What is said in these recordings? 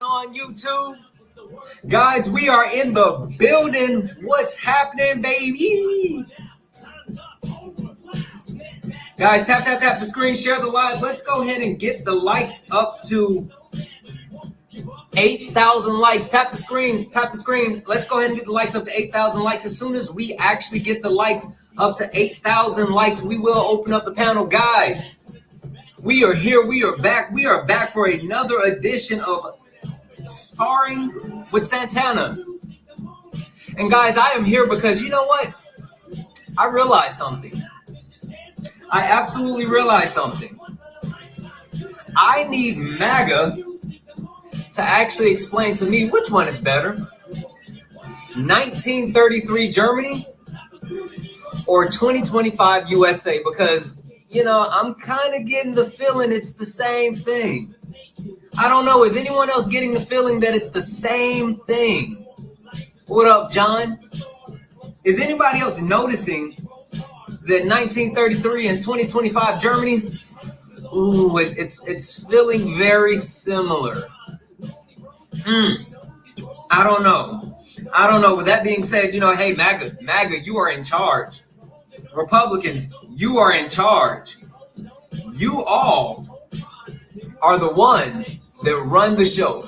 on YouTube. Guys, we are in the building. What's happening, baby? Guys, tap the screen, share the live. Let's go ahead and get the likes up to 8,000 likes. Tap the screen. Let's go ahead and get the likes up to 8,000 likes. As soon as we actually get the likes up to 8,000 likes, we will open up the panel. Guys, we are here. We are back. We are back for another edition of Sparring with Santana. And guys, I am here because you know what? I realized something. I absolutely realized something. I need MAGA to actually explain to me which one is better. 1933 Germany or 2025 USA, because, you know, I'm kind of getting the feeling it's the same thing. I don't know. Is anyone else getting the feeling that it's the same thing? What up, John? Is anybody else noticing that 1933 and 2025 Germany, ooh, it's feeling very similar. I don't know. With that being said, you know, hey, MAGA, you are in charge. Republicans, you are in charge. You all are the ones that run the show.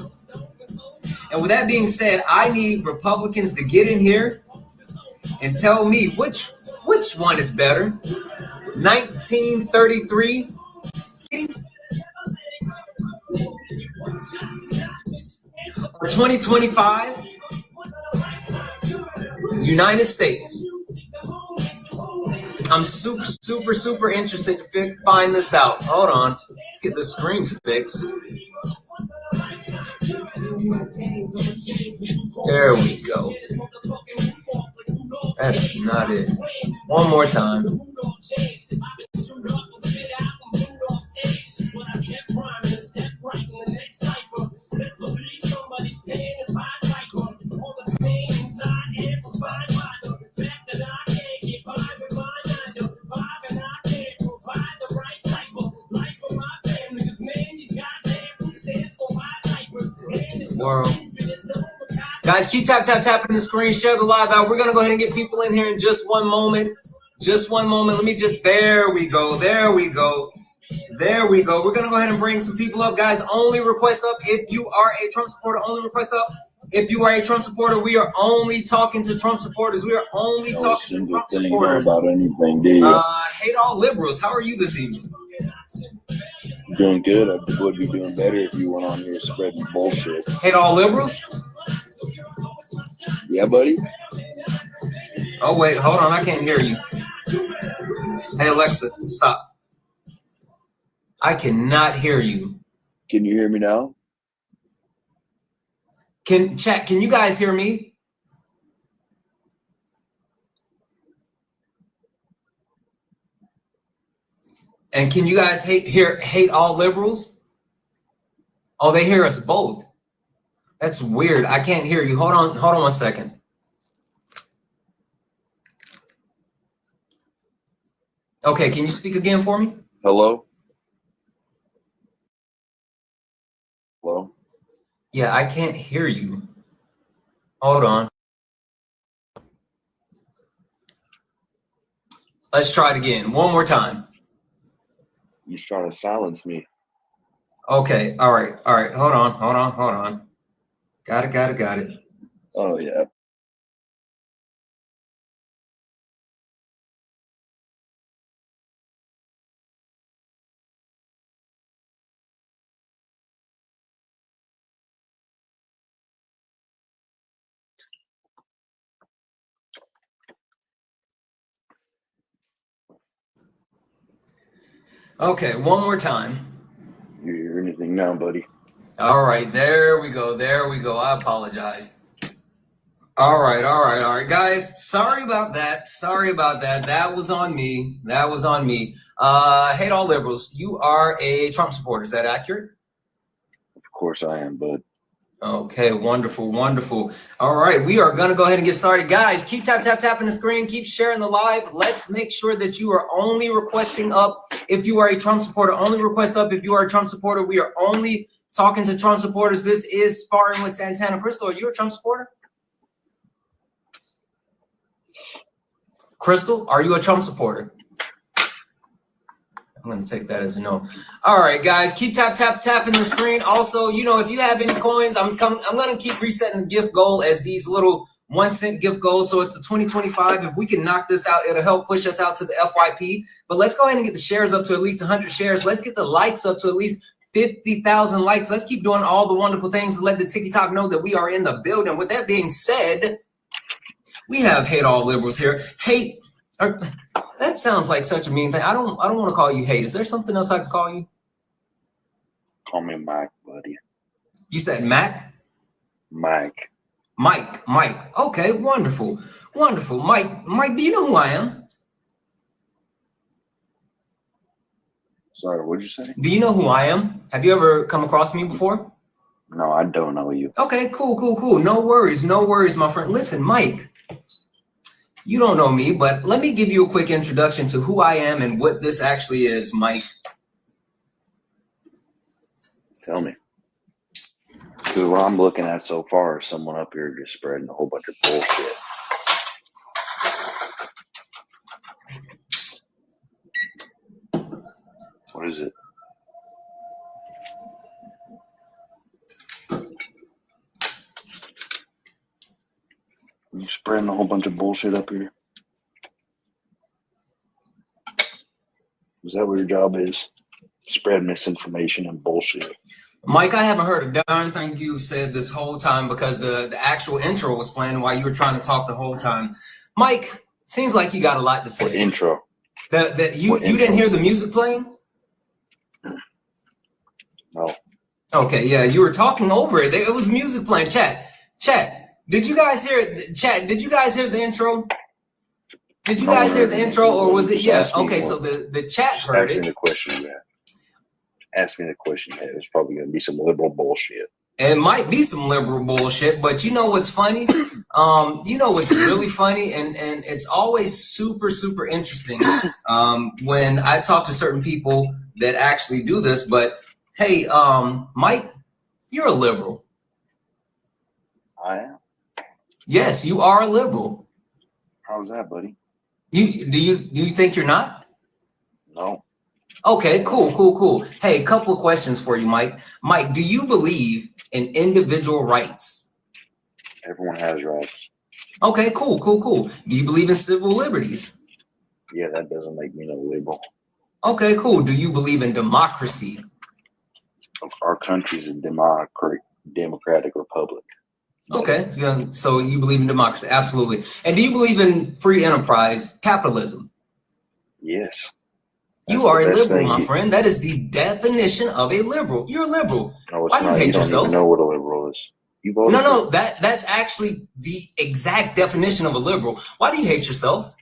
And with that being said, I need Republicans to get in here and tell me which one is better. 1933 or 2025 United States. I'm super interested to find this out. Hold on. Let's get the screen fixed. There we go. That is not it. One more time. World. Guys, keep tapping the screen, share the live out. We're gonna go ahead and get people in here in just one moment. Let me just, there we go. We're gonna go ahead and bring some people up. Guys, only request up if you are a Trump supporter. Only request up if you are a Trump supporter. We are only talking to Trump supporters. We are only talking to Trump supporters. About anything, do you? Hate all liberals. How are you this evening? Doing good. I would be doing better if you went on here spreading bullshit. Hate all liberals? Yeah, buddy. Oh, wait. Hold on. I can't hear you. Hey, Alexa, stop. I cannot hear you. Can you hear me now? Can you guys hear me? And can you guys hate all liberals? Oh, they hear us both. That's weird. I can't hear you. Hold on 1 second. Okay, can you speak again for me? Hello? Yeah, I can't hear you. Hold on. Let's try it again. One more time. You're trying to silence me. Okay. All right. Hold on. Got it. Oh, yeah. Okay, one more time. You hear anything now, buddy? All right, there we go. I apologize. All right, guys. Sorry about that. That was on me. Hate all liberals. You are a Trump supporter. Is that accurate? Of course I am, bud. Okay, wonderful. All right, we are going to go ahead and get started. Guys, keep tapping the screen. Keep sharing the live. Let's make sure that you are only requesting up if you are a Trump supporter. Only request up if you are a Trump supporter. We are only talking to Trump supporters. This is Sparring with Santana. Crystal, are you a Trump supporter? Crystal, are you a Trump supporter? I'm going to take that as a no. All right, guys, keep tapping the screen. Also, you know, if you have any coins, I'm going to keep resetting the gift goal as these little 1 cent gift goals. So it's the 2025. If we can knock this out, it'll help push us out to the FYP. But let's go ahead and get the shares up to at least 100 shares. Let's get the likes up to at least 50,000 likes. Let's keep doing all the wonderful things to let the TikTok know that we are in the building. With that being said, we have hate all liberals here. Hate. That sounds like such a mean thing. I don't want to call you hate. Is there something else I can call you? Call me Mike, buddy. You said Mac? Mike. Mike. Okay, wonderful. Mike, do you know who I am? Sorry, what'd you say? Do you know who I am? Have you ever come across me before? No, I don't know you. Okay, cool. No worries, my friend. Listen, Mike, you don't know me, but let me give you a quick introduction to who I am and what this actually is, Mike. Tell me. Because what I'm looking at so far is someone up here just spreading a whole bunch of bullshit. What is it? You spreading a whole bunch of bullshit up here? Is that what your job is? Spread misinformation and bullshit. Mike, I haven't heard a darn thing you've said this whole time because the actual intro was playing while you were trying to talk the whole time. Mike, seems like you got a lot to say. What intro? You didn't hear the music playing? No. Okay, yeah, you were talking over it. It was music playing. Chat. Did you guys hear it? Chat, did you guys hear the intro? Did you guys hear the intro, or was it? Yeah. Okay, so the chat heard it. Ask me the question you had. Ask me the question you had. It's probably going to be some liberal bullshit. It might be some liberal bullshit, but you know what's funny? You know what's really funny, and it's always super interesting when I talk to certain people that actually do this. But hey, Mike, you're a liberal. I am. Yes, you are a liberal. How's that, buddy? Do you think you're not? No. Okay, cool. Hey, a couple of questions for you, Mike. Mike, do you believe in individual rights? Everyone has rights. Okay, cool. Do you believe in civil liberties? Yeah, that doesn't make me no liberal. Okay, cool. Do you believe in democracy? Our country's a democratic republic. Okay, so you believe in democracy, absolutely. And do you believe in free enterprise, capitalism? Yes. You are a liberal, my friend. That is the definition of a liberal. You're a liberal. No, it's Why do you not. hate You don't yourself? even know what a liberal is. You voted No, that's actually the exact definition of a liberal. Why do you hate yourself?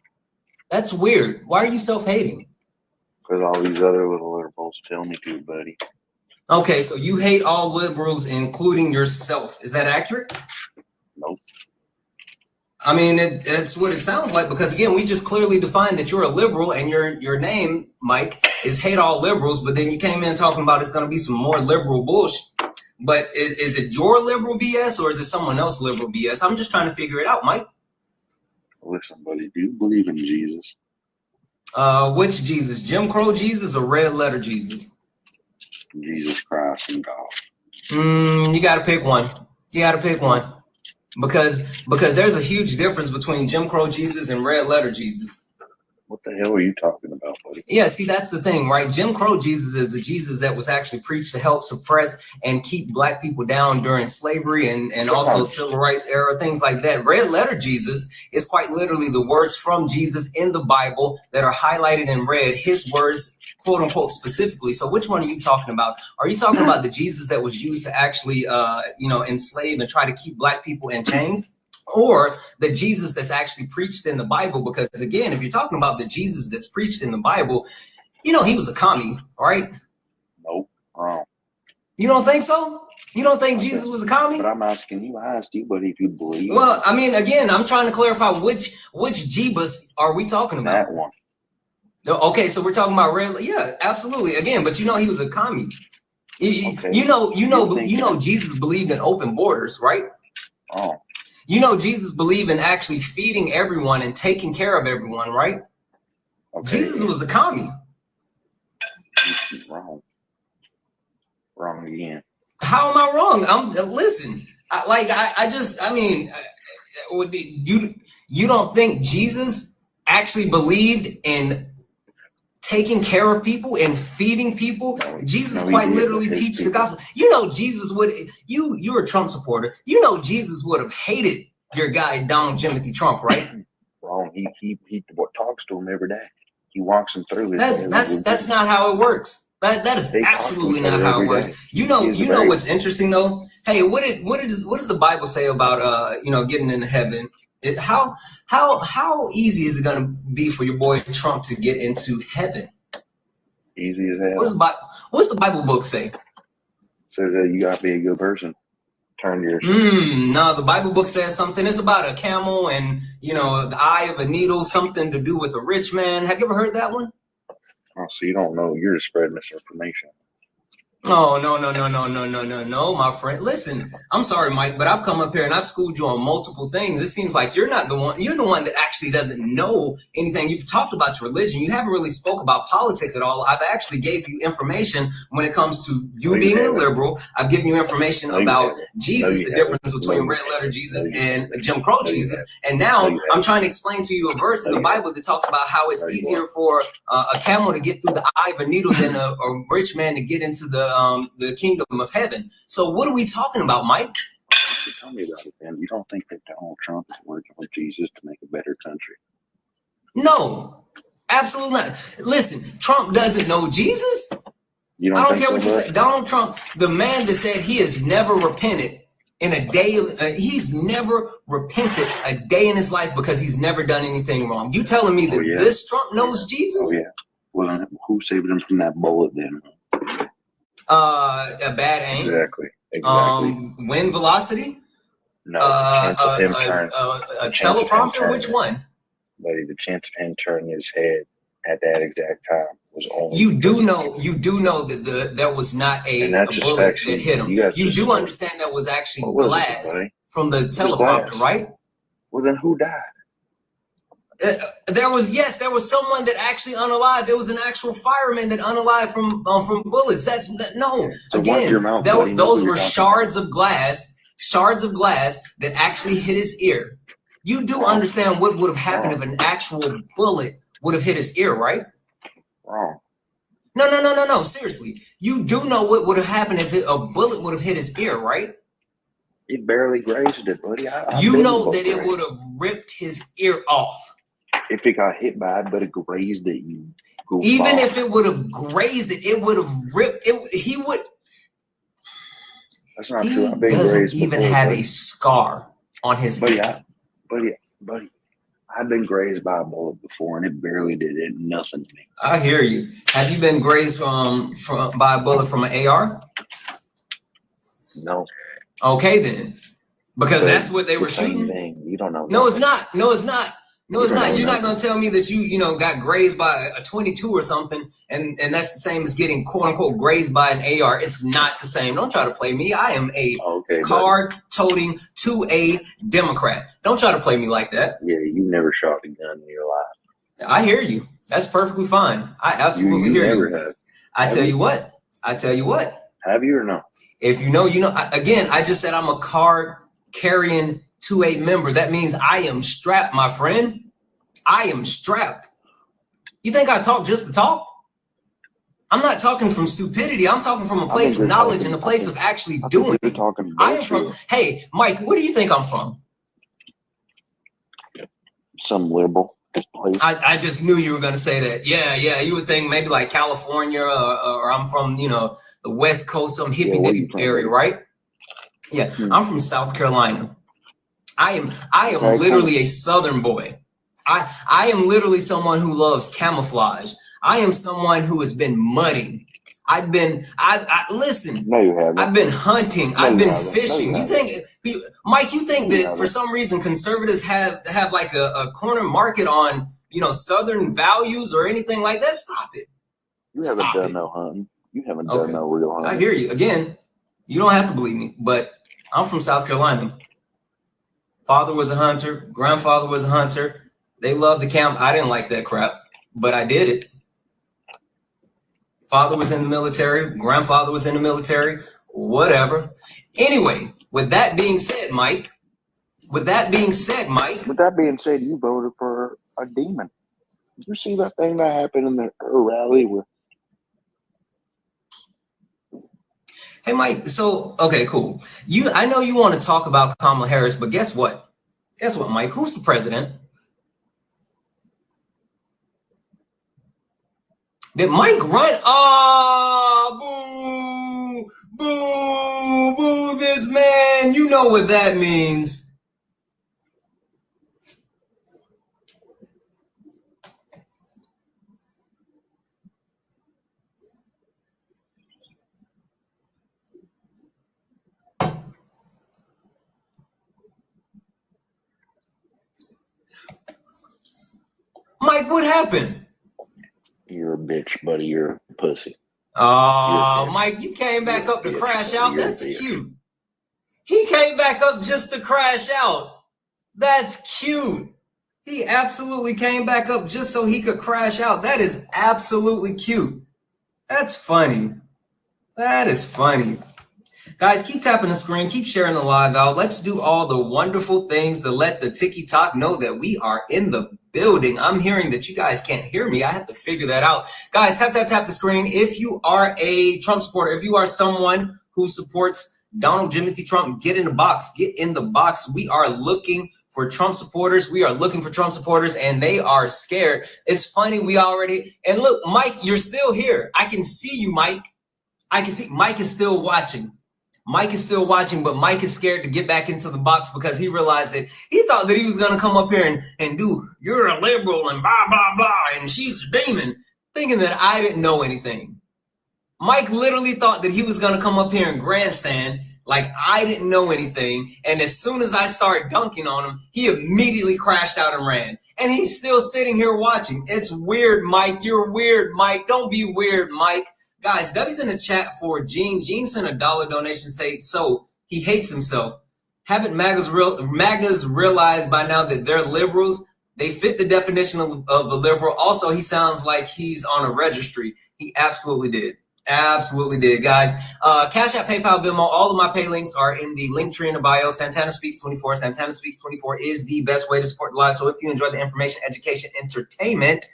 That's weird. Why are you self-hating? Because all these other little liberals tell me to, buddy. Okay, so you hate all liberals, including yourself. Is that accurate? Nope. I mean, that's what it sounds like, because again, we just clearly defined that you're a liberal, and your name, Mike, is hate all liberals. But then you came in talking about it's going to be some more liberal bullshit. But is it your liberal BS or is it someone else's liberal BS? I'm just trying to figure it out, Mike. Listen, buddy, do you believe in Jesus? Which Jesus? Jim Crow Jesus or red letter Jesus? Jesus Christ and God. You got to pick one. Because there's a huge difference between Jim Crow Jesus and red letter Jesus. What the hell are you talking about, buddy? Yeah, see, that's the thing, right? Jim Crow Jesus is a Jesus that was actually preached to help suppress and keep black people down during slavery and also civil rights era, things like that. Red letter Jesus is quite literally the words from Jesus in the Bible that are highlighted in red, his words, quote unquote, specifically. So which one are you talking about? Are you talking about the Jesus that was used to actually, enslave and try to keep black people in chains? Or the Jesus that's actually preached in the Bible? Because again, if you're talking about the Jesus that's preached in the Bible, he was a commie, right? Nope, wrong. You don't think so? You don't think Jesus was a commie? But I'm asking you, I asked you, buddy, if you believe. Well, I mean, again, I'm trying to clarify which Jeebus are we talking about? That one. Okay, so we're talking about red. Yeah, absolutely. Again, but he was a commie. Okay. You know, Jesus believed in open borders, right? Oh. You know, Jesus believed in actually feeding everyone and taking care of everyone, right? Okay. Jesus was a commie. Wrong again. How am I wrong? Listen. You don't think Jesus actually believed in taking care of people and feeding people? Jesus quite literally teaches the gospel. You know, Jesus would. You're a Trump supporter. You know, Jesus would have hated your guy Donald Timothy Trump, right? Wrong. He talks to him every day. He walks him through his. That's not how it works. That is absolutely not how it works. You know what's interesting though? Hey, what does the Bible say about getting into heaven? How easy is it gonna be for your boy Trump to get into heaven? Easy as hell. What's the Bible book say? Says that you gotta be a good person. Turn your No, the Bible book says something. It's about a camel and the eye of a needle, something to do with a rich man. Have you ever heard that one? Oh, so you don't know. You're just spreading misinformation. Oh, no, my friend. Listen, I'm sorry, Mike, but I've come up here and I've schooled you on multiple things. It seems like you're not the one. You're the one that actually doesn't know anything. You've talked about your religion. You haven't really spoke about politics at all. I've actually gave you information when it comes to you being a liberal. I've given you information about Jesus, the difference between red letter Jesus and Jim Crow Jesus. And now I'm trying to explain to you a verse in the Bible that talks about how it's easier for a camel to get through the eye of a needle than a rich man to get into the kingdom of heaven. So what are we talking about, Mike? Tell me about it, man. You don't think that Donald Trump is working with Jesus to make a better country? No, absolutely not. Listen, Trump doesn't know Jesus. I don't care what you say. Donald Trump, the man that said he has never repented in a day, he's never repented a day in his life because he's never done anything wrong. You telling me that this Trump knows Jesus? Oh yeah. Well, who saved him from that bullet then? A bad aim. Exactly. Wind velocity. No, the chance of him turning a teleprompter. Which one? Buddy, the chance of him turning his head at that exact time was only. You do know that there was not a bullet that hit him. You do understand that was actually glass from the teleprompter, right? Well, then who died? There was someone that actually unalived. There was an actual fireman that unalived from bullets. Those were shards of glass that actually hit his ear. You do understand what would have happened if an actual bullet would have hit his ear, right? Wrong. No. Seriously, you do know what would have happened if a bullet would have hit his ear, right? It barely grazed it, buddy. You know that it would have ripped his ear off. If it got hit by it, but it grazed it, even if it would have grazed it, it would have ripped it. He would. That's not true. He doesn't even have a scar on his ear. Buddy, I've been grazed by a bullet before, and it barely did nothing to me. I hear you. Have you been grazed by a bullet from an AR? No. Okay, then, because that's what they were shooting. You don't know. No, it's not. You're not going to tell me that you got grazed by a 22 or something, and that's the same as getting quote unquote grazed by an AR. It's not the same. Don't try to play me. I am a card-toting 2A Democrat. Don't try to play me like that. Yeah, you never shot a gun in your life. I hear you. That's perfectly fine. I absolutely hear you. Have. I tell you what. Have you or no? If you know, again, I just said I'm a card-carrying 2A member. That means I am strapped, my friend. I am strapped. You think I talk just to talk? I'm not talking from stupidity. I'm talking from a place of knowledge and a place of actually doing it. I am from. Hey, Mike, where do you think I'm from? Some liberal place. I just knew you were going to say that. Yeah. You would think maybe like California or I'm from, the West Coast, some hippie area, right? Yeah, I'm from South Carolina. I am literally a Southern boy. I am literally someone who loves camouflage. I am someone who has been mudding. Listen. No, you haven't. I've been hunting. I've been fishing. You think, Mike? You think that for some reason conservatives have like a corner market on Southern values or anything like that? Stop it. You haven't done no hunting. You haven't done no real hunting. I hear you. Again, you don't have to believe me, but I'm from South Carolina. Father was a hunter. Grandfather was a hunter. They loved the camp. I didn't like that crap, but I did it. Father was in the military. Grandfather was in the military. Whatever. Anyway, with that being said, Mike. With that being said, you voted for a demon. Did you see that thing that happened in the rally with? Hey, Mike. So, okay, cool. I know you want to talk about Kamala Harris, but guess what? Guess what, Mike? Who's the president? Did Mike run? Oh, boo, boo, boo, this man. You know what that means. Mike, what happened? You're a bitch, buddy. You're a pussy. Oh, Mike, you came back up to crash out. That's cute. He came back up just to crash out. That's cute. He absolutely came back up just so he could crash out. That is absolutely cute. That's funny. That is funny. Guys, keep tapping the screen. Keep sharing the live out. Let's do all the wonderful things to let the TikTok know that we are in the building. I'm hearing that you guys can't hear me. I have to figure that out. Guys, tap the screen. If you are a Trump supporter, if you are someone who supports Donald Jimothy Trump, get in the box. Get in the box. We are looking for Trump supporters. We are looking for Trump supporters, and they are scared. It's funny. And look, Mike, you're still here. I can see you, Mike. I can see Mike is still watching. Mike is still watching, but Mike is scared to get back into the box because he realized that he thought that he was going to come up here and do, you're a liberal and blah, blah, blah, and she's a demon, thinking that I didn't know anything. Mike literally thought that he was going to come up here and grandstand like I didn't know anything. And as soon as I started dunking on him, he immediately crashed out and ran. And he's still sitting here watching. It's weird, Mike. You're weird, Mike. Don't be weird, Mike. Guys, W's in the chat for Gene. Gene sent a $1 donation, say, so he hates himself. Haven't MAGAs realized by now that they're liberals? They fit the definition of a liberal. Also, he sounds like he's on a registry. He absolutely did. Absolutely did, guys. Cash App, PayPal, Venmo, all of my pay links are in the link tree in the bio. Santana Speaks 24. Santana Speaks 24 is the best way to support the live. So if you enjoy the information, education, entertainment,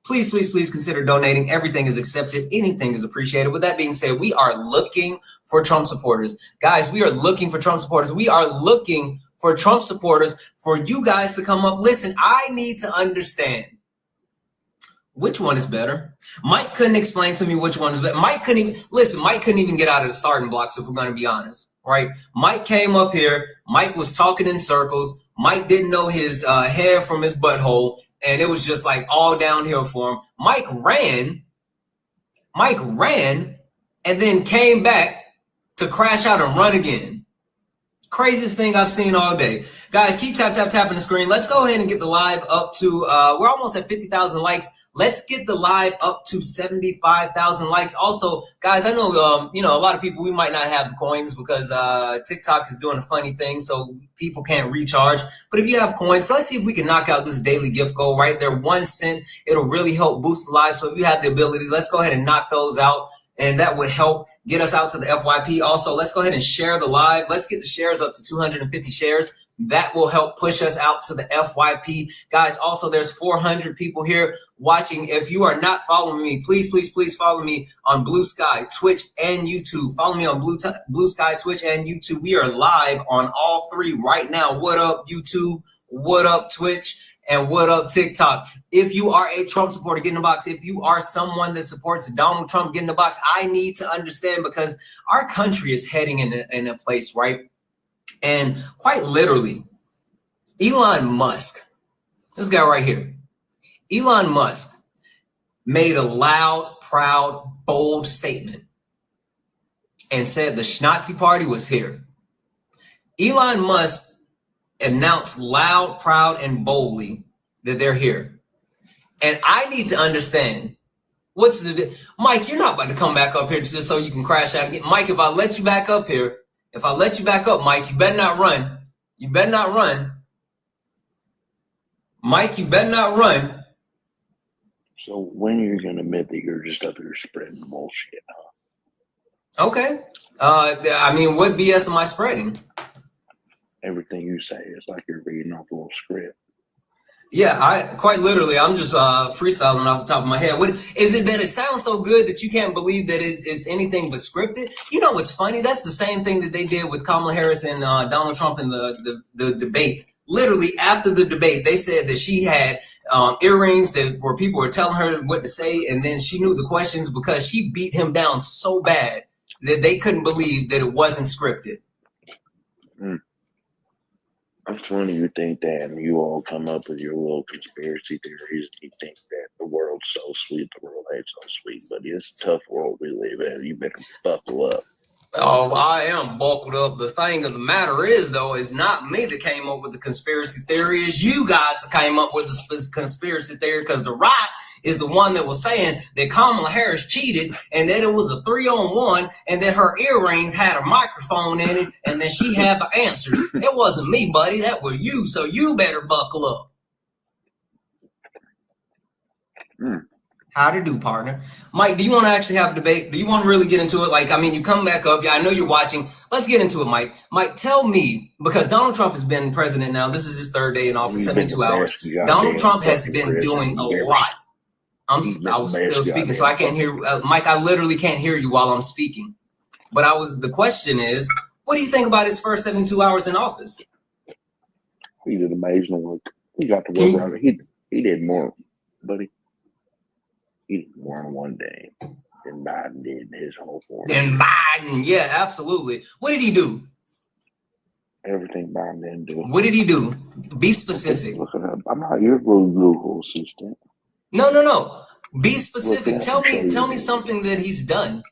please consider donating. Everything is accepted. Anything is appreciated. With that being said, we are looking for Trump supporters. Guys, we are looking for Trump supporters. We are looking for Trump supporters for you guys to come up. Listen, I need to understand which one is better. Mike couldn't explain to me which one is better. Mike couldn't even get out of the starting blocks, if we're going to be honest, right? Mike came up here. Mike was talking in circles. Mike didn't know his hair from his butthole. And it was just like all downhill for him. Mike ran, and then came back to crash out and run again. Craziest thing I've seen all day. Guys, keep tapping the screen. Let's go ahead and get the live up to, we're almost at 50,000 likes. Let's get the live up to 75,000 likes. Also, guys, I know, a lot of people, we might not have the coins because TikTok is doing a funny thing, so people can't recharge. But if you have coins, let's see if we can knock out this daily gift goal right there. 1 cent. It'll really help boost the live. So if you have the ability, let's go ahead and knock those out. And that would help get us out to the FYP. Also, let's go ahead and share the live. Let's get the shares up to 250 shares. That will help push us out to the FYP. Guys, also, there's 400 people here watching. If you are not following me, please follow me on Blue Sky, Twitch, and YouTube. Follow me on Blue Sky, Twitch, and YouTube. We are live on all three right now. What up, YouTube? What up, Twitch? And what up, TikTok? If you are a Trump supporter, get in the box. If you are someone that supports Donald Trump, get in the box. I need to understand because our country is heading in a place, right? And quite literally, Elon Musk, this guy right here, Elon Musk made a loud, proud, bold statement and said the Schnazi party was here. Elon Musk announced loud, proud, and boldly that they're here. And I need to understand, Mike? You're not about to come back up here just so you can crash out again, Mike. If I let you back up here, Mike, you better not run. You better not run, Mike. You better not run. So when are you gonna admit that you're just up here spreading bullshit, huh? Okay. I mean, what BS am I spreading? Everything you say is like you're reading off a little script. Yeah, I quite literally, I'm just freestyling off the top of my head. What is it that it sounds so good that you can't believe that it's anything but scripted? You know what's funny? That's the same thing that they did with Kamala Harris and Donald Trump in the debate. Literally after the debate, they said that she had earrings where people were telling her what to say, and then she knew the questions because she beat him down so bad that they couldn't believe that it wasn't scripted. It's funny you think that and you all come up with your little conspiracy theories. You think that the world's so sweet, the world ain't so sweet, but it's a tough world we live in. You better buckle up. Oh, I am buckled up. The thing of the matter is, though, it's not me that came up with the conspiracy theory. It's you guys that came up with the conspiracy theory because The Rock is the one that was saying that Kamala Harris cheated and that it was a 3-on-1 and that her earrings had a microphone in it and that she had the answers. It wasn't me, buddy. That was you. So you better buckle up. How to do, partner. Mike, do you want to actually have a debate? Do you want to really get into it? Like, I mean, you come back up. Yeah, I know you're watching. Let's get into it, Mike. Mike, tell me, because Donald Trump has been president now. This is his third day in office, 72 hours. Donald Trump has been doing a lot. I was still speaking, so I can't hear Mike. I literally can't hear you while I'm speaking. But the question is, what do you think about his first 72 hours in office? He did amazing work. He got to work around it. He did more, buddy. He did more in one day than Biden did his whole 4 days. And Biden, yeah, absolutely. What did he do? Everything Biden didn't do. What did he do? Be specific. Look it up. I'm not your Google assistant. No. Be specific. Tell me something that he's done.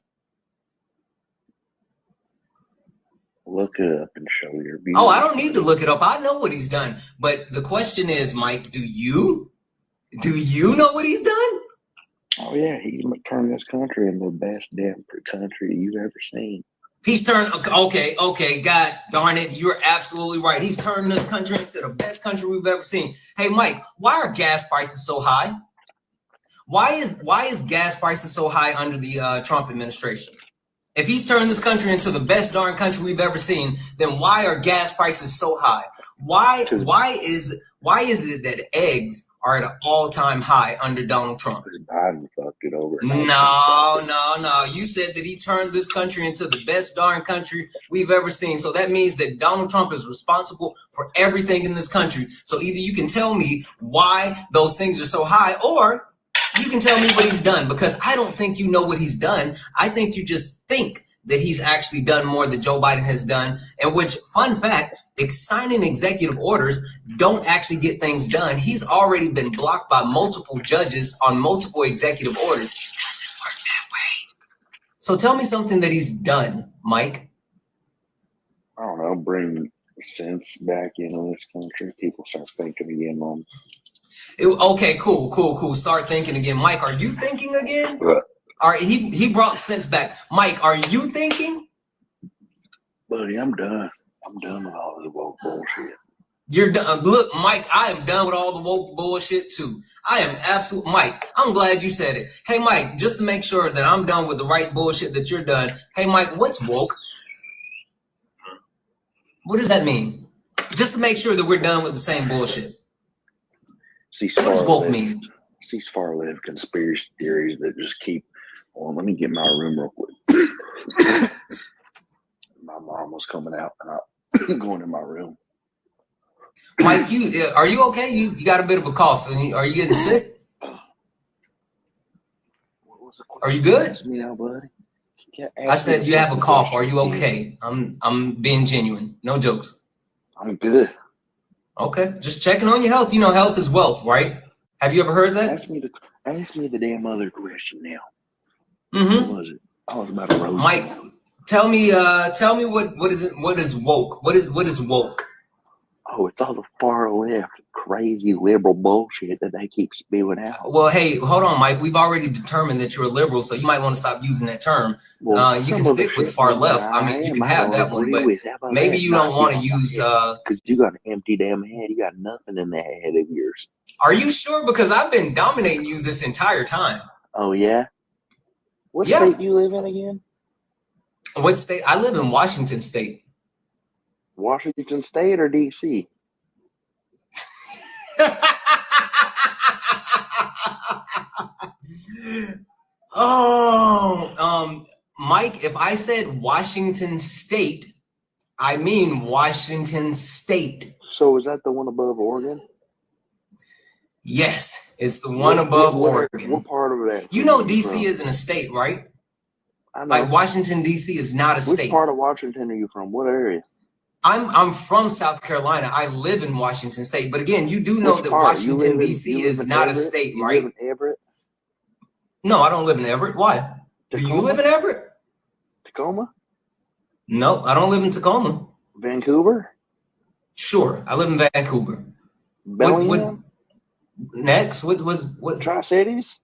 Look it up and show your view. Oh, I don't need to look it up. I know what he's done. But the question is, Mike, do you know what he's done? Oh yeah, he turned this country into the best damn country you've ever seen. He's turned okay, God darn it, you're absolutely right. He's turned this country into the best country we've ever seen. Hey Mike, why are gas prices so high? Why is gas prices so high under the Trump administration? If he's turned this country into the best darn country we've ever seen, then why are gas prices so high? Why is it that eggs are at an all-time high under Donald Trump? Biden fucked it over. No. You said that he turned this country into the best darn country we've ever seen. So that means that Donald Trump is responsible for everything in this country. So either you can tell me why those things are so high, or you can tell me what he's done, because I don't think you know what he's done. I think you just think that he's actually done more than Joe Biden has done, and which, fun fact, signing executive orders don't actually get things done. He's already been blocked by multiple judges on multiple executive orders. It doesn't work that way. So tell me something that he's done, Mike. I don't know, bring sense back into this country. People start thinking again on. Okay, cool. Start thinking again. Mike, are you thinking again? What? All right, he brought sense back. Mike, are you thinking? Buddy, I'm done. I'm done with all this woke bullshit. You're done. Look, Mike, I am done with all the woke bullshit too. I am absolute. Mike, I'm glad you said it. Hey, Mike, just to make sure that I'm done with the right bullshit that you're done. Hey, Mike, what's woke? What does that mean? Just to make sure that we're done with the same bullshit. What does woke mean? These far-left conspiracy theories that just keep. Well, let me get my room real quick. My mom was coming out, and I'm going in my room. Mike, are you okay? You got a bit of a cough. Are you getting sick? Are you good? Ask me now, buddy. I said you have a cough. Are you okay? I'm being genuine. No jokes. I'm good. Okay, just checking on your health. You know, health is wealth, right? Have you ever heard that? Ask me the damn other question now. Mm-hmm. What was it? I was about to roast. Mike, tell me what is it? What is woke? What is woke? Oh, it's all the far left, crazy liberal bullshit that they keep spewing out. Well, hey, hold on, Mike. We've already determined that you're a liberal, so you might want to stop using that term. Well, You can some of the stick with shit far that left. I I mean, you am, can I have don't that one, agree but with. How about maybe that? you don't want to use. Because you got an empty damn head. You got nothing in that head of yours. Are you sure? Because I've been dominating you this entire time. Oh, yeah? What Yeah. state do you live in again? What state? I live in Washington State. Washington State or D.C.? Oh, Mike, if I said Washington State, I mean Washington State. So is that the one above Oregon? Yes, it's the one above Oregon. What part of that? You know DC isn't a state, right? I know. Like Washington, DC is not a state. Which part of Washington are you from? What area? I'm from South Carolina. I live in Washington State. But again, you do know that Washington, DC is not a state, right? You live in Everett? No, I don't live in Everett. Why? Do you live in Everett? Tacoma? No, I don't live in Tacoma. Vancouver? Sure, I live in Vancouver. Bellingham? Next, what? Tri-Cities?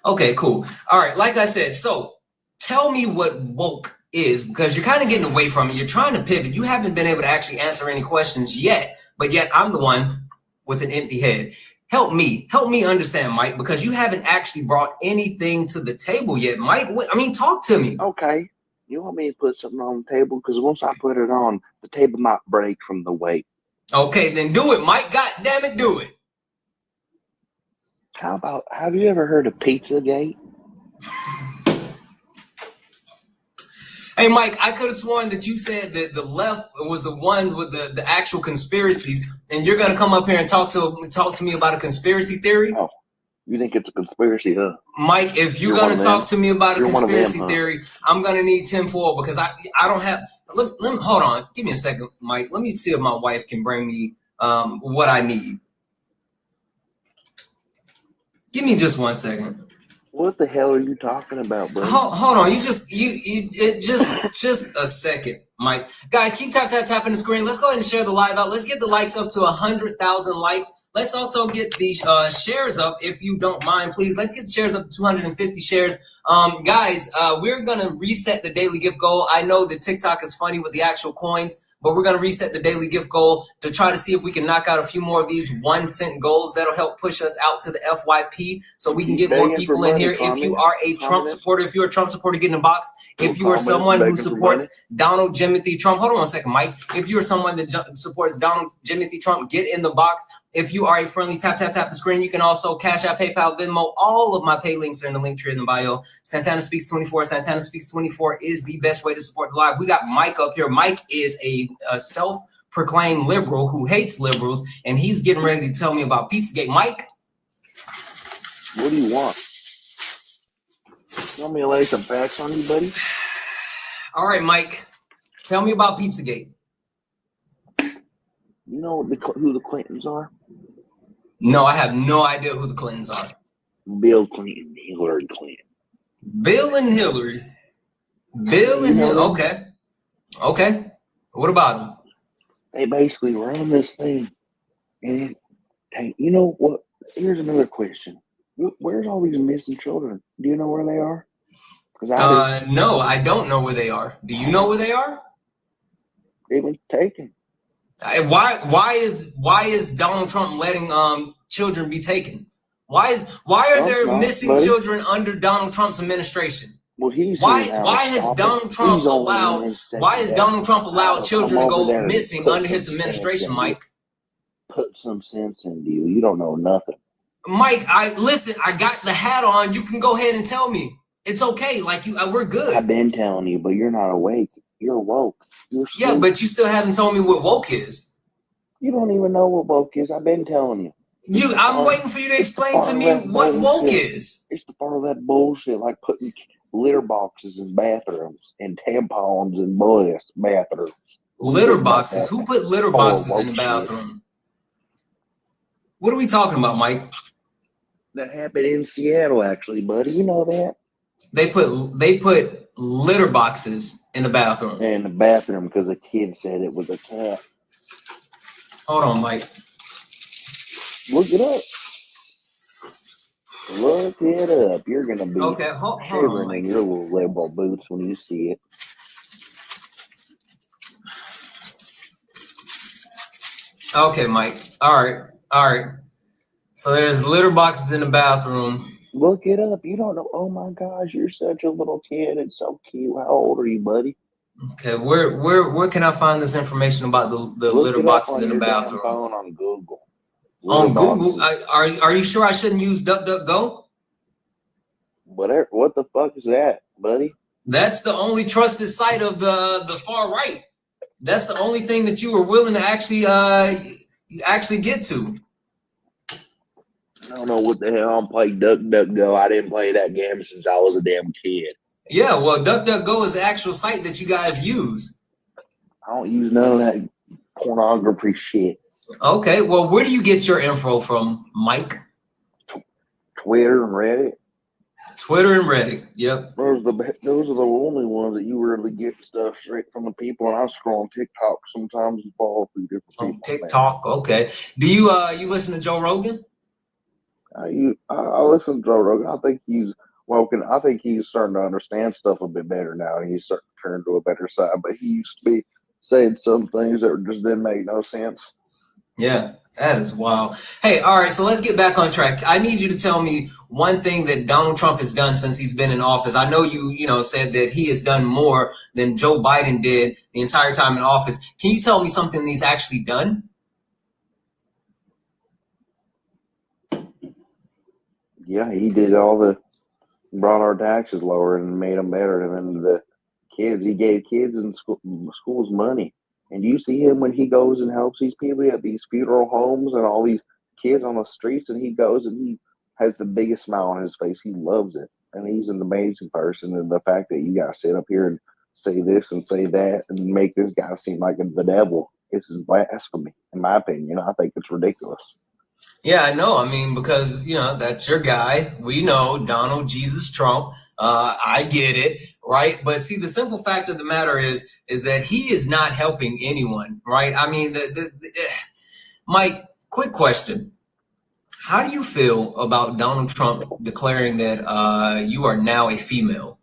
Okay, cool. All right, like I said, so tell me what woke is, because you're kind of getting away from it. You're trying to pivot. You haven't been able to actually answer any questions yet, but yet I'm the one with an empty head. Help me understand, Mike, because you haven't actually brought anything to the table yet. Mike, talk to me. Okay. You want me to put something on the table? Because once I put it on, the table might break from the weight. Okay, then do it, Mike. God damn it, do it. How about, have you ever heard of Pizzagate? Hey, Mike, I could have sworn that you said that the left was the one with the actual conspiracies, and you're going to come up here and talk to me about a conspiracy theory? Oh, you think it's a conspiracy, huh? Mike, if you're going to talk to me about a conspiracy theory, I'm going to need tinfoil, because I don't have... Let me hold on. Give me a second, Mike. Let me see if my wife can bring me what I need. Give me just 1 second. What the hell are you talking about, bro? Hold on. Just a second, Mike. Guys, keep tapping the screen. Let's go ahead and share the live out. Let's get the likes up to 100,000 likes. Let's also get the shares up, if you don't mind, please. Let's get the shares up to 250 shares. Guys, we're gonna reset the daily gift goal. I know that TikTok is funny with the actual coins, but we're going to reset the daily gift goal to try to see if we can knock out a few more of these 1 cent goals. That'll help push us out to the FYP so we can get more people in here. If you are a Trump supporter, get in the box. If you are someone who supports Donald Jimothy Trump, hold on 1 second, Mike. If you are someone that supports Donald Jimothy Trump, get in the box. If you are a friendly, tap the screen. You can also Cash App, PayPal, Venmo. All of my pay links are in the link tree in the bio. Santana Speaks 24. Santana Speaks 24 is the best way to support the live. We got Mike up here. Mike is a self-proclaimed liberal who hates liberals, and he's getting ready to tell me about Pizzagate. Mike? What do you want? You want me to lay some facts on you, buddy? All right, Mike. Tell me about Pizzagate. You know who the Clintons are? No, I have no idea who the Clintons are. Bill Clinton, Hillary Clinton. Bill and Hillary. Bill and Hillary. Okay. What about them? They basically run this thing. And you know what? Here's another question. Where's all these missing children? Do you know where they are? No, I don't know where they are. Do you know where they are? They've been taken. Why is Donald Trump letting children be taken? Why are there missing children under Donald Trump's administration? Well, why has Donald Trump allowed children to go missing under his administration, Mike? Put some sense into you. You don't know nothing. Mike, I got the hat on. You can go ahead and tell me. It's okay. We're good. I've been telling you, but you're not awake. You're woke. Yeah, but you still haven't told me what woke is. You don't even know what woke is. I've been telling you. I'm waiting for you to explain to me what woke is. It's the part of that bullshit, like putting litter boxes in bathrooms and tampons in bathrooms. Litter boxes? Who put litter boxes in the bathroom? What are we talking about, Mike? That happened in Seattle, actually, buddy. You know that? They put litter boxes in the bathroom. In the bathroom because a kid said it was a cat. Hold on, Mike. Look it up. Look it up. You're gonna be Okay, hold on, shivering Mike. in your little liberal boots when you see it. Okay, Mike. All right. So there's litter boxes in the bathroom. Look it up. You don't know. Oh my gosh, you're such a little kid. It's so cute. How old are you, buddy? Okay, where can I find this information about the Look litter it up boxes on in the your damn bathroom? phone on Google. Litter On Google? boxes. Are you sure I shouldn't use DuckDuckGo? Whatever. What the fuck is that, buddy? That's the only trusted site of the far right. That's the only thing that you were willing to actually get to. I don't know what the hell I'm playing DuckDuckGo. I didn't play that game since I was a damn kid. Yeah, well, DuckDuckGo is the actual site that you guys use. I don't use none of that pornography shit. Okay, well, where do you get your info from, Mike? Twitter and Reddit. Twitter and Reddit. Yep. Those are the only ones that you really get stuff straight from the people. And I scroll on TikTok sometimes and follow through different people. TikTok. Okay. Do you listen to Joe Rogan? I listen to Joe Rogan. I think he's woken. I think he's starting to understand stuff a bit better now. And he's starting to turn to a better side. But he used to be saying some things that just didn't make no sense. Yeah, that is wild. Hey, all right, so let's get back on track. I need you to tell me one thing that Donald Trump has done since he's been in office. I know you said that he has done more than Joe Biden did the entire time in office. Can you tell me something he's actually done? Yeah, he did brought our taxes lower and made them better. And then the kids, he gave kids in schools money. And you see him when he goes and helps these people at these funeral homes and all these kids on the streets, and he goes and he has the biggest smile on his face. He loves it. And he's an amazing person. And the fact that you guys sit up here and say this and say that and make this guy seem like the devil, it's blasphemy, in my opinion. I think it's ridiculous. Yeah, I know. I mean, because, that's your guy. We know Donald Jesus Trump. I get it, right? But see, the simple fact of the matter is that he is not helping anyone, right? I mean, Mike, quick question. How do you feel about Donald Trump declaring that you are now a female?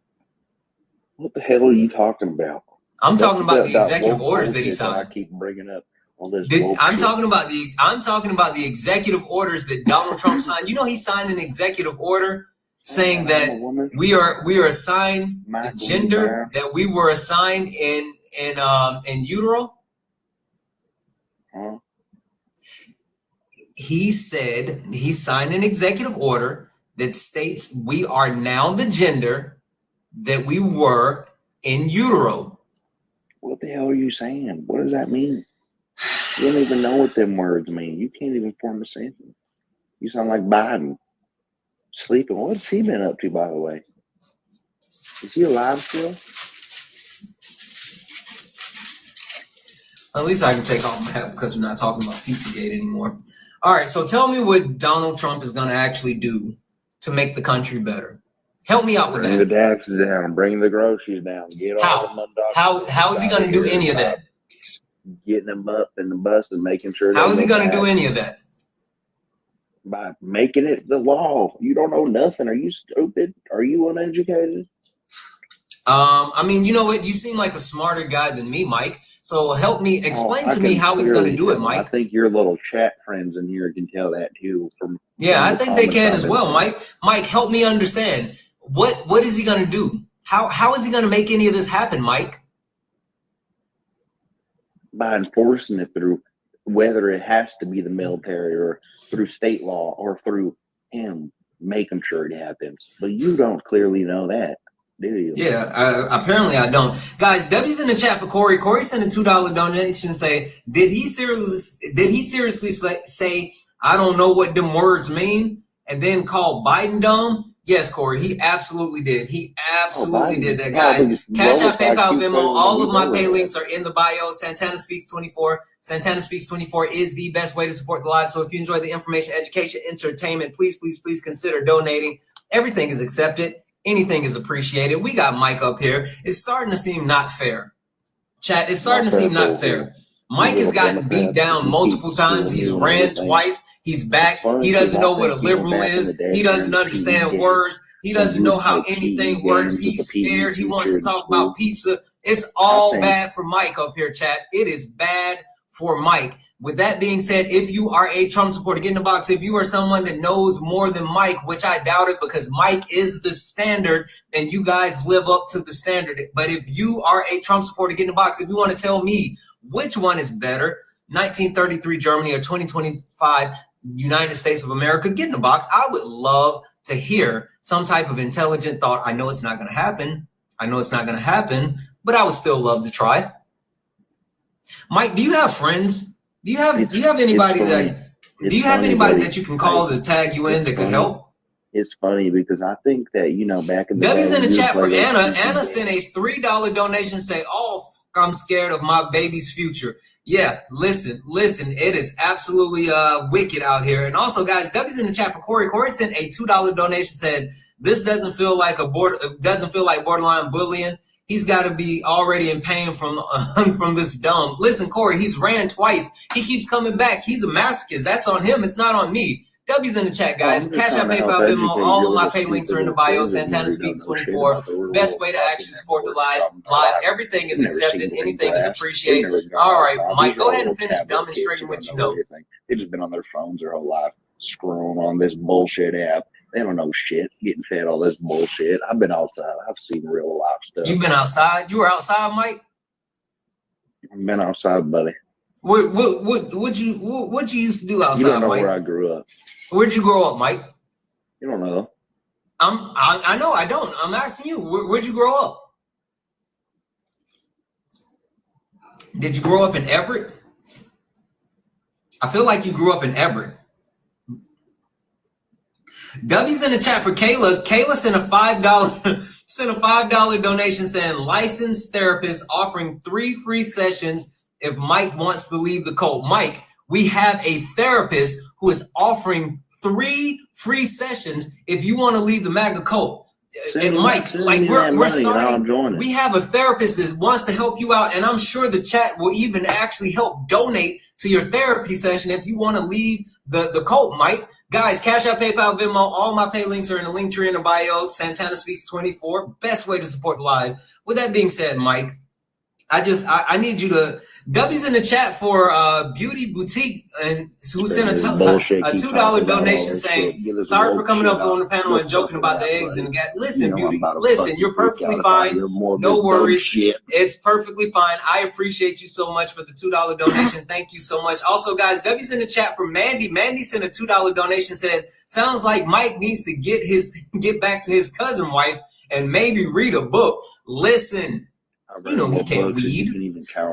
What the hell are you talking about? I'm talking about the executive orders that he signed. I keep bringing up. I'm talking about the executive orders that Donald Trump signed. He signed an executive order saying that we are assigned the gender that we were assigned in utero. Huh? He said he signed an executive order that states we are now the gender that we were in utero. What the hell are you saying? What does that mean? You don't even know what them words mean. You can't even form a sentence. You sound like Biden. Sleeping. What's he been up to, by the way? Is he alive still? At least I can take off my hat because we're not talking about Pizzagate anymore. All right, so tell me what Donald Trump is going to actually do to make the country better. Help me out with that. Bring the taxes down. Bring the groceries down. Get all the How is he going to do any of that? Getting them up in the bus and making sure. How is he going to do any of that? By making it the law. You don't know nothing. Are you stupid? Are you uneducated? I mean, you know what? You seem like a smarter guy than me, Mike. So help me explain to me how he's going to do it, Mike. I think your little chat friends in here can tell that too. Yeah, I think they can as well, Mike. Mike, help me understand. What is he going to do? How is he going to make any of this happen, Mike? By enforcing it through whether it has to be the military or through state law or through him making sure it happens. But you don't clearly know that, do you? Yeah, apparently I don't. Guys, W's in the chat for Corey. Corey sent a $2 donation. Say, did he seriously say I don't know what them words mean, and then call Biden dumb? Yes, Corey, he absolutely did. He absolutely did that, guys. Cash App, PayPal, Venmo, all of my pay links are in the bio. Santana Speaks 24. Santana Speaks 24 is the best way to support the live. So if you enjoy the information, education, entertainment, please consider donating. Everything is accepted. Anything is appreciated. We got Mike up here. It's starting to seem not fair. Chat, it's starting to seem not fair. Mike has gotten beat down multiple times. He's ran twice. He's back. He doesn't know what a liberal is. He doesn't understand words. He doesn't know how anything works. He's scared. He wants to talk about pizza. It's all bad for Mike up here, chat. It is bad for Mike. With that being said, if you are a Trump supporter, get in the box. If you are someone that knows more than Mike, which I doubt it because Mike is the standard and you guys live up to the standard. But if you are a Trump supporter, get in the box. If you want to tell me which one is better, 1933 Germany or 2025 United States of America, get in the box. I would love to hear some type of intelligent thought. I know it's not going to happen. But I would still love to try. Mike, do you have friends? Do you have anybody that you can call to tag you in that could help? It's funny because I think that, back in the W's day, in the chat for Anna. Anna sent a $3 donation. Say, I'm scared of my baby's future. Yeah, listen. It is absolutely wicked out here. And also, guys, W's in the chat for Corey. Corey sent a $2 donation. Said this doesn't feel like borderline bullying. He's got to be already in pain from this dumb. Listen, Corey, he's ran twice. He keeps coming back. He's a masochist. That's on him. It's not on me. W's in the chat, guys. Cash App, PayPal, Venmo. All of my pay links are in the bio. Santana Speaks 24. Best way to actually support the live. Everything is accepted. Anything is appreciated. All right, Mike, go ahead and finish demonstrating what you know. They've just been on their phones their whole life, scrolling on this bullshit app. They don't know shit, getting fed all this bullshit. I've been outside. I've seen real life stuff. You've been outside? You were outside, Mike? I've been outside, buddy. What you used to do outside, You don't know Mike? where I grew up. Where'd you grow up, Mike? You don't know. I know I don't. I'm asking you. Where'd you grow up? Did you grow up in Everett? I feel like you grew up in Everett. W's in the chat for Kayla. Kayla sent a $5 donation saying licensed therapist offering 3 free sessions if Mike wants to leave the cult. Mike, we have a therapist who is offering 3 free sessions if you want to leave the MAGA cult. And Mike, we're starting. We have a therapist that wants to help you out, and I'm sure the chat will even actually help donate to your therapy session if you want to leave the cult, Mike. Guys, Cash App, PayPal, Venmo, all my pay links are in the link tree in the bio. Santana Speaks 24. Best way to support live. With that being said, Mike, I need you to W's in the chat for Beauty Boutique and who sent a $2 donation saying sorry for coming up on the panel and joking about the eggs and the gas. Listen, Beauty, listen, you're perfectly fine. No worries. It's perfectly fine. I appreciate you so much for the $2 donation. Thank you so much. Also, guys, W's in the chat for Mandy. Mandy sent a $2 donation. Said sounds like Mike needs to get back to his cousin wife and maybe read a book. Listen. You know he can't read.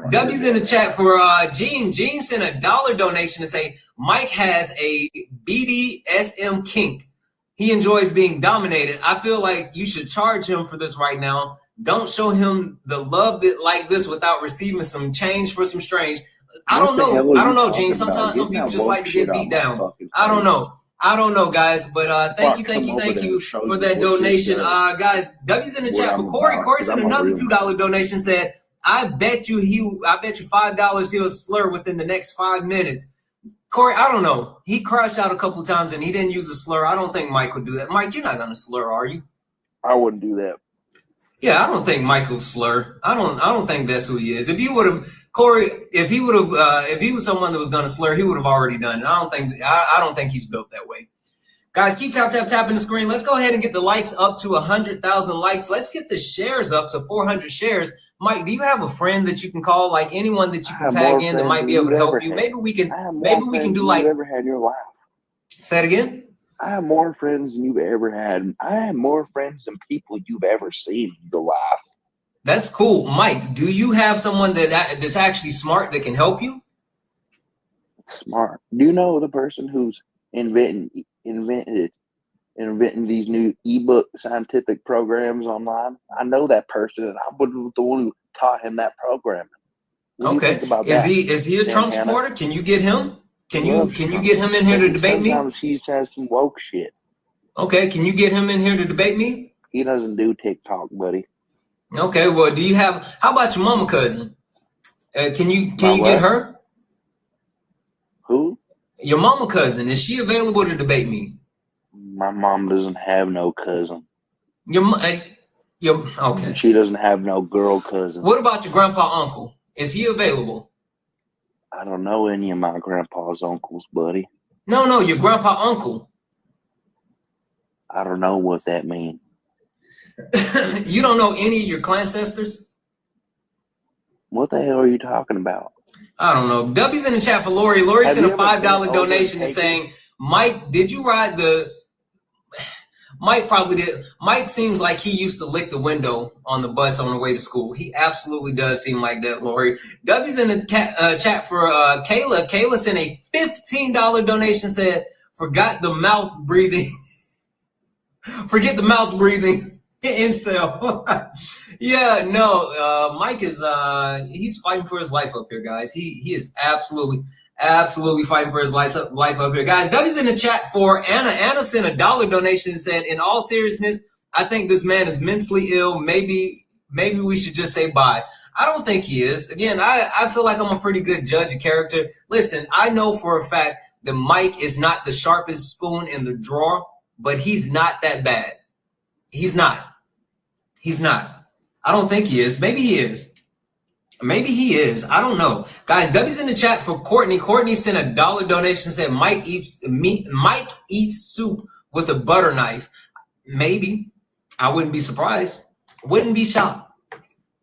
W's in the chat for Gene. Gene sent a $1 donation to say Mike has a BDSM kink. He enjoys being dominated. I feel like you should charge him for this right now. Don't show him the love that like this without receiving some change for some strange. I don't know, Gene. Sometimes some people just like to get beat down. I don't know, guys, but thank you for that donation. Guys, W's in the chat for Corey. Corey sent another $2 donation, said, I bet you $5 he'll slur within the next 5 minutes. Corey, I don't know. He crashed out a couple of times and he didn't use a slur. I don't think Mike would do that. Mike, you're not gonna slur, are you? I wouldn't do that. Yeah, I don't think Mike will slur. I don't think that's who he is. If you would have Corey, if he was someone that was going to slur, he would have already done it. I don't think he's built that way. Guys, keep tapping the screen. Let's go ahead and get the likes up to 100,000 likes. Let's get the shares up to 400 shares. Mike, do you have a friend that you can call, like anyone that you can tag in that might be able to help you? Maybe we can do like. Ever had in your life? Say it again. I have more friends than you've ever had. I have more friends than people you've ever seen in your life. That's cool. Mike, do you have someone that's actually smart that can help you? Smart. Do you know the person who's inventing these new ebook scientific programs online? I know that person, and I was the one who taught him that programming. Okay. Is he a Trump supporter? Can you get him? Can you get him in here to debate me? Sometimes he says some woke shit. Okay, can you get him in here to debate me? He doesn't do TikTok, buddy. Okay, well, how about your mama cousin? Can you My get what? her? Who? Your mama cousin. Is she available to debate me? My mom doesn't have no cousin. Okay. She doesn't have no girl cousin. What about your grandpa uncle? Is he available? I don't know any of my grandpa's uncles, buddy. No, your grandpa uncle. I don't know what that means. You don't know any of your clan sisters? What the hell are you talking about? I don't know. W's in the chat for Lori. Lori Have sent you a ever $5 been over donation and Katie? saying, Mike, did you ride the... Mike probably did. Mike seems like he used to lick the window on the bus on the way to school. He absolutely does seem like that, Lori. W's in the chat for Kayla. Kayla sent a $15 donation, said, forget the mouth breathing incel. Yeah, no, Mike is he's fighting for his life up here, guys. He is absolutely fighting for his life up here, guys. W's in the chat for Anna. Anna sent a $1 donation and said, in all seriousness, I think this man is mentally ill. Maybe we should just say bye. I don't think he is. Again, I feel like I'm a pretty good judge of character. Listen, I know for a fact that Mike is not the sharpest spoon in the drawer, but he's not that bad. He's not. I don't think he is. Maybe he is. I don't know. Guys, W's in the chat for Courtney. Courtney sent a $1 donation, said Mike eats soup with a butter knife. Maybe. I wouldn't be surprised. Wouldn't be shocked.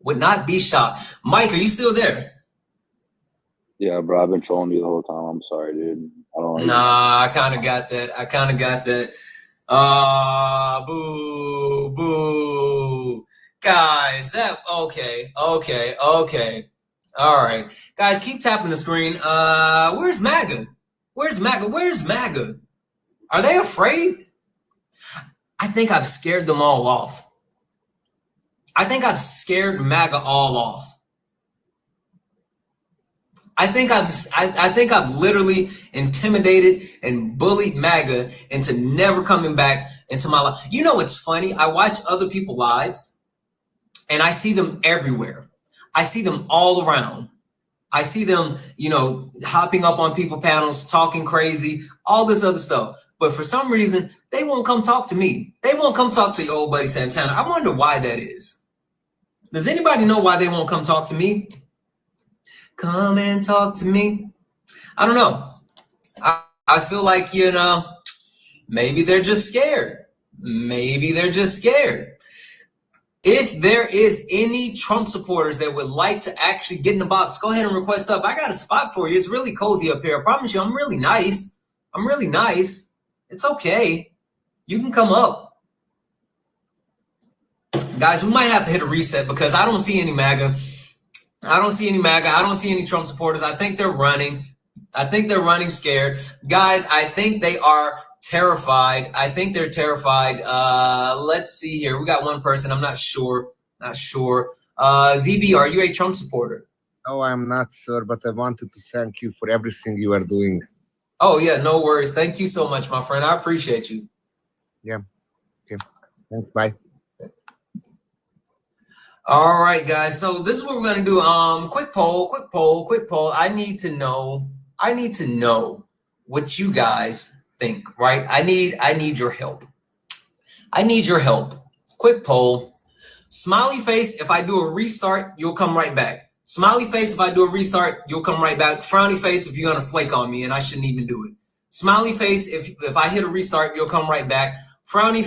Would not be shocked. Mike, are you still there? Yeah, bro, I've been trolling you the whole time. I'm sorry, dude. I kind of got that. Boo. Guys, okay. All right. Guys, keep tapping the screen. Where's MAGA? Where's MAGA? Are they afraid? I think I've scared them all off. I think I've scared MAGA all off. I think I've literally intimidated and bullied MAGA into never coming back into my life. You know, it's funny. I watch other people's lives and I see them everywhere. I see them all around. I see them, hopping up on people panels, talking crazy, all this other stuff. But for some reason, they won't come talk to me. They won't come talk to your old buddy Santana. I wonder why that is. Does anybody know why they won't come talk to me? Come and talk to me. I don't know. I feel like, maybe they're just scared. If there is any Trump supporters that would like to actually get in the box, go ahead and request up. I got a spot for you. It's really cozy up here. I promise you, I'm really nice. It's okay. You can come up. Guys, we might have to hit a reset because I don't see any MAGA. I don't see any Trump supporters. I think they're running. Scared. Guys, I think they are terrified. Let's see here. We got one person. I'm not sure. ZB, are you a Trump supporter? No, I'm not, sir, but I wanted to thank you for everything you are doing. Oh, yeah, no worries. Thank you so much, my friend. I appreciate you. Yeah. Okay. Thanks. Bye. All right, guys. So this is what we're gonna do. Quick poll. I need to know what you guys think, right? I need your help. Quick poll. Smiley face, if I do a restart, you'll come right back. Smiley face, if I do a restart, you'll come right back. Frowny face, if you're gonna flake on me and I shouldn't even do it. Smiley face, if I hit a restart, you'll come right back. Frowny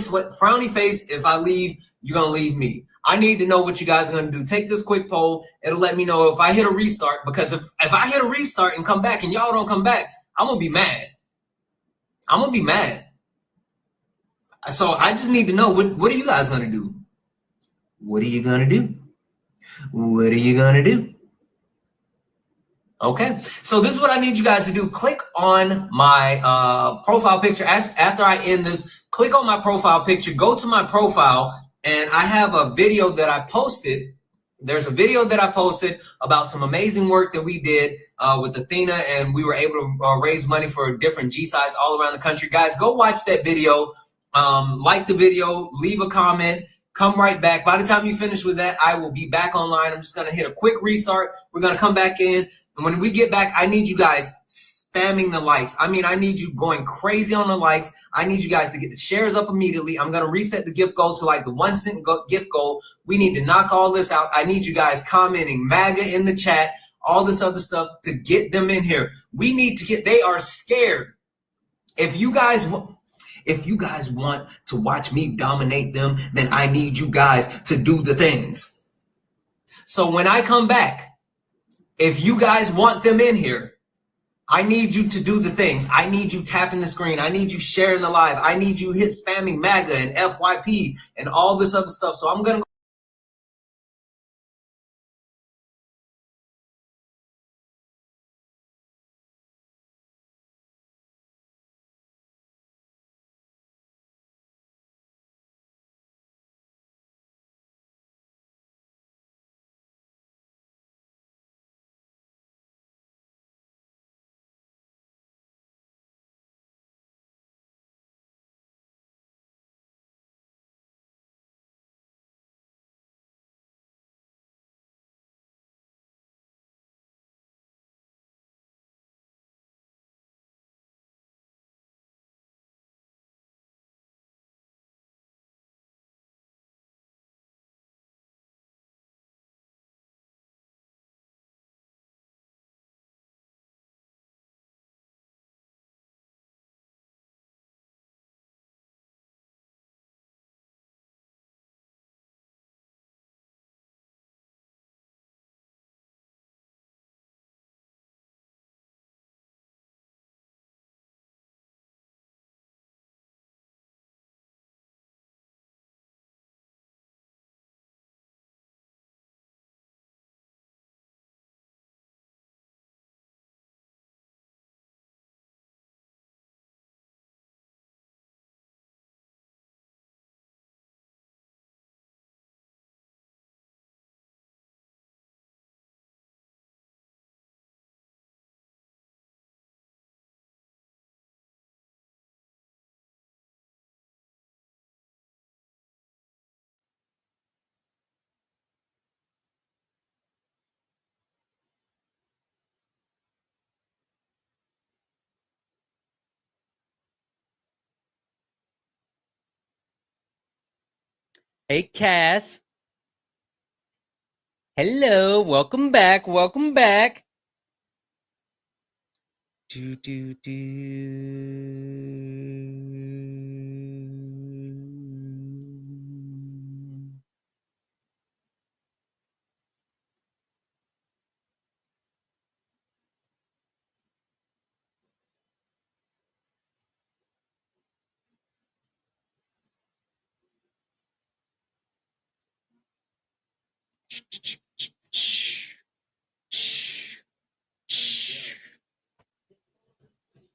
face, if I leave, you're gonna leave me. I need to know what you guys are going to do. Take this quick poll. It'll let me know if I hit a restart, because if I hit a restart and come back and y'all don't come back, I'm going to be mad. So I just need to know, what are you guys going to do? What are you going to do? Okay. So this is what I need you guys to do. Click on my profile picture. After I end this, click on my profile picture. Go to my profile. And I have a video that I posted. There's a video that I posted about some amazing work that we did with Athena, and we were able to raise money for different G-sides all around the country. Guys, go watch that video. Like the video, leave a comment, Come right back. By the time you finish with that, I will be back online. I'm just going to hit a quick restart. We're going to come back in. And when we get back, I need you guys spamming the likes. I mean, I need you going crazy on the likes. I need you guys to get the shares up immediately. I'm going to reset the gift goal to like the 1 cent gift goal. We need to knock all this out. I need you guys commenting MAGA in the chat, all this other stuff to get them in here. We need to get, they are scared. If you guys want to watch me dominate them, then I need you guys to do the things. So when I come back, if you guys want them in here, I need you to do the things. I need you tapping the screen. I need you sharing the live. I need you hit spamming MAGA and FYP and all this other stuff. So I'm going to Hey, Cass. Hello. Welcome back. Welcome back. Do, do, do.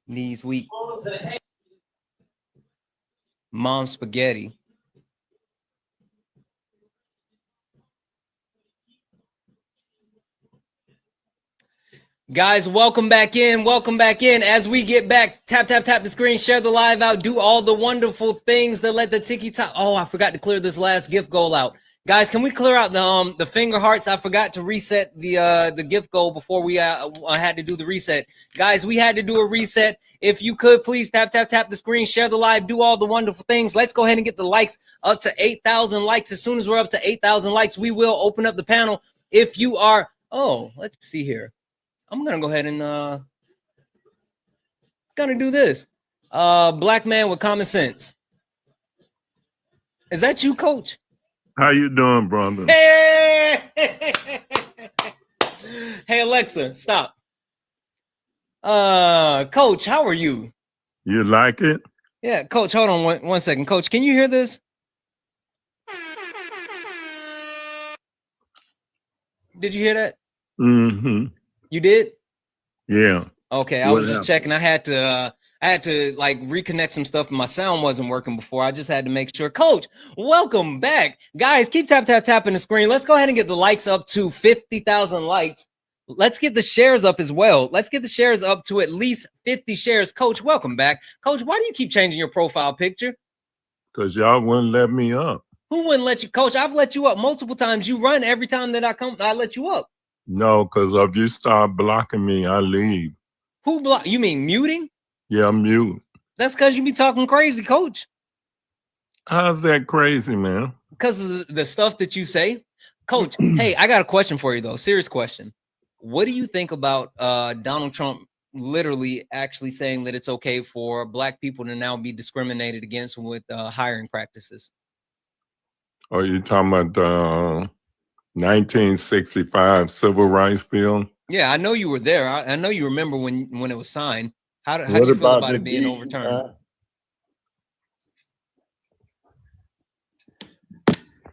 Knees weak. Mom spaghetti. Guys, welcome back in. Welcome back in. As we get back, tap, tap, tap the screen, share the live out, do all the wonderful things that let the tiki-top. Oh, I forgot to clear this last gift goal out. Guys, can we clear out the finger hearts? I forgot to reset the gift goal before we had to do the reset. Guys, we had to do a reset. If you could, please tap, tap, tap the screen, share the live, do all the wonderful things. Let's go ahead and get the likes up to 8,000 likes. As soon as we're up to 8,000 likes, we will open up the panel. If you are, let's see here. I'm gonna go ahead and gonna do this. Black man with common sense. Is that you, Coach? How you doing, brother? Hey, hey Alexa, stop. Coach, how are you? You like it? Yeah, Coach, hold on one second. Coach, can you hear this? Did you hear that? Mm-hmm. You did? Yeah. Okay, I was just checking. I had to like reconnect some stuff. My sound wasn't working before. I just had to make sure. Coach, welcome back. Guys, keep tapping the screen. Let's go ahead and get the likes up to 50,000 likes. Let's get the shares up as well. Let's get the shares up to at least 50 shares. Coach, welcome back. Coach, why do you keep changing your profile picture? Because y'all wouldn't let me up. Who wouldn't let you, Coach? I've let you up multiple times. You run every time that I let you up. No, because if you start blocking me, I leave. Who block? You mean muting? Yeah, I'm mute. That's because you be talking crazy, Coach. How's that crazy, man? Because of the stuff that you say, Coach. Hey, I got a question for you though. Serious question. What do you think about Donald Trump literally actually saying that it's okay for Black people to now be discriminated against with hiring practices? Are you talking about the 1965 Civil Rights Bill? Yeah, I know you were there. I know you remember when it was signed. How do What you feel about about the it being DEI? overturned?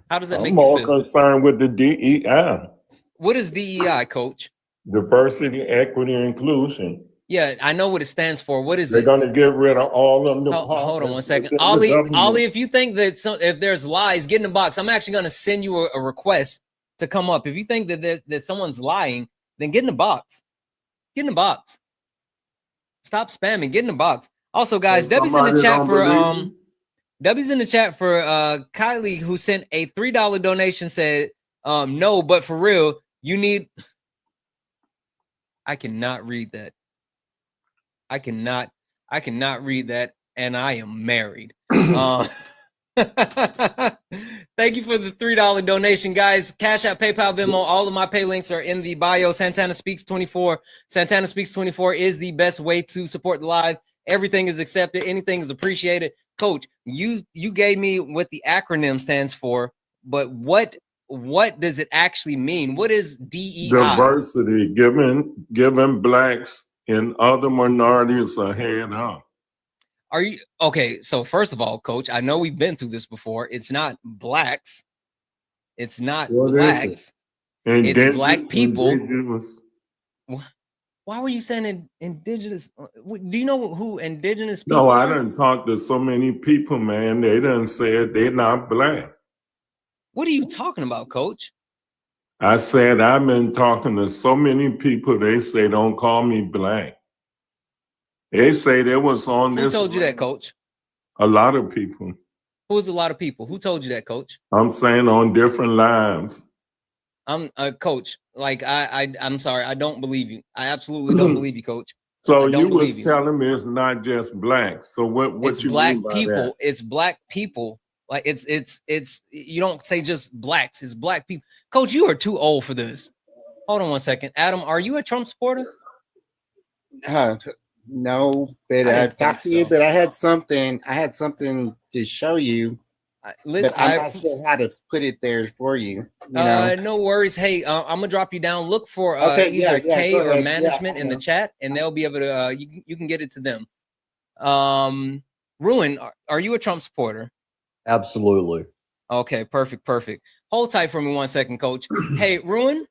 How does that make I'm you more feel? concerned with the DEI. What is DEI, Coach? Diversity, equity, inclusion. Yeah, I know what it stands for. What is They're it? going to get rid of all of them Hold on one departments second. within the Ollie, government. if you think that if there's lies, get in the box. I'm actually going to send you a request to come up. If you think that someone's lying, then get in the box. Get in the box. Stop spamming. Get in the box. Also, guys, Debbie's in the chat for Kylie, who sent a $3 donation, said, no, but for real, you need. I cannot read that. I cannot read that, and I am married. Thank you for the $3 donation, guys. Cash App, PayPal, Venmo, all of my pay links are in the bio. Santana Speaks 24. Santana Speaks 24 is the best way to support the live. Everything is accepted. Anything is appreciated. Coach, you gave me what the acronym stands for, but what does it actually mean? What is DEI? Diversity, giving Blacks and other minorities a hand up. Are you okay? So first of all, Coach, I know we've been through this before. It's not Blacks. It's not What Blacks. It's Black people. Indigenous. Why were you saying indigenous? Do you know who indigenous people No, I are? didn't talk to so many people, man. They done said they're not Black. What are you talking about, Coach? I said I've been talking to so many people. They say don't call me Black. They say there was on Who this. told you that, Coach? A lot of people. Who was a lot of people? Who told you that, Coach? I'm saying on different lives. I'm a Coach. Like I'm sorry, I don't believe you. I absolutely don't believe you, Coach. So you was telling me it's not just Blacks. So what It's you Black mean by people. that? It's Black people. Like it's you don't say just Blacks. It's Black people. Coach, you are too old for this. Hold on one second. Adam, are you a Trump supporter? No, but I've talked to you, but I had something to show you. But I'm not sure how to put it there for you. No worries. Hey, I'm gonna drop you down. Look for either K or management in the chat, and they'll be able to. You can get it to them. Ruin, are you a Trump supporter? Absolutely. Okay, perfect. Hold tight for me 1 second, Coach. Hey, Ruin,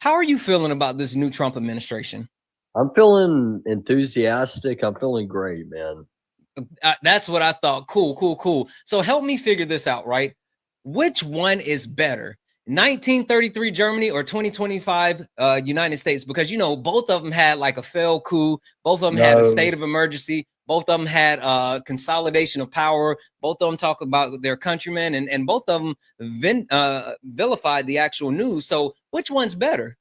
how are you feeling about this new Trump administration? I'm feeling enthusiastic. I'm feeling great, man. That's what I thought. Cool. So help me figure this out, right? Which one is better, 1933 Germany or 2025 United States? Because both of them had like a failed coup. Both of them had a state of emergency. Both of them had consolidation of power. Both of them talk about their countrymen, and both of them vilified the actual news. So which one's better?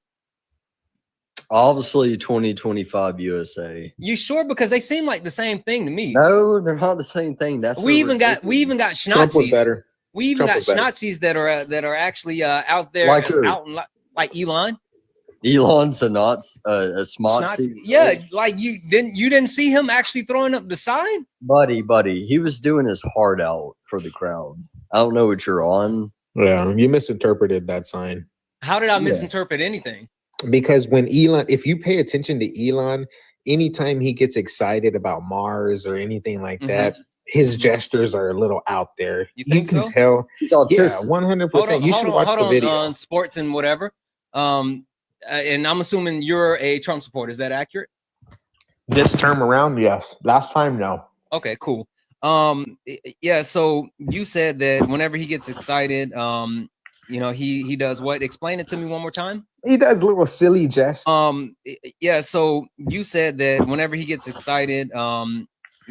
Obviously, 2025 USA. You sure? Because they seem like the same thing to me. No, they're not the same thing. That's we even got Schnazis. Better. We even got Schnazis that are actually out there, out in, like Elon. Elon's a Smotsy. Yeah, like you didn't see him actually throwing up the sign, buddy. He was doing his heart out for the crowd. I don't know what you're on. Yeah, you misinterpreted that sign. How did I misinterpret anything? Because when Elon, if you pay attention to Elon, anytime he gets excited about Mars or anything like that, his gestures are a little out there. You can tell. He's autistic. 100%. You should watch the video. On sports and whatever. And I'm assuming you're a Trump supporter. Is that accurate? This term around, yes. Last time, no. Okay, cool. Yeah. So you said that whenever he gets excited, he does what? Explain it to me one more time. He does little silly gestures. Yeah. So you said that whenever he gets excited,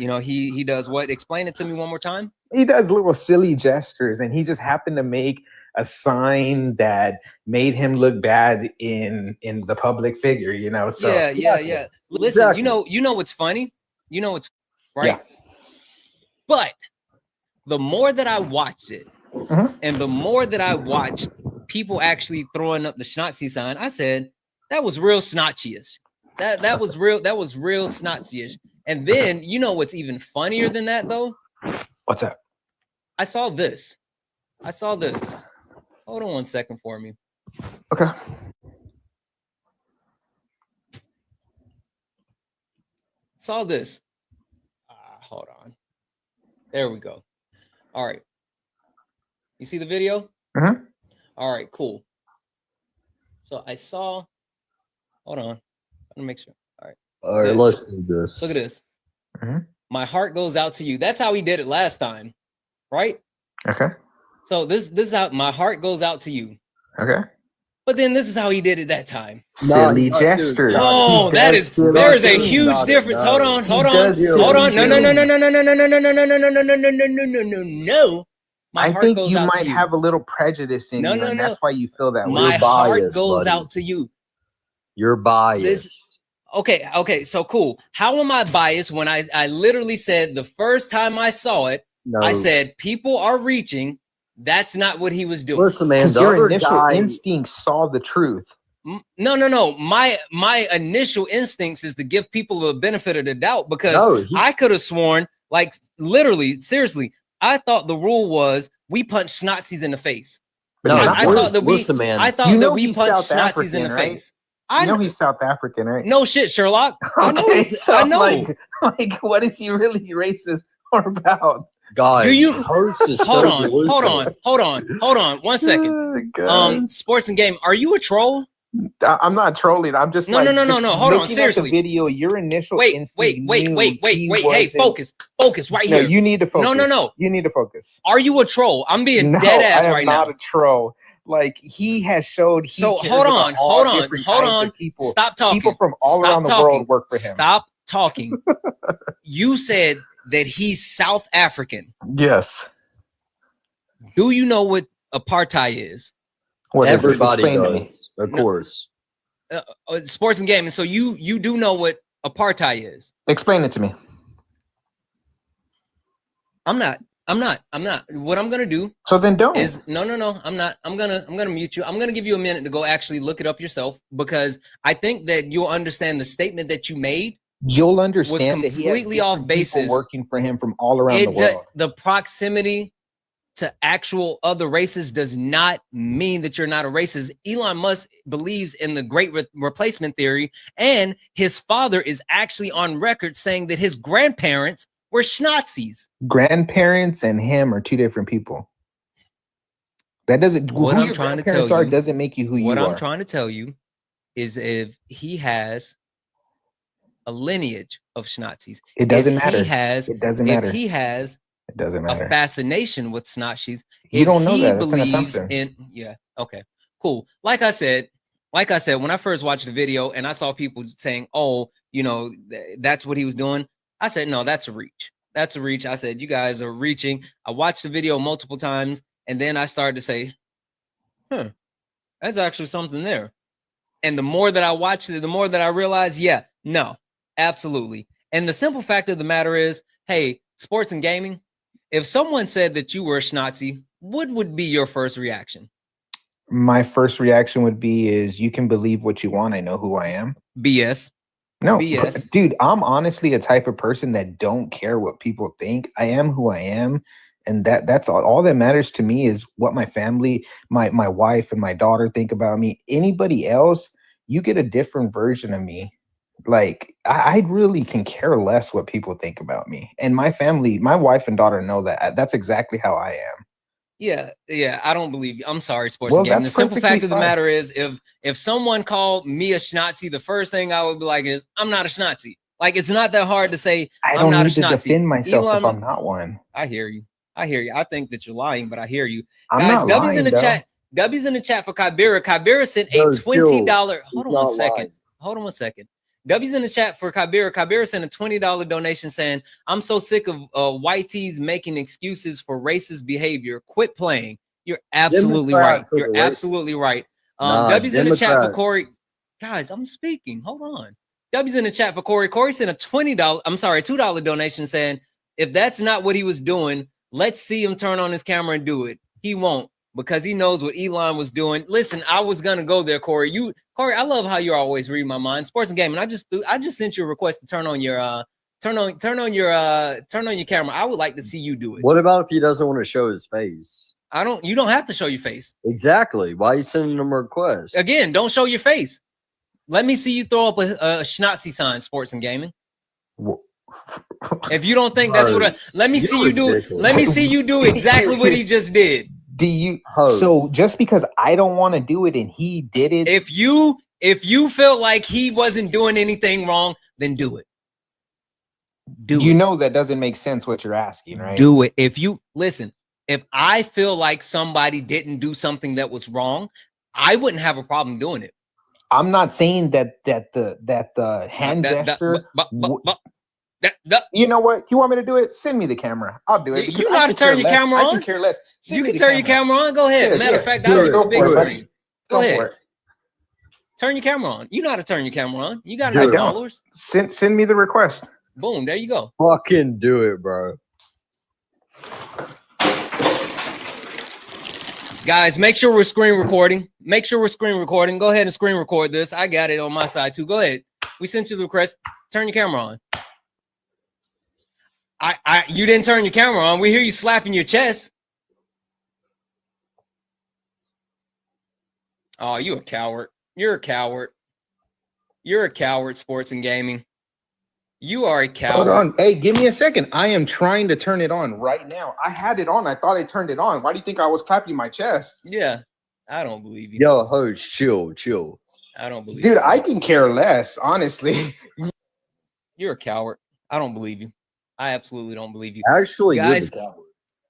You know, he does what? Explain it to me one more time. He does little silly gestures, and he just happened to make a sign that made him look bad in the public figure, you know. So yeah. Listen, you know what's funny? You know what's right? Yeah. But the more that I watched it, and the more that I watched people actually throwing up the Schnazi sign, I said that was real snotchiest. That was real snotchiest. And then you know what's even funnier than that though? What's that? I saw this. Hold on one second for me. Okay. Saw this. Hold on. There we go. All right. You see the video? All right, cool. So I saw. Hold on. I'm gonna make sure. All right, let's do this. Look at this. My heart goes out to you. That's how he did it last time, right? Okay. So this is how my heart goes out to you. Okay. But then this is how he did it that time. Silly gesture. Oh, there's a huge difference. Hold on. No. I think you might have a little prejudice in you, and that's why you feel that way. My heart goes out to you. You're biased. Okay, so cool. How am I biased when I literally said the first time I saw it, I said people are reaching. That's not what he was doing. Listen, man, your initial instinct saw the truth. No. My initial instincts is to give people the benefit of the doubt because I could have sworn, like literally, seriously, I thought the rule was we punch Nazis in the face. No, I thought that listen, man. I thought that we punched Nazis in the face. I know he's South African, right? No shit, Sherlock. Okay, I know. Like, what is he really racist or about? Guys, do you hold on 1 second. Sports and game, are you a troll? I'm not trolling. I'm just no. Hold on, seriously. The video, your initial wait. Hey, focus right here. No, you need to focus. No. You need to focus. Are you a troll? I'm being dead ass right now. I'm not a troll. Like he has showed. So hold on. People. Stop talking. People from all around the world work for him. Stop talking. You said that he's South African. Yes. Do you know what apartheid is? What everybody does, of course. Sports and gaming. So you do know what apartheid is. Explain it to me. I'm not. What I'm gonna do. So then don't. Is no. I'm not. I'm gonna mute you. I'm gonna give you a minute to go actually look it up yourself because I think that you'll understand the statement that you made. You'll understand was completely off basis working for him from all around the world. The proximity to actual other races does not mean that you're not a racist. Elon Musk believes in the great replacement theory, and his father is actually on record saying that his grandparents were Schnazis. Grandparents and him are two different people. That doesn't. What I'm trying to tell you doesn't make you who you are. What I'm trying to tell you is if he has a lineage of Schnazis, it doesn't matter. It doesn't matter. If he has. It doesn't matter. A fascination with Schnazis. You don't know that. That's an assumption. Yeah. Okay. Cool. Like I said, when I first watched the video and I saw people saying, "Oh, you know, that's what he was doing," I said, "No, that's a reach. That's a reach." I said, "You guys are reaching." I watched the video multiple times, and then I started to say, that's actually something there." And the more that I watched it, the more that I realized, yeah, no, absolutely. And the simple fact of the matter is, hey, sports and gaming. If someone said that you were a Schnazi, what would be your first reaction? My first reaction would be is you can believe what you want. I know who I am. BS. No, BS. Dude, I'm honestly a type of person that don't care what people think. I am who I am. And that's all that matters to me is what my family, my wife and my daughter think about me. Anybody else, you get a different version of me. Like I really can care less what people think about me. And my family, my wife and daughter know that. That's exactly how I am. Yeah. I don't believe you. I'm sorry, sports and gaming. The simple fact of the matter is if someone called me a Schnazi, the first thing I would be like is I'm not a Schnazi. Like it's not that hard to say I'm not a Schnazi. I don't need to defend myself if I'm not one. I hear you. I think that you're lying, but I hear you. I'm Guys, not W's in the chat. W's in the chat for Kybera. Kybera sent a $20. Hold on one second. W's in the chat for Kabir. Kabir sent a $20 donation saying, I'm so sick of YTs making excuses for racist behavior. Quit playing. You're absolutely right. You're absolutely right. W's in the chat for Corey. Guys, I'm speaking. Hold on. W's in the chat for Corey. Corey sent a $2 donation saying, if that's not what he was doing, let's see him turn on his camera and do it. He won't, because he knows what Elon was doing. Listen, I was gonna go there, Corey. Corey, I love how you always read my mind. Sports and gaming. I just sent you a request to turn on your camera. I would like to see you do it. What about if he doesn't want to show his face? You don't have to show your face. Exactly. Why are you sending him a request? Again, don't show your face. Let me see you throw up a Schnazi sign, sports and gaming. If you don't think that's what let me see you do it. Let me see you do exactly what he just did. Do you so just because I don't want to do it and he did it? If you felt like he wasn't doing anything wrong, then do it. You know that doesn't make sense what you're asking, right? Do it. If you listen, if I feel like somebody didn't do something that was wrong, I wouldn't have a problem doing it. I'm not saying that the hand gesture. You know what? You want me to do it? Send me the camera. I'll do it. You know how to turn your camera on? I can care less. You can turn your camera on. Go ahead. Matter of fact, I'll do the big screen. Go ahead. Turn your camera on. You know how to turn your camera on. You got enough followers. Send me the request. Boom. There you go. Fucking do it, bro. Guys, make sure we're screen recording. Make sure we're screen recording. Go ahead and screen record this. I got it on my side too. Go ahead. We sent you the request. Turn your camera on. You didn't turn your camera on. We hear you slapping your chest. Oh, you a coward. You're a coward. You're a coward, sports and gaming. You are a coward. Hold on. Hey, give me a second. I am trying to turn it on right now. I had it on. I thought I turned it on. Why do you think I was clapping my chest? Yeah, I don't believe you. Yo, host, chill. I don't believe Dude, you. I can care less, honestly. You're a coward. I don't believe you. I absolutely don't believe you. Actually,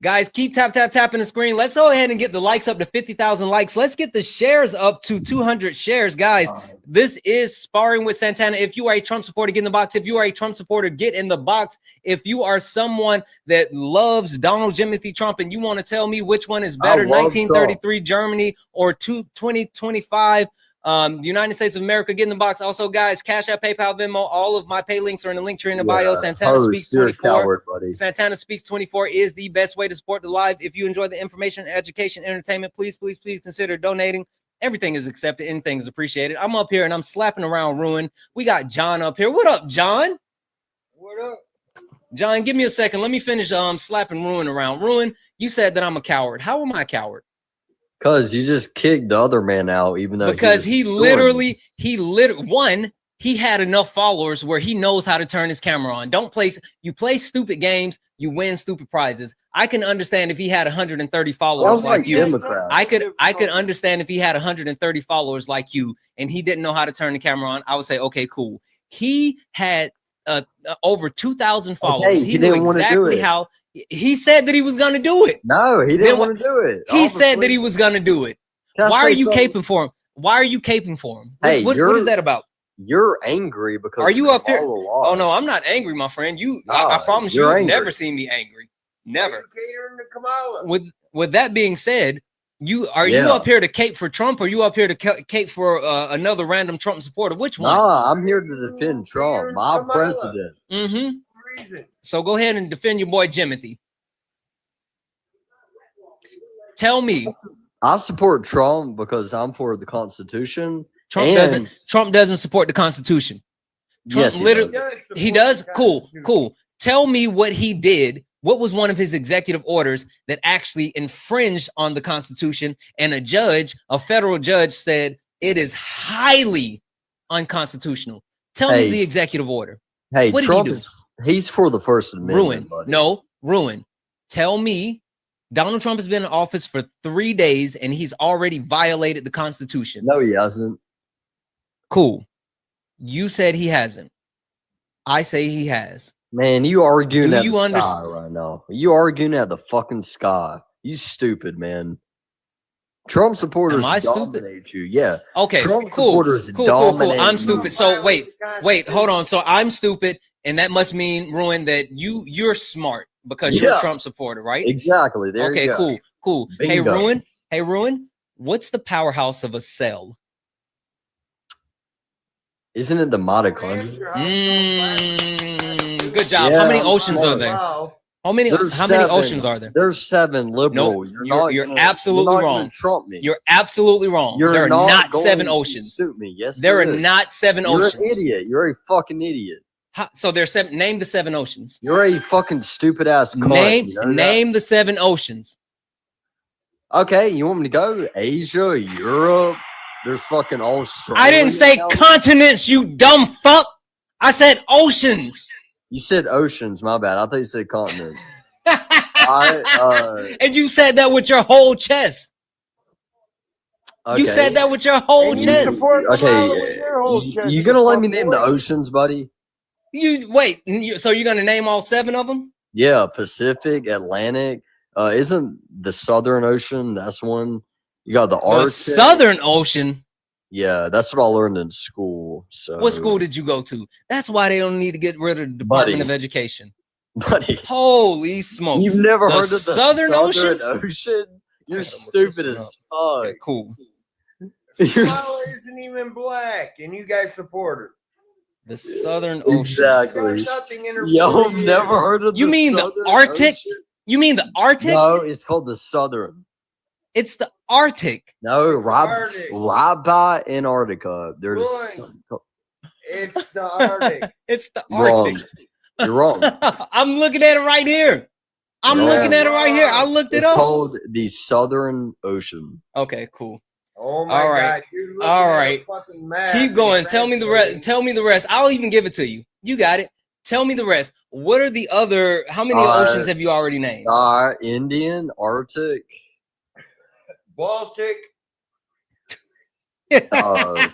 guys, keep tapping the screen. Let's go ahead and get the likes up to 50,000 likes. Let's get the shares up to 200 shares, guys. This is Sparring with Santana. If you are a Trump supporter, get in the box. If you are a Trump supporter, get in the box. If you are someone that loves Donald Timothy Trump and you want to tell me which one is better, 1933 Trump. Germany or 2025 the United States of America, get in the box. Also, guys, Cash App, PayPal, Venmo, all of my pay links are in the link tree in the bio. Santana Speaks 24. Coward, buddy. Santana Speaks 24 is the best way to support the live. If you enjoy the information, education, entertainment, please consider donating. Everything is accepted. Anything is appreciated. I'm up here and I'm slapping around Ruin. We got John up here. What up, John? What up? John, give me a second. Let me finish slapping Ruin around. Ruin, you said that I'm a coward. How am I a coward? Because you just kicked the other man out, even though he had enough followers where he knows how to turn his camera on. You play stupid games, you win stupid prizes. I can understand if he had 130 followers like you. Democrats. I could understand if he had 130 followers like you and he didn't know how to turn the camera on. I would say, okay, cool. He had over 2,000 followers. Okay, he knew exactly how. He said that he was going to do it. No, he didn't want to do it. He said that he was going to do it. Why are you caping for him? Why are you caping for him? Hey, what is that about? You're angry because are you up here? Oh no, I'm not angry, my friend. I promise you've never seen me angry. Never. With that being said, you up here to cape for Trump, or you up here to cape for another random Trump supporter? Which one? Nah, I'm here to defend Trump, my president. Mm-hmm. So go ahead and defend your boy Jimothy. Tell me. I support Trump because I'm for the Constitution. Trump doesn't support the Constitution. Trump he does. Cool. Tell me what he did. What was one of his executive orders that actually infringed on the Constitution? And a federal judge said it is highly unconstitutional. Tell me the executive order. Hey, what Trump he's for the First Amendment. Ruin. Tell me, Donald Trump has been in office for 3 days and he's already violated the Constitution. No, he hasn't. Cool. You said he hasn't. I say he has. Man, you arguing at the sky right now. You arguing at the fucking sky. You stupid, man. Trump supporters Am I stupid? dominate you. Yeah. Okay, Trump cool. supporters Cool. dominate I'm you. stupid. So wait, hold on. So I'm stupid, and that must mean, Ruin, that you're smart because you're a Yeah. Trump supporter, right? Exactly. There you go. Cool. Bingo. Hey, Ruin, what's the powerhouse of a cell? Isn't it the mitochondria? Good job. Yeah, How many I'm oceans smart. are there? Wow. How many oceans are there? There's 7, liberal. Nope. You're absolutely wrong. Trump me. You're absolutely wrong. You're there are not 7 going to oceans. suit me. Yes, There are is. not 7 You're oceans. an idiot. You're a fucking idiot. So there's 7. Name the 7 oceans. You're a fucking stupid ass cunt. Name the 7 oceans. Okay, you want me to go? Asia, Europe. There's fucking Australia. I didn't say continents, you dumb fuck. I said oceans. You said oceans. My bad. I thought you said continents. And you said that with your whole chest. Okay. You said that with your whole chest. Okay, you gonna let me name the oceans, buddy? So you're gonna name all 7 of them? Yeah, Pacific, Atlantic. Isn't the Southern Ocean? That's one. You got the Arctic. The Southern Ocean. Yeah, that's what I learned in school. So what school did you go to? That's why they don't need to get rid of the Department of Education. Buddy, holy smokes! You've never heard of the Southern Ocean? You're stupid as fuck. Okay, cool. Flower isn't even black, and you guys support her. The Southern Ocean. Exactly. Nothing in her. Yo, never heard of. You mean the Arctic? You mean the Arctic? No, it's called the Southern. It's the Arctic. No, right by Antarctica. There's. It's the Arctic. It's the Arctic. You're wrong. I'm looking at it right here. I looked it It's up. It's called the Southern Ocean. Okay, cool. Oh my God! You're All right. Fucking mad. Keep going. Tell me the rest. Tell me the rest. I'll even give it to you. You got it. Tell me the rest. What are the other? How many oceans have you already named? Indian, Arctic, Baltic,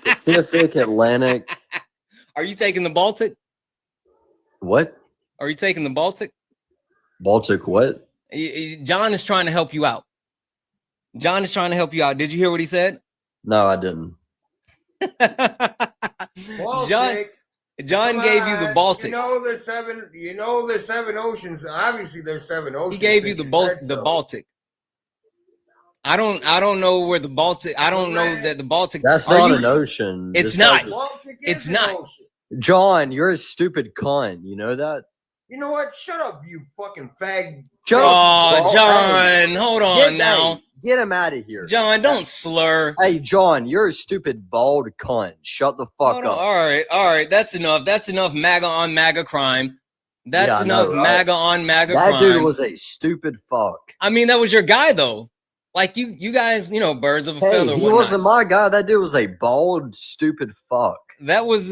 Pacific, Atlantic. Are you taking the Baltic? What? Are you taking the Baltic? Baltic what? John is trying to help you out. John is trying to help you out. Did you hear what he said? No, I didn't. John gave you the Baltic. There's 7. There's 7 oceans. Obviously, there's 7 oceans. He gave you the Baltic. I don't know where the Baltic. I don't know that the Baltic. That's not an ocean. It's not. It's not. John, you're a stupid cunt. You know that? You know what? Shut up, you fucking fag. John, hold on now. Get him out of here. John, don't slur. Hey, John, you're a stupid bald cunt. Shut the fuck up. All right. That's enough. That's enough MAGA on MAGA crime. That's enough MAGA on MAGA crime. That dude was a stupid fuck. I mean, that was your guy, though. Like, you guys, birds of a feather. He wasn't my guy. That dude was a bald, stupid fuck. That was,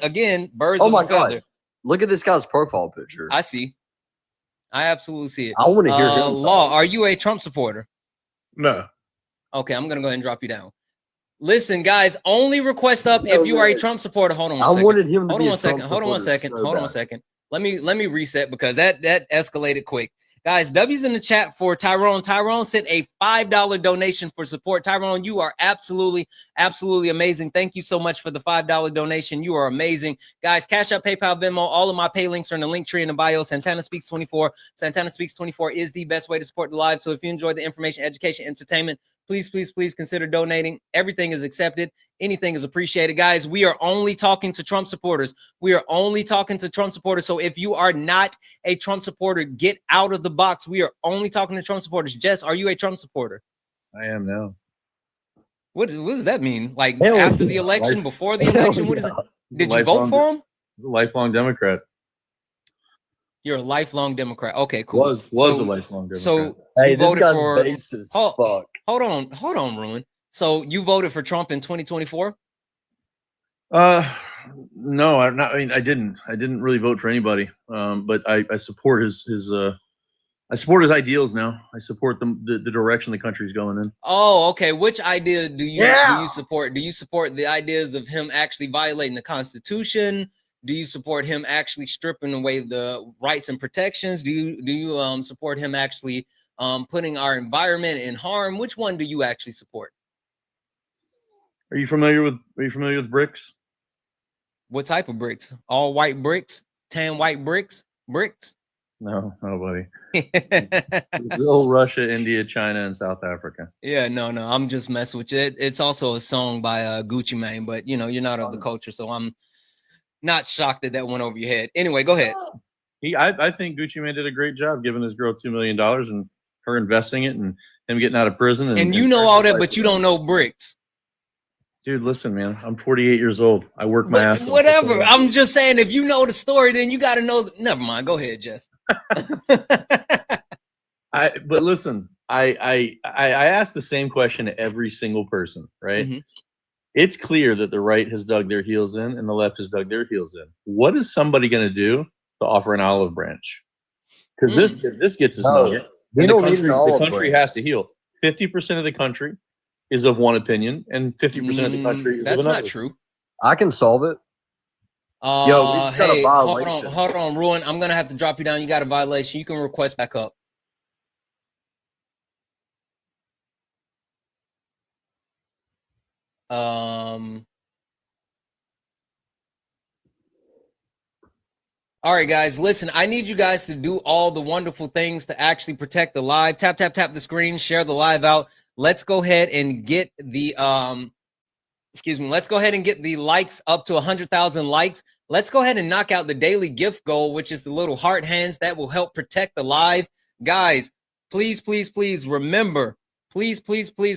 again, birds of a feather. God. Look at this guy's profile picture. I see. I absolutely see it. I want to hear him. Law, are you a Trump supporter? No. Okay, I'm going to go ahead and drop you down. Listen, guys, only request up if you are a Trump supporter. Hold on one second. I wanted him to be a Trump supporter. Hold on one second. Let me reset because that escalated quick. Guys, W's in the chat for Tyrone. Tyrone sent a $5 donation for support. Tyrone, you are absolutely amazing. Thank you so much for the $5 donation. You are amazing. Guys, Cash App, PayPal, Venmo, all of my pay links are in the link tree in the bio. Santana Speaks 24. Santana Speaks 24 is the best way to support the live. So if you enjoy the information, education, entertainment, please consider donating. Everything is accepted. Anything is appreciated. Guys, we are only talking to Trump supporters. So if you are not a Trump supporter, get out of the box. We are only talking to Trump supporters. Jess, are you a Trump supporter? I am now. What does that mean? Like after the election, before the election? What is it? Did you vote for him? He's a lifelong Democrat. You're a lifelong Democrat. Okay, cool. Was a lifelong Democrat. So hey, you voted for based as fuck. Hold on, Ruin. So you voted for Trump in 2024? No, I didn't really vote for anybody. But I support his I support his ideals now. I support the direction the country's going in. Oh, okay. Which idea do you support? Do you support the ideas of him actually violating the Constitution? Do you support him actually stripping away the rights and protections? Do you support him actually putting our environment in harm. Which one do you actually support? Are you familiar with bricks? What type of bricks? All white bricks, tan white bricks, bricks? No, nobody. Brazil, Russia, India, China, and South Africa. Yeah, no, I'm just messing with you. It's also a song by Gucci Mane, but you know, you're not of the culture, so I'm not shocked that went over your head. Anyway, go ahead. I think Gucci Mane did a great job giving his girl $2 million and her investing it and him getting out of prison. And you know all that, but you don't know bricks. Dude, listen, man. I'm 48 years old. I work my ass off. Whatever. I'm just saying, if you know the story, then you got to know. Never mind. Go ahead, Jess. But listen, I ask the same question to every single person, right? Mm-hmm. It's clear that the right has dug their heels in and the left has dug their heels in. What is somebody going to do to offer an olive branch? Because this gets us nowhere. We don't need an olive branch. The country has to heal. 50% of the country is of one opinion, and 50% of the country is of another. That's not true. I can solve it. Yo, we just got a violation. Hold on, Ruin. I'm gonna have to drop you down. You got a violation. You can request back up. All right, guys, listen, I need you guys to do all the wonderful things to actually protect the live. Tap the screen, share the live out. Let's go ahead and get the let's go ahead and get the likes up to 100,000 likes. Let's go ahead and knock out the daily gift goal, which is the little heart hands that will help protect the live. Guys, please remember, please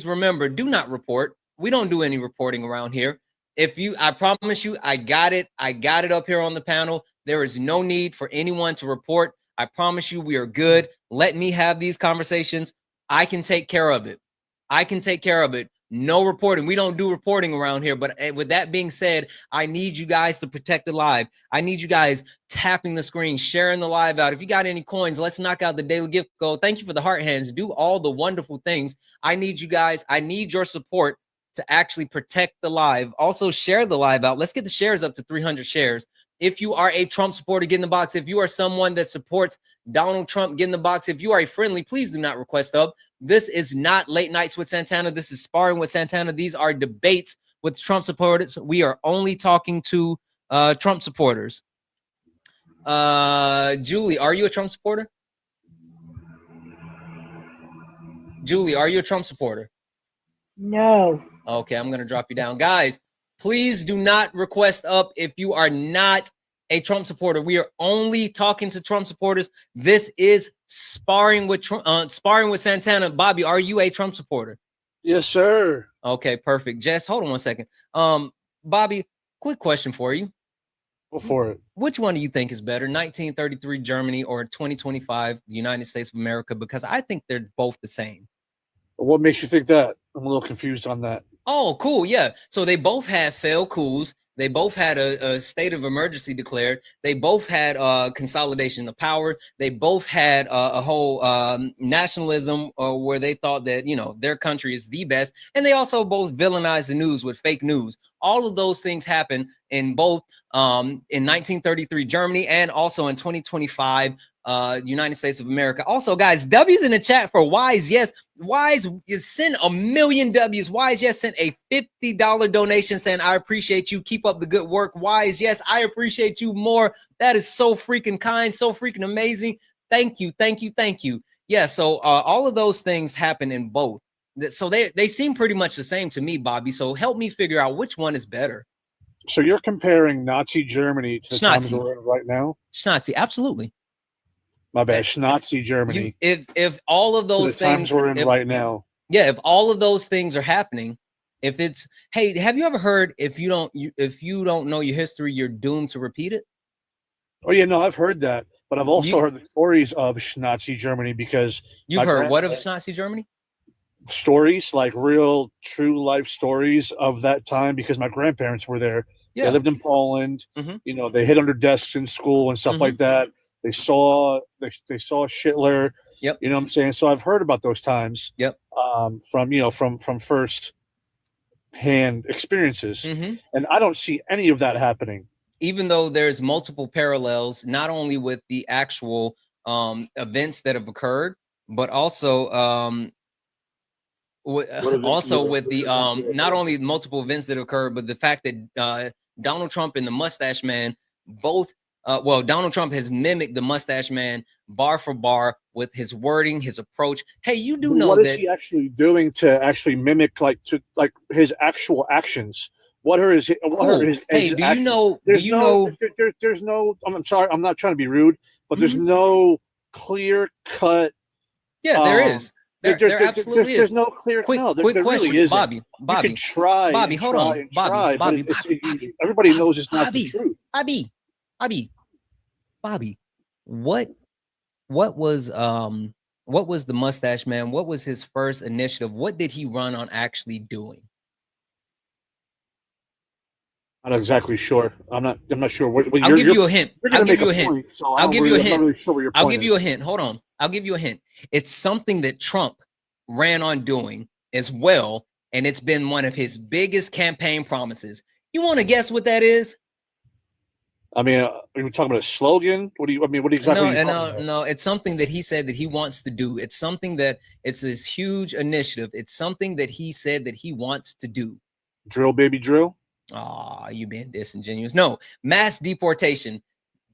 remember, do not report. We don't do any reporting around here. I promise you, I got it up here on the panel. There is no need for anyone to report. I promise you, we are good. Let me have these conversations. I can take care of it. No reporting. We don't do reporting around here. But with that being said, I need you guys to protect the live. I need you guys tapping the screen, sharing the live out. If you got any coins, let's knock out the daily gift goal. Thank you for the heart hands. Do all the wonderful things. I need you guys. I need your support to actually protect the live. Also, share the live out. Let's get the shares up to 300 shares. If you are a Trump supporter, get in the box. If you are someone that supports Donald Trump, get in the box. If you are a friendly, please do not request up. This is not Late Nights with Santana. This is Sparring with Santana. These are debates with Trump supporters. We are only talking to Trump supporters. Julie, are you a Trump supporter? Julie, are you a Trump supporter? No. Okay, I'm going to drop you down. Guys, please do not request up if you are not a Trump supporter. We are only talking to Trump supporters. This is Sparring with Santana. Bobby, are you a Trump supporter? Yes, sir. Okay, perfect. Jess, hold on one second. Bobby, quick question for you. Go for it. Which one do you think is better, 1933 Germany or 2025 the United States of America? Because I think they're both the same. What makes you think that? I'm a little confused on that. Oh, cool. Yeah. So they both had failed coups. They both had a state of emergency declared. They both had consolidation of power. They both had a whole nationalism where they thought that, you know, their country is the best. And they also both villainized the news with fake news. All of those things happen in both in 1933 Germany and also in 2025 United States of America. Also, guys, W's in the chat for Wise. Yes, Wise is sent a million W's. Wise, yes, sent a $50 donation saying, I appreciate you. Keep up the good work. Wise, yes, I appreciate you more. That is so freaking kind, so freaking amazing. Thank you. Yeah, so all of those things happen in both. So they seem pretty much the same to me, Bobby. So help me figure out which one is better. So you're comparing Nazi Germany to the times we're in right now? Schnazi, absolutely. My bad, Nazi Germany. If all of those things we're in right now, yeah, if all of those things are happening, if it's, hey, have you ever heard if you don't know your history, you're doomed to repeat it? Oh yeah, no, I've heard that, but I've also heard the stories of Nazi Germany because you've heard what of Nazi Germany? Stories like real, true life stories of that time because my grandparents were there. Yeah. They lived in Poland. Mm-hmm. You know, they hid under desks in school and stuff like that. They saw Hitler. Yep. You know what I'm saying? So I've heard about those times. Yep. From first hand experiences. Mm-hmm. And I don't see any of that happening. Even though there's multiple parallels, not only with the actual events that have occurred, but also also with the not only multiple events that occurred, but the fact that Donald Trump and the Mustache Man both well, Donald Trump has mimicked the Mustache Man bar for bar with his wording, his approach. Hey, you do know what that is he actually doing to actually mimic like his actual actions? What are his hey, do you actions? know There's no I'm sorry, I'm not trying to be rude, but there's no clear cut. Yeah, there is. There absolutely is. There's no clear. Quick there question, really isn't. Bobby. You can try, Bobby, and hold try on, and Bobby, try, Bobby, but everybody knows it's not the truth. Bobby, what was the Mustache Man? What was his first initiative? What did he run on actually doing? I'm not exactly sure. I'm not sure. I'll give you a hint. I'll give you a hint. Point, so I'll give you a hint. I'm not really sure what your point I'll give you a hint. Hold on. I'll give you a hint. It's something that Trump ran on doing as well, and it's been one of his biggest campaign promises. You want to guess what that is? I mean, are we talking about a slogan? What exactly? No. It's something that he said that he wants to do. It's something that it's this huge initiative. It's something that he said that he wants to do. Drill, baby, drill. Ah, you being disingenuous. No, mass deportation.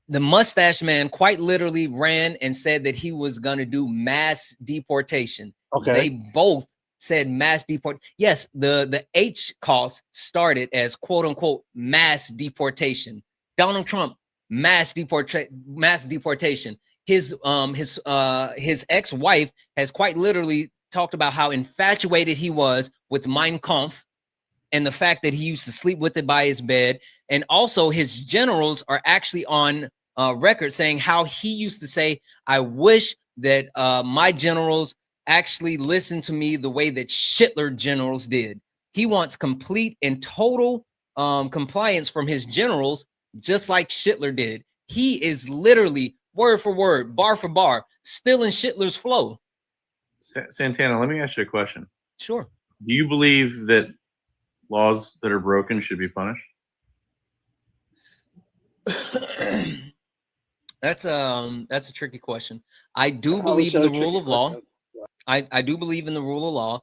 The Mustache Man quite literally ran and said that he was going to do mass deportation. Okay. They both said mass deport. Yes, the H cost started as quote unquote mass deportation. Donald Trump, mass deportation. His ex-wife has quite literally talked about how infatuated he was with Mein Kampf and the fact that he used to sleep with it by his bed. And also his generals are actually on record saying how he used to say, I wish that my generals actually listened to me the way that Hitler generals did. He wants complete and total compliance from his generals, just like Hitler did. He is literally word for word, bar for bar, stealing Hitler's flow. Santana, let me ask you a question. Sure. Do you believe that laws that are broken should be punished? That's a tricky question. I do believe in the rule of law. I do believe in the rule of law,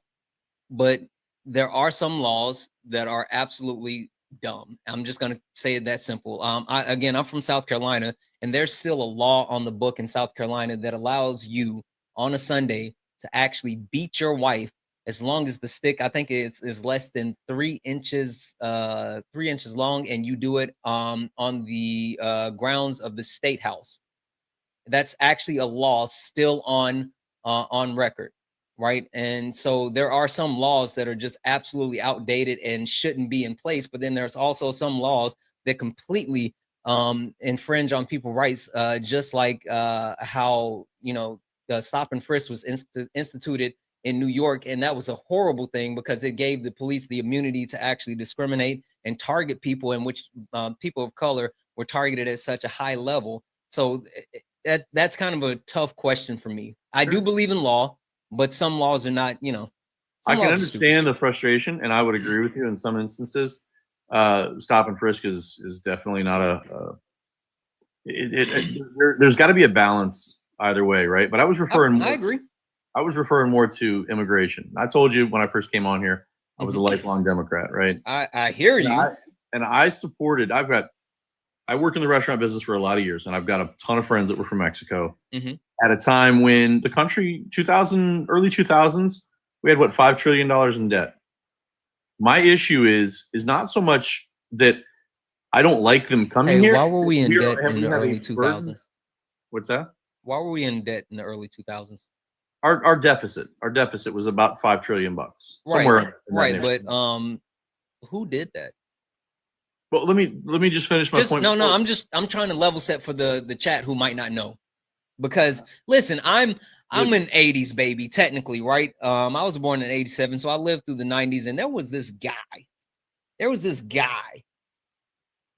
but there are some laws that are absolutely dumb. I'm just going to say it that simple. I'm from South Carolina, and there's still a law on the book in South Carolina that allows you on a Sunday to actually beat your wife as long as the stick, I think, is less than 3 inches, 3 inches long, and you do it on the grounds of the State House. That's actually a law still on record, right? And so there are some laws that are just absolutely outdated and shouldn't be in place. But then there's also some laws that completely infringe on people's rights, just like how the stop and frisk was instituted in New York, and that was a horrible thing because it gave the police the immunity to actually discriminate and target people in which people of color were targeted at such a high level. So that's kind of a tough question for me. I do believe in law, but some laws are not, I can understand the frustration, and I would agree with you in some instances. Stop and frisk is definitely not there's got to be a balance either way, right? But I was referring. I agree. I was referring more to immigration. I told you when I first came on here, I was a lifelong Democrat, right? I hear you. I supported. I worked in the restaurant business for a lot of years, and I've got a ton of friends that were from Mexico. At a time when the country, early 2000s, we had $5 trillion in debt. My issue is not so much that I don't like them coming here. Why were we in debt in the early 2000s? What's that? Why were we in debt in the early 2000s? Our deficit was about $5 trillion somewhere. Right. But who did that? Well, let me just finish my point. No, I'm trying to level set for the chat who might not know. Because listen, I'm an 80s baby, technically, right? I was born in 87, so I lived through the 90s, and there was this guy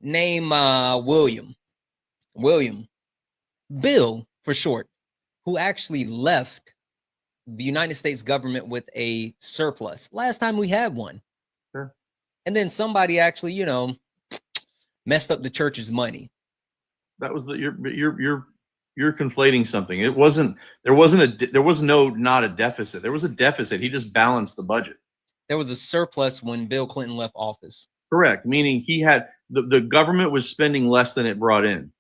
named William Bill for short, who actually left the United States government with a surplus. Last time we had one. Sure. And then somebody actually, messed up the church's money. That was you're conflating something. It wasn't. There was not a deficit. There was a deficit. He just balanced the budget. There was a surplus when Bill Clinton left office. Correct. Meaning he had the government was spending less than it brought in,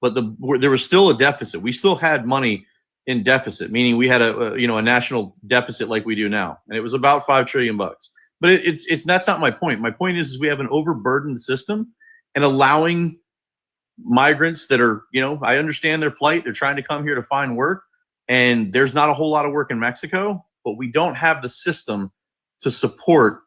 but there was still a deficit. We still had money in deficit, meaning we had a national deficit like we do now, and it was about $5 trillion. But it's that's not my point. My point is we have an overburdened system, and allowing migrants that are, I understand their plight. They're trying to come here to find work, and there's not a whole lot of work in Mexico, but we don't have the system to support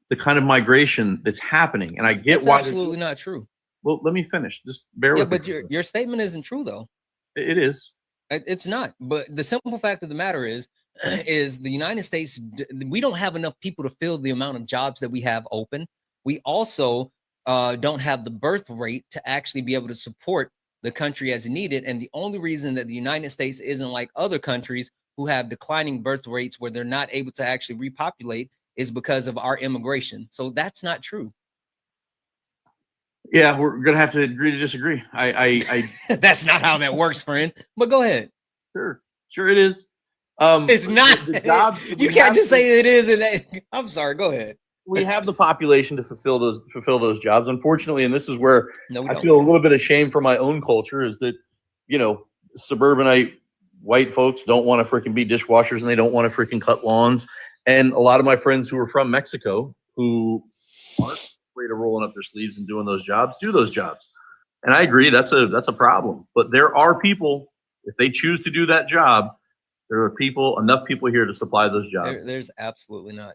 the kind of migration that's happening. And I get why. Absolutely not true. Well, let me finish. Just bear with me. But your statement isn't true, though. It is. It's not. But the simple fact of the matter is the United States, we don't have enough people to fill the amount of jobs that we have open. We also don't have the birth rate to actually be able to support the country as needed. And the only reason that the United States isn't like other countries who have declining birth rates where they're not able to actually repopulate is because of our immigration. So that's not true. Yeah, we're gonna have to agree to disagree. I that's not how that works, friend. But go ahead. Sure it is. It's not. You can't just say it is. And I'm sorry. Go ahead. We have the population to fulfill those jobs. Unfortunately, and this is where I feel a little bit ashamed for my own culture, is that suburbanite white folks don't want to freaking be dishwashers and they don't want to freaking cut lawns. And a lot of my friends who are from Mexico who aren't afraid of rolling up their sleeves and doing those jobs, do those jobs. And I agree, that's a problem. But there are people, if they choose to do that job, there are enough people here to supply those jobs. There's absolutely not.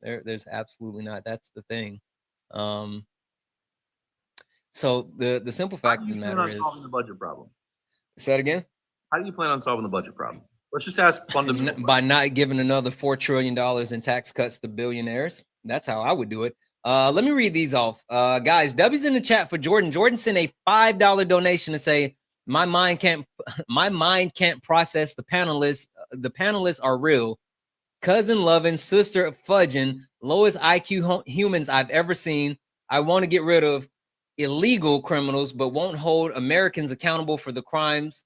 There's absolutely not. That's the thing. So the simple fact of the matter is solving the budget problem. Say it again. How do you plan on solving the budget problem? Let's just ask fundamentally. By not giving another $4 trillion in tax cuts to billionaires. That's how I would do it. Let me read these off. Guys, W's in the chat for Jordan. Jordan sent a $5 donation to say, my mind can't process the panelists. The panelists are real. Cousin loving, sister fudging, lowest IQ humans I've ever seen. I want to get rid of illegal criminals, but won't hold Americans accountable for the crimes.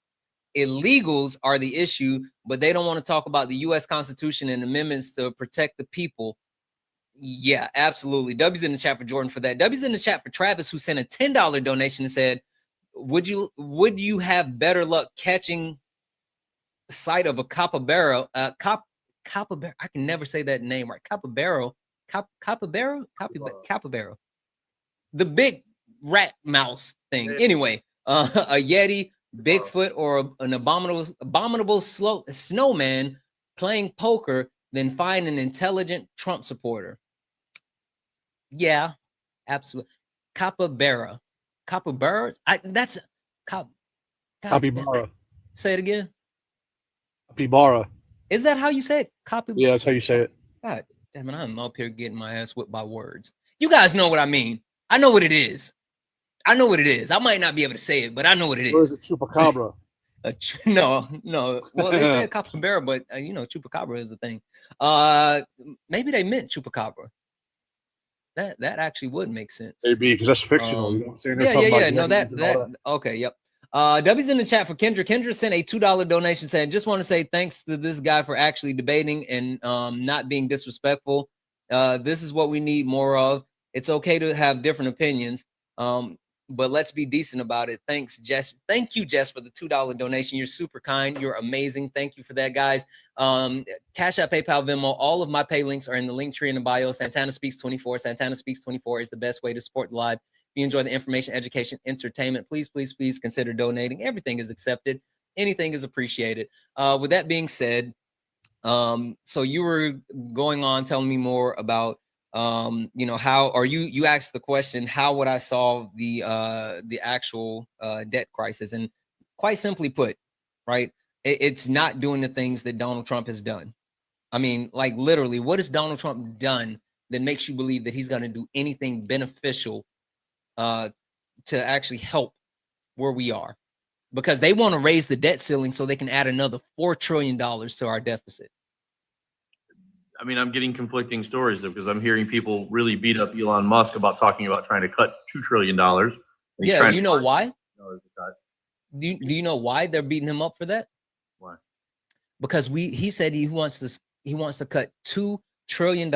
Illegals are the issue, but they don't want to talk about the U.S. Constitution and amendments to protect the people. Yeah, absolutely. W's in the chat for Jordan for that. W's in the chat for Travis, who sent a $10 donation and said, would you have better luck catching sight of a capybara? Capybara. I can never say that name right. Capybara. The big rat mouse thing. Anyway, a Yeti, Bigfoot, or an abominable snowman playing poker than find an intelligent Trump supporter. Yeah, absolutely. Capybara. Capybaras? That's capybara. Say it again. Capybara. Is that how you say it? Yeah, that's how you say it. God damn it, I'm up here getting my ass whipped by words. You guys know what I mean. I know what it is. I might not be able to say it, but I know what it is. Or is it chupacabra? No. Well, they said capybara, but chupacabra is a thing. Maybe they meant chupacabra. That actually would make sense. Maybe, because that's fictional. Yeah. No, that. Okay, yep. W's in the chat for Kendra. Kendra sent a $2 donation saying, just want to say thanks to this guy for actually debating and not being disrespectful. This is what we need more of. It's okay to have different opinions, but let's be decent about it. Thanks, Jess. Thank you, Jess, for the $2 donation. You're super kind. You're amazing. Thank you for that, guys. Cash App, PayPal, Venmo. All of my pay links are in the link tree in the bio. Santana Speaks 24. Santana Speaks 24 is the best way to support the live. If you enjoy the information, education, entertainment, please consider donating. Everything is accepted. Anything is appreciated. With that being said, so you were going on telling me more about how, or you asked the question, how would I solve the actual debt crisis? And quite simply put, right, it's not doing the things that Donald Trump has done. I mean, like literally, what has Donald Trump done that makes you believe that he's going to do anything beneficial to actually help where we are? Because they want to raise the debt ceiling so they can add another $4 trillion to our deficit. I mean, I'm getting conflicting stories because I'm hearing people really beat up Elon Musk about talking about trying to cut $2 trillion. Yeah, you know why? Do you know why they're beating him up for that? Why? Because he said he wants to cut $2 trillion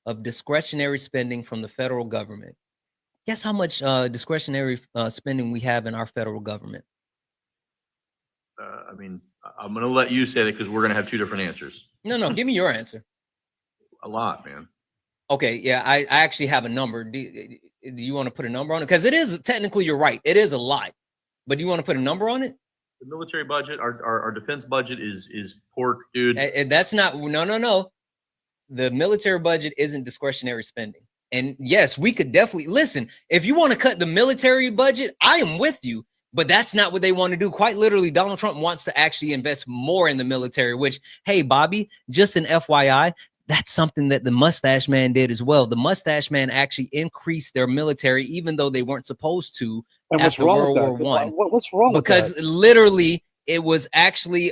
of discretionary spending from the federal government. Guess how much discretionary spending we have in our federal government? I mean, I'm going to let you say that because we're going to have two different answers. No, give me your answer. A lot, man. Okay, yeah, I actually have a number. Do you want to put a number on it? Because it is technically, you're right. It is a lot. But do you want to put a number on it? The military budget, our defense budget is pork, dude. And that's not, no. The military budget isn't discretionary spending. And yes, we could definitely, listen, if you want to cut the military budget, I am with you. But that's not what they want to do. Quite literally, Donald Trump wants to actually invest more in the military, which, hey, Bobby, just an FYI, that's something that the Mustache Man did as well. The Mustache Man actually increased their military, even though they weren't supposed to. And what's after wrong World with War that? I. What's wrong with that? Because literally, it was actually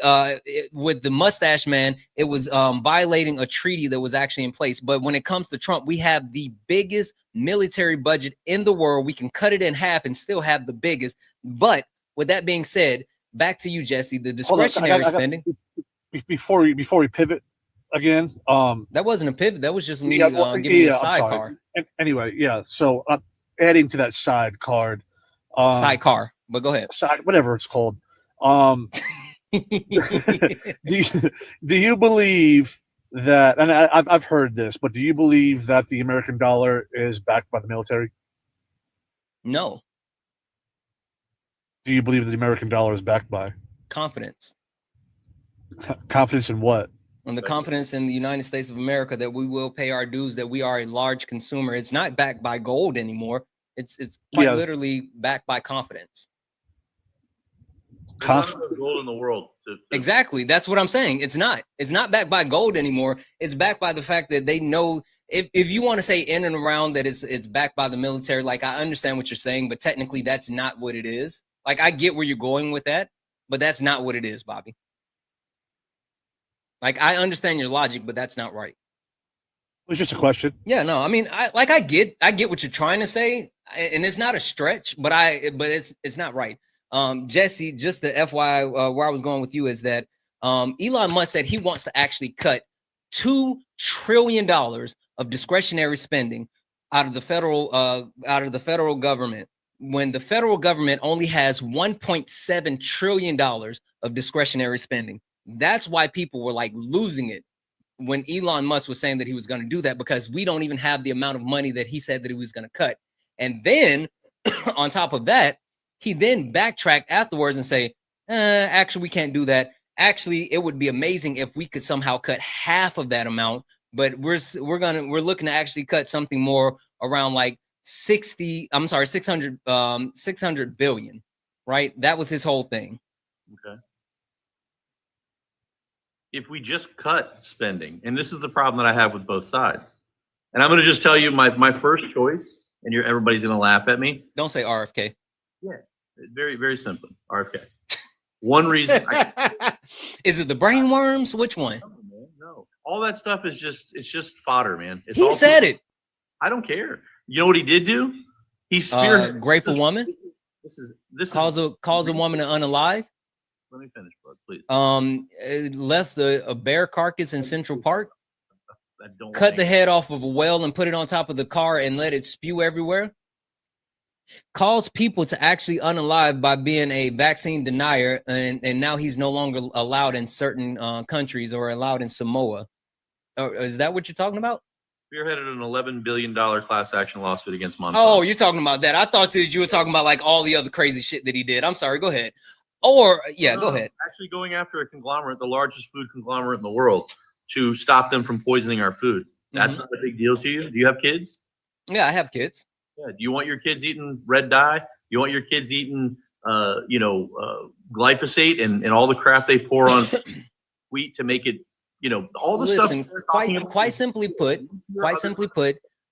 with the Mustache Man, it was violating a treaty that was actually in place. But when it comes to Trump, we have the biggest military budget in the world. We can cut it in half and still have the biggest. But with that being said, back to you, Jesse, the discretionary spending. Before we pivot again, that wasn't a pivot. That was just me giving you a sidecar. Anyway, yeah. So adding to that side card, sidecar. But go ahead. Side, whatever it's called. Do you believe that? And I've heard this, but do you believe that the American dollar is backed by the military? No. Do you believe that the American dollar is backed by confidence? Confidence in what? And the confidence in the United States of America that we will pay our dues, that we are a large consumer. It's not backed by gold anymore. It's quite literally backed by confidence. Gold in the world. Exactly. That's what I'm saying. It's not backed by gold anymore. It's backed by the fact that they know, if you want to say in and around that it's backed by the military, like I understand what you're saying, but technically that's not what it is. Like I get where you're going with that, but that's not what it is, Bobby. Like I understand your logic, but that's not right. It was just a question. Yeah, no, I mean, I get what you're trying to say, and it's not a stretch, but it's not right. Jesse, just the FYI, where I was going with you is that Elon Musk said he wants to actually cut $2 trillion of discretionary spending out of the federal government, when the federal government only has $1.7 trillion of discretionary spending. That's why people were like losing it when Elon Musk was saying that he was going to do that, because we don't even have the amount of money that he said that he was going to cut. And then on top of that, he then backtracked afterwards and say, actually, we can't do that. Actually, it would be amazing if we could somehow cut half of that amount, but we're looking to actually cut something more around like 600 billion, right? That was his whole thing. Okay. If we just cut spending, and this is the problem that I have with both sides, and I'm going to just tell you my first choice, and everybody's going to laugh at me. Don't say RFK. Yeah, very, very simply, RFK. One reason. Is it the brain worms? Which one? No, man, no. All that stuff is just fodder, man. It's he said it. I don't care. You know what he did do? He spearheaded. Grape a woman. This calls a woman to unalive. Let me finish, bud, please. Left a bear carcass in Central Park. Cut the head off of a whale and put it on top of the car and let it spew everywhere. Calls people to actually unalive by being a vaccine denier, and now he's no longer allowed in certain countries or allowed in Samoa. Is that what you're talking about? Spearheaded an $11 billion class action lawsuit against Monsanto. Oh, you're talking about that. I thought that you were talking about like all the other crazy shit that he did. I'm sorry. Go ahead. Or go ahead. Actually going after a conglomerate, the largest food conglomerate in the world, to stop them from poisoning our food. That's not a big deal to you. Do you have kids? Yeah, I have kids. Yeah. Do you want your kids eating red dye? You want your kids eating, glyphosate and all the crap they pour on wheat to make it, all the stuff. Quite simply put,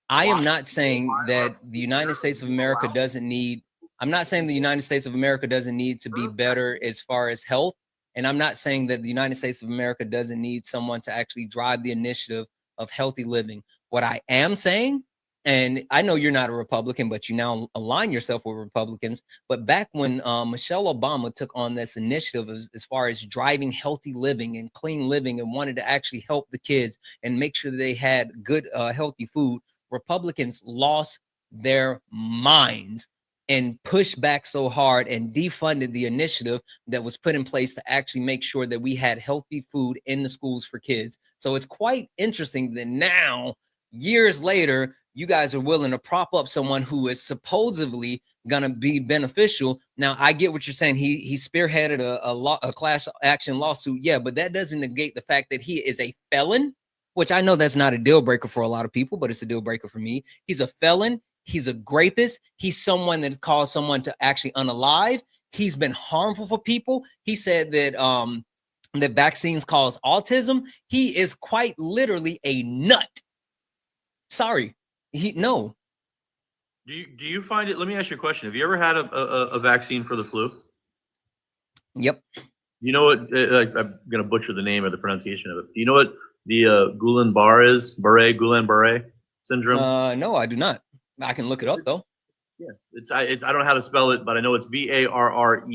I am not saying that the United States of America doesn't need. I'm not saying the United States of America doesn't need to be better as far as health. And I'm not saying that the United States of America doesn't need someone to actually drive the initiative of healthy living. What I am saying and I know you're not a Republican, but you now align yourself with Republicans. But back when Michelle Obama took on this initiative as far as driving healthy living and clean living and wanted to actually help the kids and make sure that they had good, healthy food, Republicans lost their minds and pushed back so hard and defunded the initiative that was put in place to actually make sure that we had healthy food in the schools for kids. So it's quite interesting that now, years later, you guys are willing to prop up someone who is supposedly going to be beneficial. Now, I get what you're saying. He spearheaded a class action lawsuit. Yeah, but that doesn't negate the fact that he is a felon, which I know that's not a deal breaker for a lot of people, but it's a deal breaker for me. He's a felon. He's a rapist. He's someone that caused someone to actually unalive. He's been harmful for people. He said that that vaccines cause autism. He is quite literally a nut. Sorry. No. Do you find it? Let me ask you a question. Have you ever had a vaccine for the flu? Yep. You know what? I'm gonna butcher the name or the pronunciation of it. Do you know what the Guillain-Barré syndrome? No, I do not. I can look it up though. Yeah, I don't know how to spell it, but I know it's Barre, Gullan,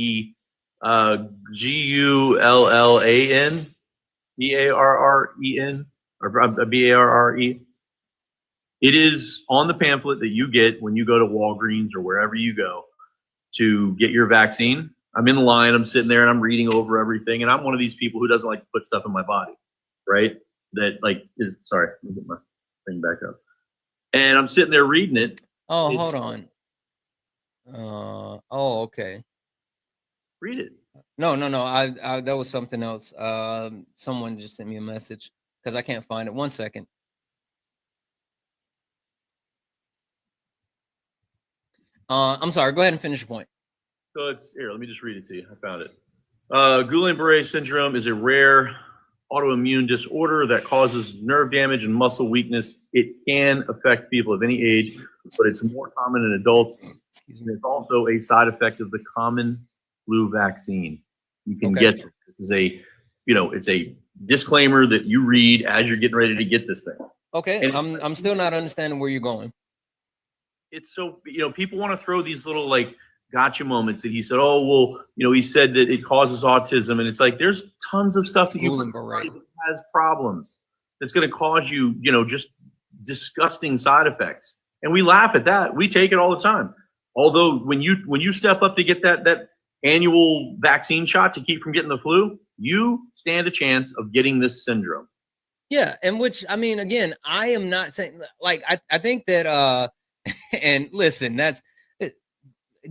Barren, or Barre. It is on the pamphlet that you get when you go to Walgreens or wherever you go to get your vaccine. I'm in the line, I'm sitting there and I'm reading over everything. And I'm one of these people who doesn't like to put stuff in my body, right? That sorry, let me get my thing back up. And I'm sitting there reading it. Oh, hold on. Oh, okay. Read it. No. I that was something else. Someone just sent me a message because I can't find it. 1 second. I'm sorry. Go ahead and finish your point. So it's here. Let me just read it to you. I found it. Guillain-Barré syndrome is a rare autoimmune disorder that causes nerve damage and muscle weakness. It can affect people of any age, but it's more common in adults. And it's also a side effect of the common flu vaccine. You can get this is it's a disclaimer that you read as you're getting ready to get this thing. Okay, and I'm still not understanding where you're going. It's so people want to throw these little gotcha moments that he said, oh well, he said that it causes autism, and it's like there's tons of stuff that has problems that's going to cause you just disgusting side effects, and we laugh at that. We take it all the time. Although when you step up to get that annual vaccine shot to keep from getting the flu, you stand a chance of getting this syndrome. Yeah, and which I mean, again, I am not saying I think that and listen, that's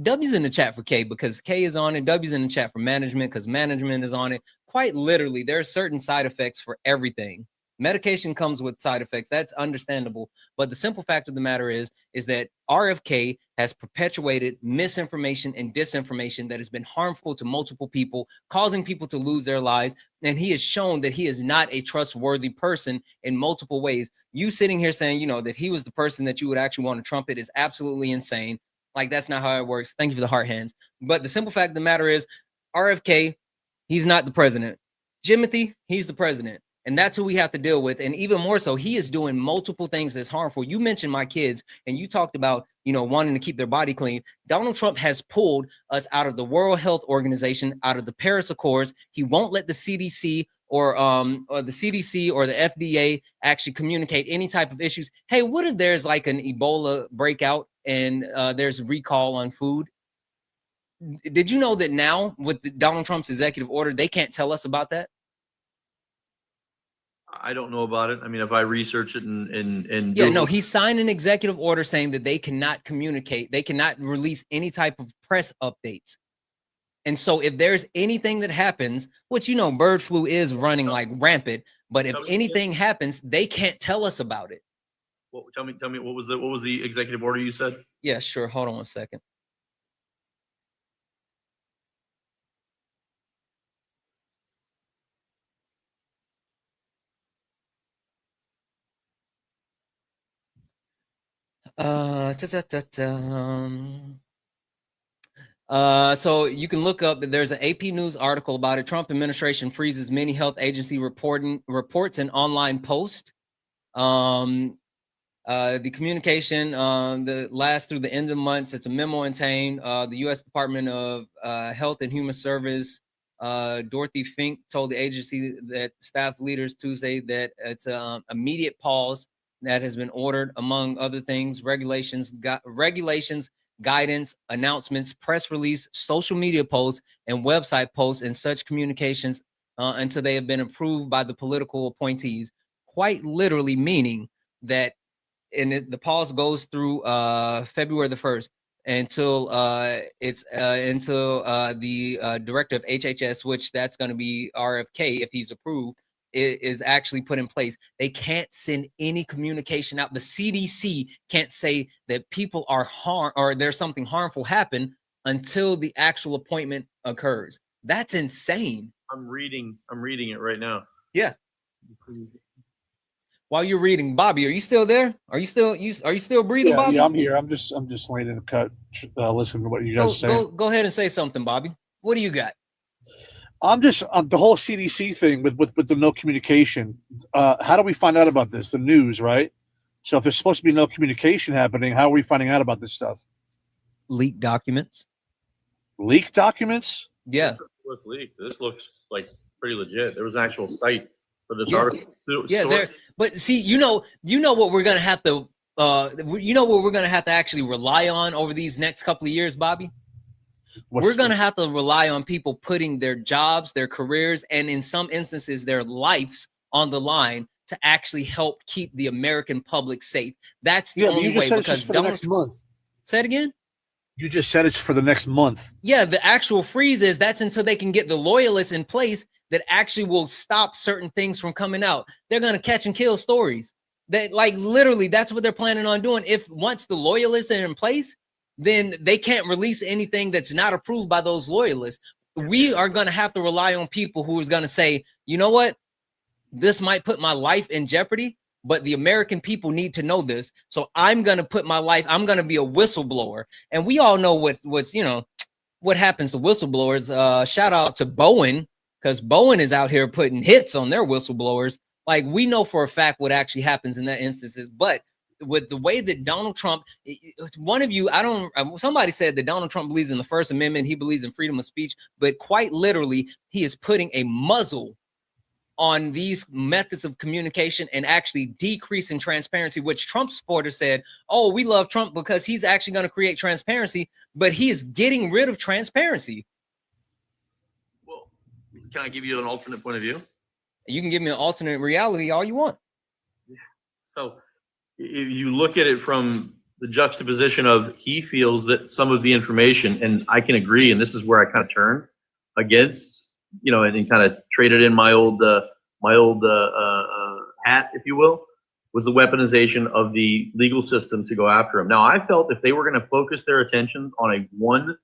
W's in the chat for K because K is on it. W's in the chat for management because management is on it. Quite literally, there are certain side effects for everything. Medication comes with side effects. That's understandable. But the simple fact of the matter is that RFK has perpetuated misinformation and disinformation that has been harmful to multiple people, causing people to lose their lives. And he has shown that he is not a trustworthy person in multiple ways. You sitting here saying, that he was the person that you would actually want to trumpet is absolutely insane. That's not how it works. Thank you for the heart hands. But the simple fact of the matter is RFK, he's not the president. Jimothy, he's the president. And that's who we have to deal with. And even more so, he is doing multiple things that's harmful. You mentioned my kids and you talked about, wanting to keep their body clean. Donald Trump has pulled us out of the World Health Organization, out of the Paris Accords. He won't let the CDC or the CDC or the FDA actually communicate any type of issues. Hey, what if there's an Ebola breakout and there's a recall on food? Did you know that now with Donald Trump's executive order, they can't tell us about that? I don't know about it. I mean, if I research it and he signed an executive order saying that they cannot communicate, they cannot release any type of press updates. And so if there's anything that happens, which bird flu is running rampant, but if anything happens, they can't tell us about it. Well, tell me what was the executive order you said? Yeah, sure. Hold on 1 second. So you can look up, there's an AP News article about it. Trump administration freezes many health agency reports and online post. The communication the lasts through the end of the month. It's a memo obtained. The U.S. Department of Health and Human Service, Dorothy Fink, told the agency that staff leaders Tuesday that it's an immediate pause that has been ordered, among other things, regulations, guidance, announcements, press release, social media posts, and website posts, and such communications until they have been approved by the political appointees. Quite literally meaning that the pause goes through February the 1st until the director of HHS, which that's going to be RFK if he's approved, is actually put in place. They can't send any communication out. The CDC can't say that people are harmed or there's something harmful happen until the actual appointment occurs. That's insane. I'm reading it right now. Yeah. While you're reading, Bobby, are you still there? Are you still breathing, Bobby? Yeah, I'm here. I'm just laying in the cut, listening to what you guys are saying. Go ahead and say something, Bobby. What do you got? I'm just the whole CDC thing with the no communication. How do we find out about this? The news, right? So if there's supposed to be no communication happening, how are we finding out about this stuff? Leaked documents. Leaked documents? Yeah. This looks like pretty legit. There was an actual site for this article. Yeah, but see, you know what we're gonna have to actually rely on over these next couple of years, Bobby. We're gonna have to rely on people putting their jobs, their careers, and in some instances their lives on the line to actually help keep the American public safe. That's the only way. Because for the next month. Say it again. You just said it's for the next month. Yeah, the actual freeze that's until they can get the loyalists in place that actually will stop certain things from coming out. They're going to catch and kill stories. That, like, literally, that's what they're planning on doing. If once the loyalists are in place, then they can't release anything that's not approved by those loyalists. We are going to have to rely on people who is going to say, you know what, this might put my life in jeopardy, but the American people need to know this. So I'm going to put my life, I'm going to be a whistleblower. And we all know what happens to whistleblowers. Shout out to Bowen, because Bowen is out here putting hits on their whistleblowers. Like, we know for a fact what actually happens in that instances. But with the way that Donald Trump, somebody said that Donald Trump believes in the First Amendment. He believes in freedom of speech, but quite literally, he is putting a muzzle on these methods of communication and actually decreasing transparency, which Trump supporters said, oh, we love Trump because he's actually going to create transparency, but he is getting rid of transparency. Well, can I give you an alternate point of view? You can give me an alternate reality all you want. So if you look at it from the juxtaposition of, he feels that some of the information, and I can agree, and this is where I kind of turn against, and kind of traded in my old hat, if you will, was the weaponization of the legal system to go after him. Now, I felt if they were going to focus their attentions on one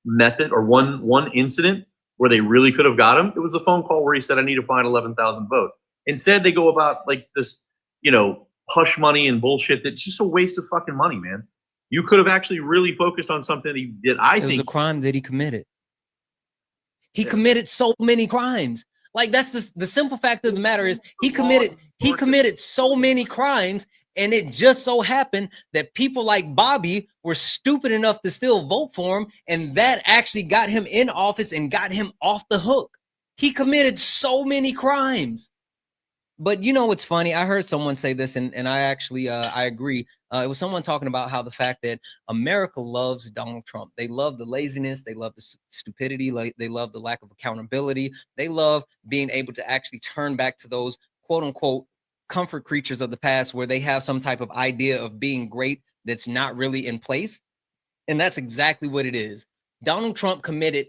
method or one incident where they really could have got him, it was a phone call where he said, I need to find 11,000 votes. Instead, they go about like this, hush money and bullshit. That's just a waste of fucking money, man. You could have actually really focused on something that he did. It was a crime that he committed. He committed so many crimes. Like, that's the simple fact of the matter is he committed so many crimes, and it just so happened that people like Bobby were stupid enough to still vote for him, and that actually got him in office and got him off the hook. He committed so many crimes. But you know what's funny? I heard someone say this, and I actually I agree. It was someone talking about how the fact that America loves Donald Trump. They love the laziness. They love the stupidity. They love the lack of accountability. They love being able to actually turn back to those quote unquote comfort creatures of the past where they have some type of idea of being great that's not really in place. And that's exactly what it is. Donald Trump committed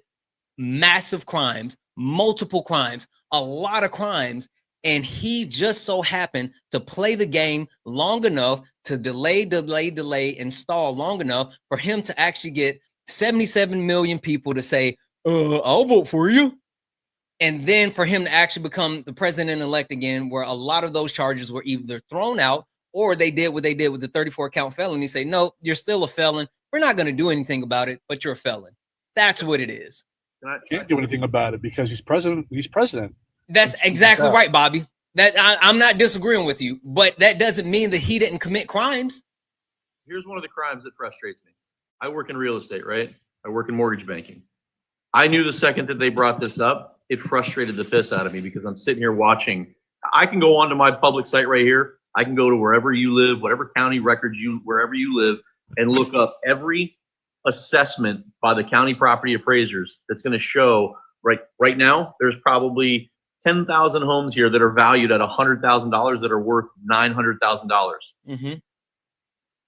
massive crimes, multiple crimes, a lot of crimes. And he just so happened to play the game long enough to delay, and stall long enough for him to actually get 77 million people to say, I'll vote for you. And then for him to actually become the president-elect again, where a lot of those charges were either thrown out or they did what they did with the 34-count felony. Say, no, you're still a felon. We're not going to do anything about it, but you're a felon. That's what it is. Can't do anything about it because he's president. He's president. That's exactly right, Bobby. I'm not disagreeing with you, but that doesn't mean that he didn't commit crimes. Here's one of the crimes that frustrates me. I work in real estate, right? I work in mortgage banking. I knew the second that they brought this up, it frustrated the piss out of me because I'm sitting here watching. I can go onto my public site right here. I can go to wherever you live, whatever county records wherever you live, and look up every assessment by the county property appraisers that's going to show right now there's probably 10,000 homes here that are valued at $100,000 that are worth $900,000. Mm-hmm.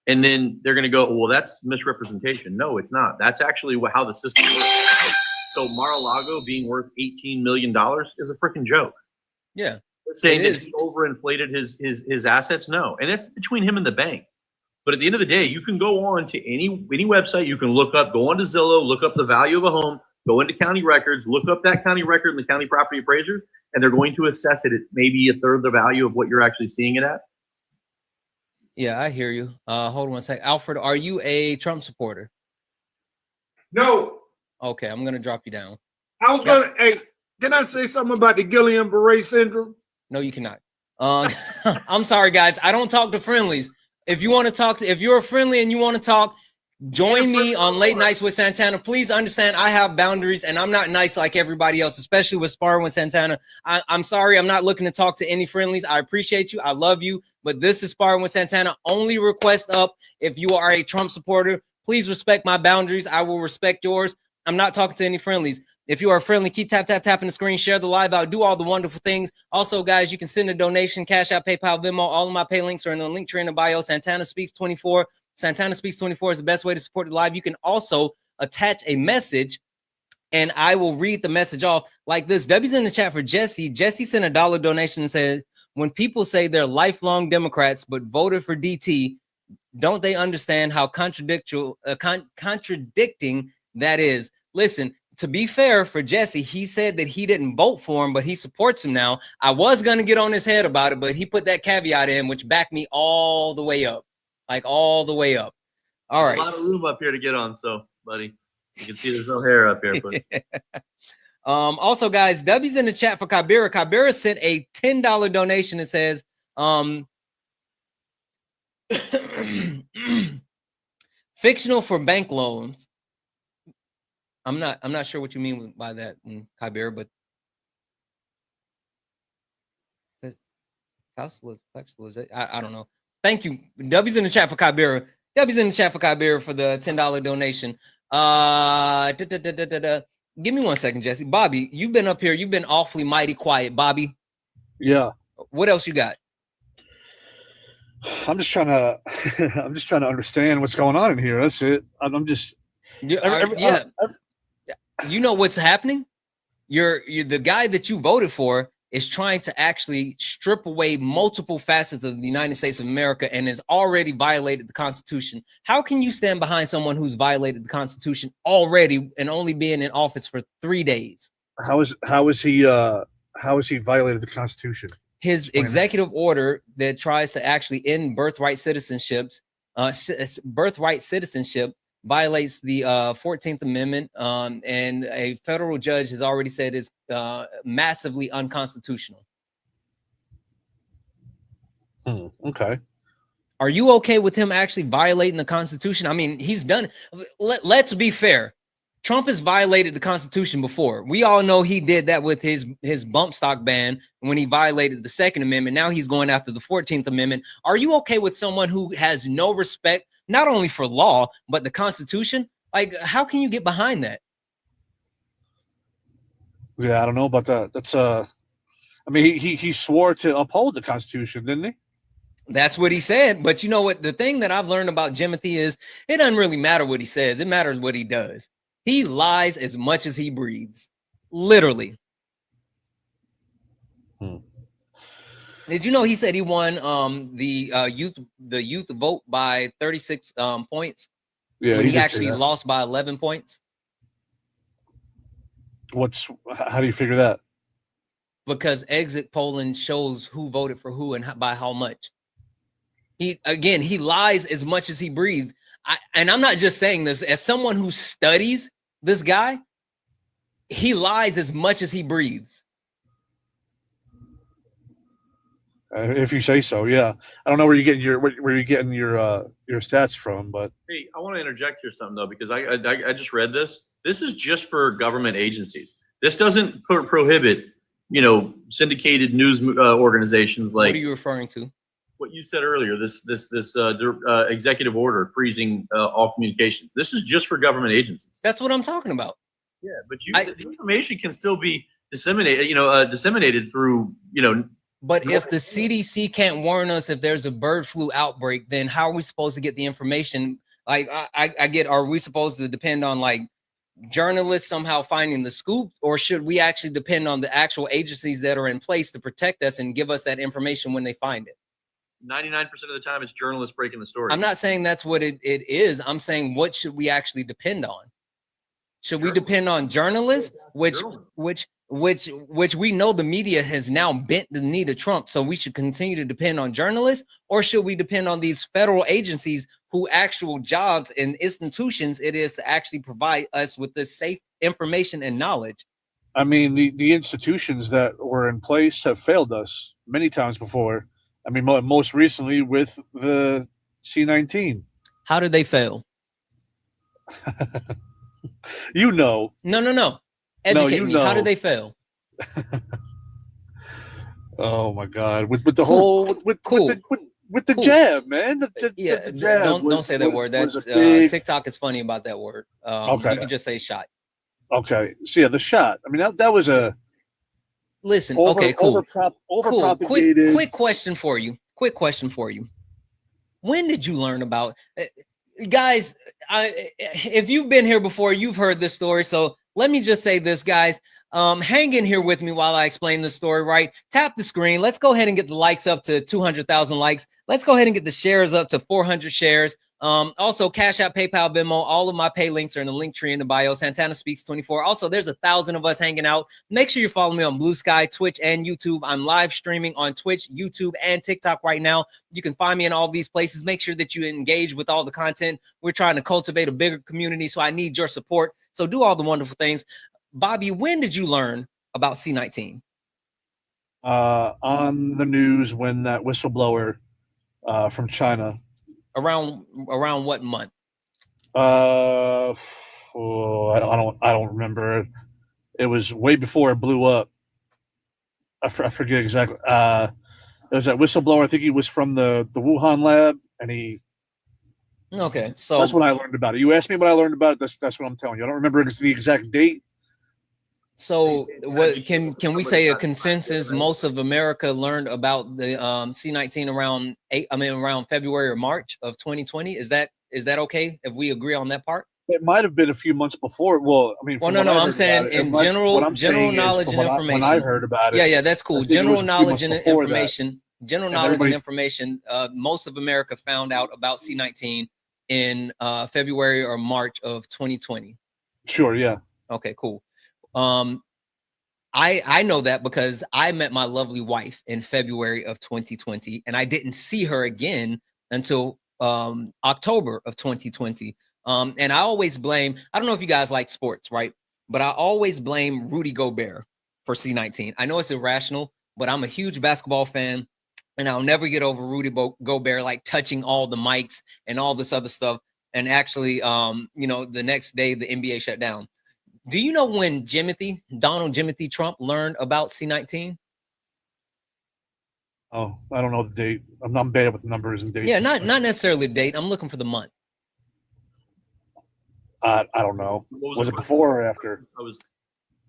And then they're going to go, well, that's misrepresentation. No, it's not. That's actually how the system works. So Mar-a-Lago being worth $18 million is a freaking joke. Yeah. Saying that he overinflated his assets. No. And that's between him and the bank. But at the end of the day, you can go on to any website. You can go onto Zillow, look up the value of a home, go into county records, look up that county record and the county property appraisers, and they're going to assess it at maybe a third the value of what you're actually seeing it at. Yeah, I hear you. Hold on one second. Alfred, are you a Trump supporter? No. Okay, I'm gonna drop you down. I was gonna. Hey, can I say something about the Guillain-Barré syndrome? No, you cannot. I'm sorry, guys. I don't talk to friendlies. If you want to talk, if you're a friendly and you want to talk, join me on Late Nights with Santana. Please understand, I have boundaries, and I'm not nice like everybody else, especially with Sparring with Santana. I'm sorry, I'm not looking to talk to any friendlies. I appreciate you. I love you, but this is Sparring with Santana. Only request up if you are a Trump supporter. Please respect my boundaries. I will respect yours. I'm not talking to any friendlies. If you are friendly, keep tapping the screen, share the live out, do all the wonderful things. Also, guys, you can send a donation, Cash App, PayPal, Venmo. All of my pay links are in the link tree in the bio. Santana Speaks 24. Santana Speaks 24 is the best way to support the live. You can also attach a message, and I will read the message off like this. W's in the chat for Jesse. Jesse sent a $1 donation and said, when people say they're lifelong Democrats but voted for DT, don't they understand how contradicting that is? Listen, to be fair for Jesse, he said that he didn't vote for him, but he supports him now. I was going to get on his head about it, but he put that caveat in, which backed me all the way up. Like all the way up. All right. A lot of room up here to get on, so buddy. You can see there's no hair up here. But also, guys, W's in the chat for Kabira. Kabira sent a $10 donation and says, fictional for bank loans. I'm not sure what you mean by that, Kabira, but I don't know. Thank you. W's in the chat for Kabira. W's in the chat for Kabira for the $10 donation. Give me 1 second, Jesse. Bobby, you've been up here. You've been awfully mighty quiet, Bobby. Yeah. What else you got? I'm just trying to understand what's going on in here. That's it. I'm just. You know what's happening? You're the guy that you voted for is trying to actually strip away multiple facets of the United States of America and has already violated the Constitution. How can you stand behind someone who's violated the Constitution already and only being in office for 3 days? How is he violated the Constitution? His executive order that tries to actually end birthright citizenship violates the 14th Amendment, and a federal judge has already said is massively unconstitutional. Okay. Are you okay with him actually violating the Constitution? I mean, he's done. Let's be fair. Trump has violated the Constitution before. We all know he did that with his bump stock ban when he violated the Second Amendment. Now he's going after the 14th Amendment. Are you okay with someone who has no respect, not only for law, but the Constitution? Like, how can you get behind that? Yeah, I don't know about that. That's I mean, he swore to uphold the Constitution, didn't he? That's what he said. But you know what? The thing that I've learned about Jimothy is it doesn't really matter what he says. It matters what he does. He lies as much as he breathes, literally. Did you know he said he won the youth vote by 36 points? Yeah, when he actually lost by 11 points. How do you figure that? Because exit polling shows who voted for who and by how much. He lies as much as he breathed. And I'm not just saying this as someone who studies this guy. He lies as much as he breathes. If you say so, yeah. I don't know where you're getting your stats from, but Hey, I want to interject here something though, because I just read this. This is just for government agencies. This doesn't prohibit, syndicated news organizations like. What are you referring to? What you said earlier, this executive order freezing all communications. This is just for government agencies. That's what I'm talking about. Yeah, but the information can still be disseminated, disseminated through, But if the CDC can't warn us if there's a bird flu outbreak, then how are we supposed to get the information? Like, I get, are we supposed to depend on like journalists somehow finding the scoop, or should we actually depend on the actual agencies that are in place to protect us and give us that information when they find it? 99% of the time, it's journalists breaking the story. I'm not saying that's what it is. I'm saying, what should we actually depend on? Should we depend on journalists, which we know the media has now bent the knee to Trump, so we should continue to depend on journalists, or should we depend on these federal agencies who actual jobs and institutions it is to actually provide us with this safe information and knowledge? I mean, the institutions that were in place have failed us many times before. I mean, most recently with the C-19. How did they fail? No. Educate me. How did they fail? Oh my God! With the whole with the jab, man. The jab don't say that word. That's TikTok is funny about that word. Okay. You can just say shot. Okay. So yeah, the shot. I mean, that was a. Listen. Okay. Cool. Cool. Quick question for you. When did you learn about? Guys, if you've been here before, you've heard this story. So let me just say this, guys. Hang in here with me while I explain the story, right? Tap the screen. Let's go ahead and get the likes up to 200,000 likes. Let's go ahead and get the shares up to 400 shares. Also, Cash App, PayPal, Venmo, all of my pay links are in the link tree in the bio. Santana Speaks 24. Also, there's 1,000 of us hanging out. Make sure you follow me on Blue Sky, Twitch, and YouTube. I'm live streaming on Twitch, YouTube, and TikTok right now. You can find me in all these places. Make sure that you engage with all the content. We're trying to cultivate a bigger community, so I need your support. So do all the wonderful things. Bobby, when did you learn about C-19? On the news when that whistleblower from China. Around what month? I don't remember. It was way before it blew up. I forget exactly. It was that whistleblower. I think he was from the Wuhan lab, and he. Okay, so that's when I learned about it. You asked me what I learned about it. That's what I'm telling you. I don't remember the exact date. So what can we say a consensus? Most of America learned about the C-19 around February or March of 2020. Is that okay if we agree on that part? It might have been a few months before. Well, I mean, I'm saying in general knowledge and information. When I heard about it, yeah, that's cool. General knowledge and information. General knowledge and information. Most of America found out about C-19 in February or March of 2020. Sure. Yeah. Okay. Cool. I know that because I met my lovely wife in February of 2020, and I didn't see her again until October of 2020. And I always blame, I don't know if you guys like sports, right? But I always blame Rudy Gobert for C-19. I know it's irrational, but I'm a huge basketball fan, and I'll never get over Rudy Gobert like touching all the mics and all this other stuff. And actually, the next day the NBA shut down. Do you know when Donald Jimothy Trump learned about C-19? Oh, I don't know the date. I'm bad with numbers and dates. Yeah, not necessarily the date. I'm looking for the month. I don't know. Was it before or after?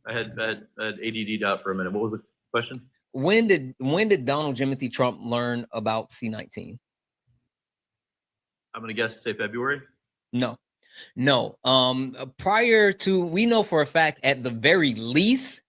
I had ADD out for a minute. What was the question? When did Donald Jimothy Trump learn about C-19? I'm gonna guess say February. No. Prior to, we know for a fact, at the very least,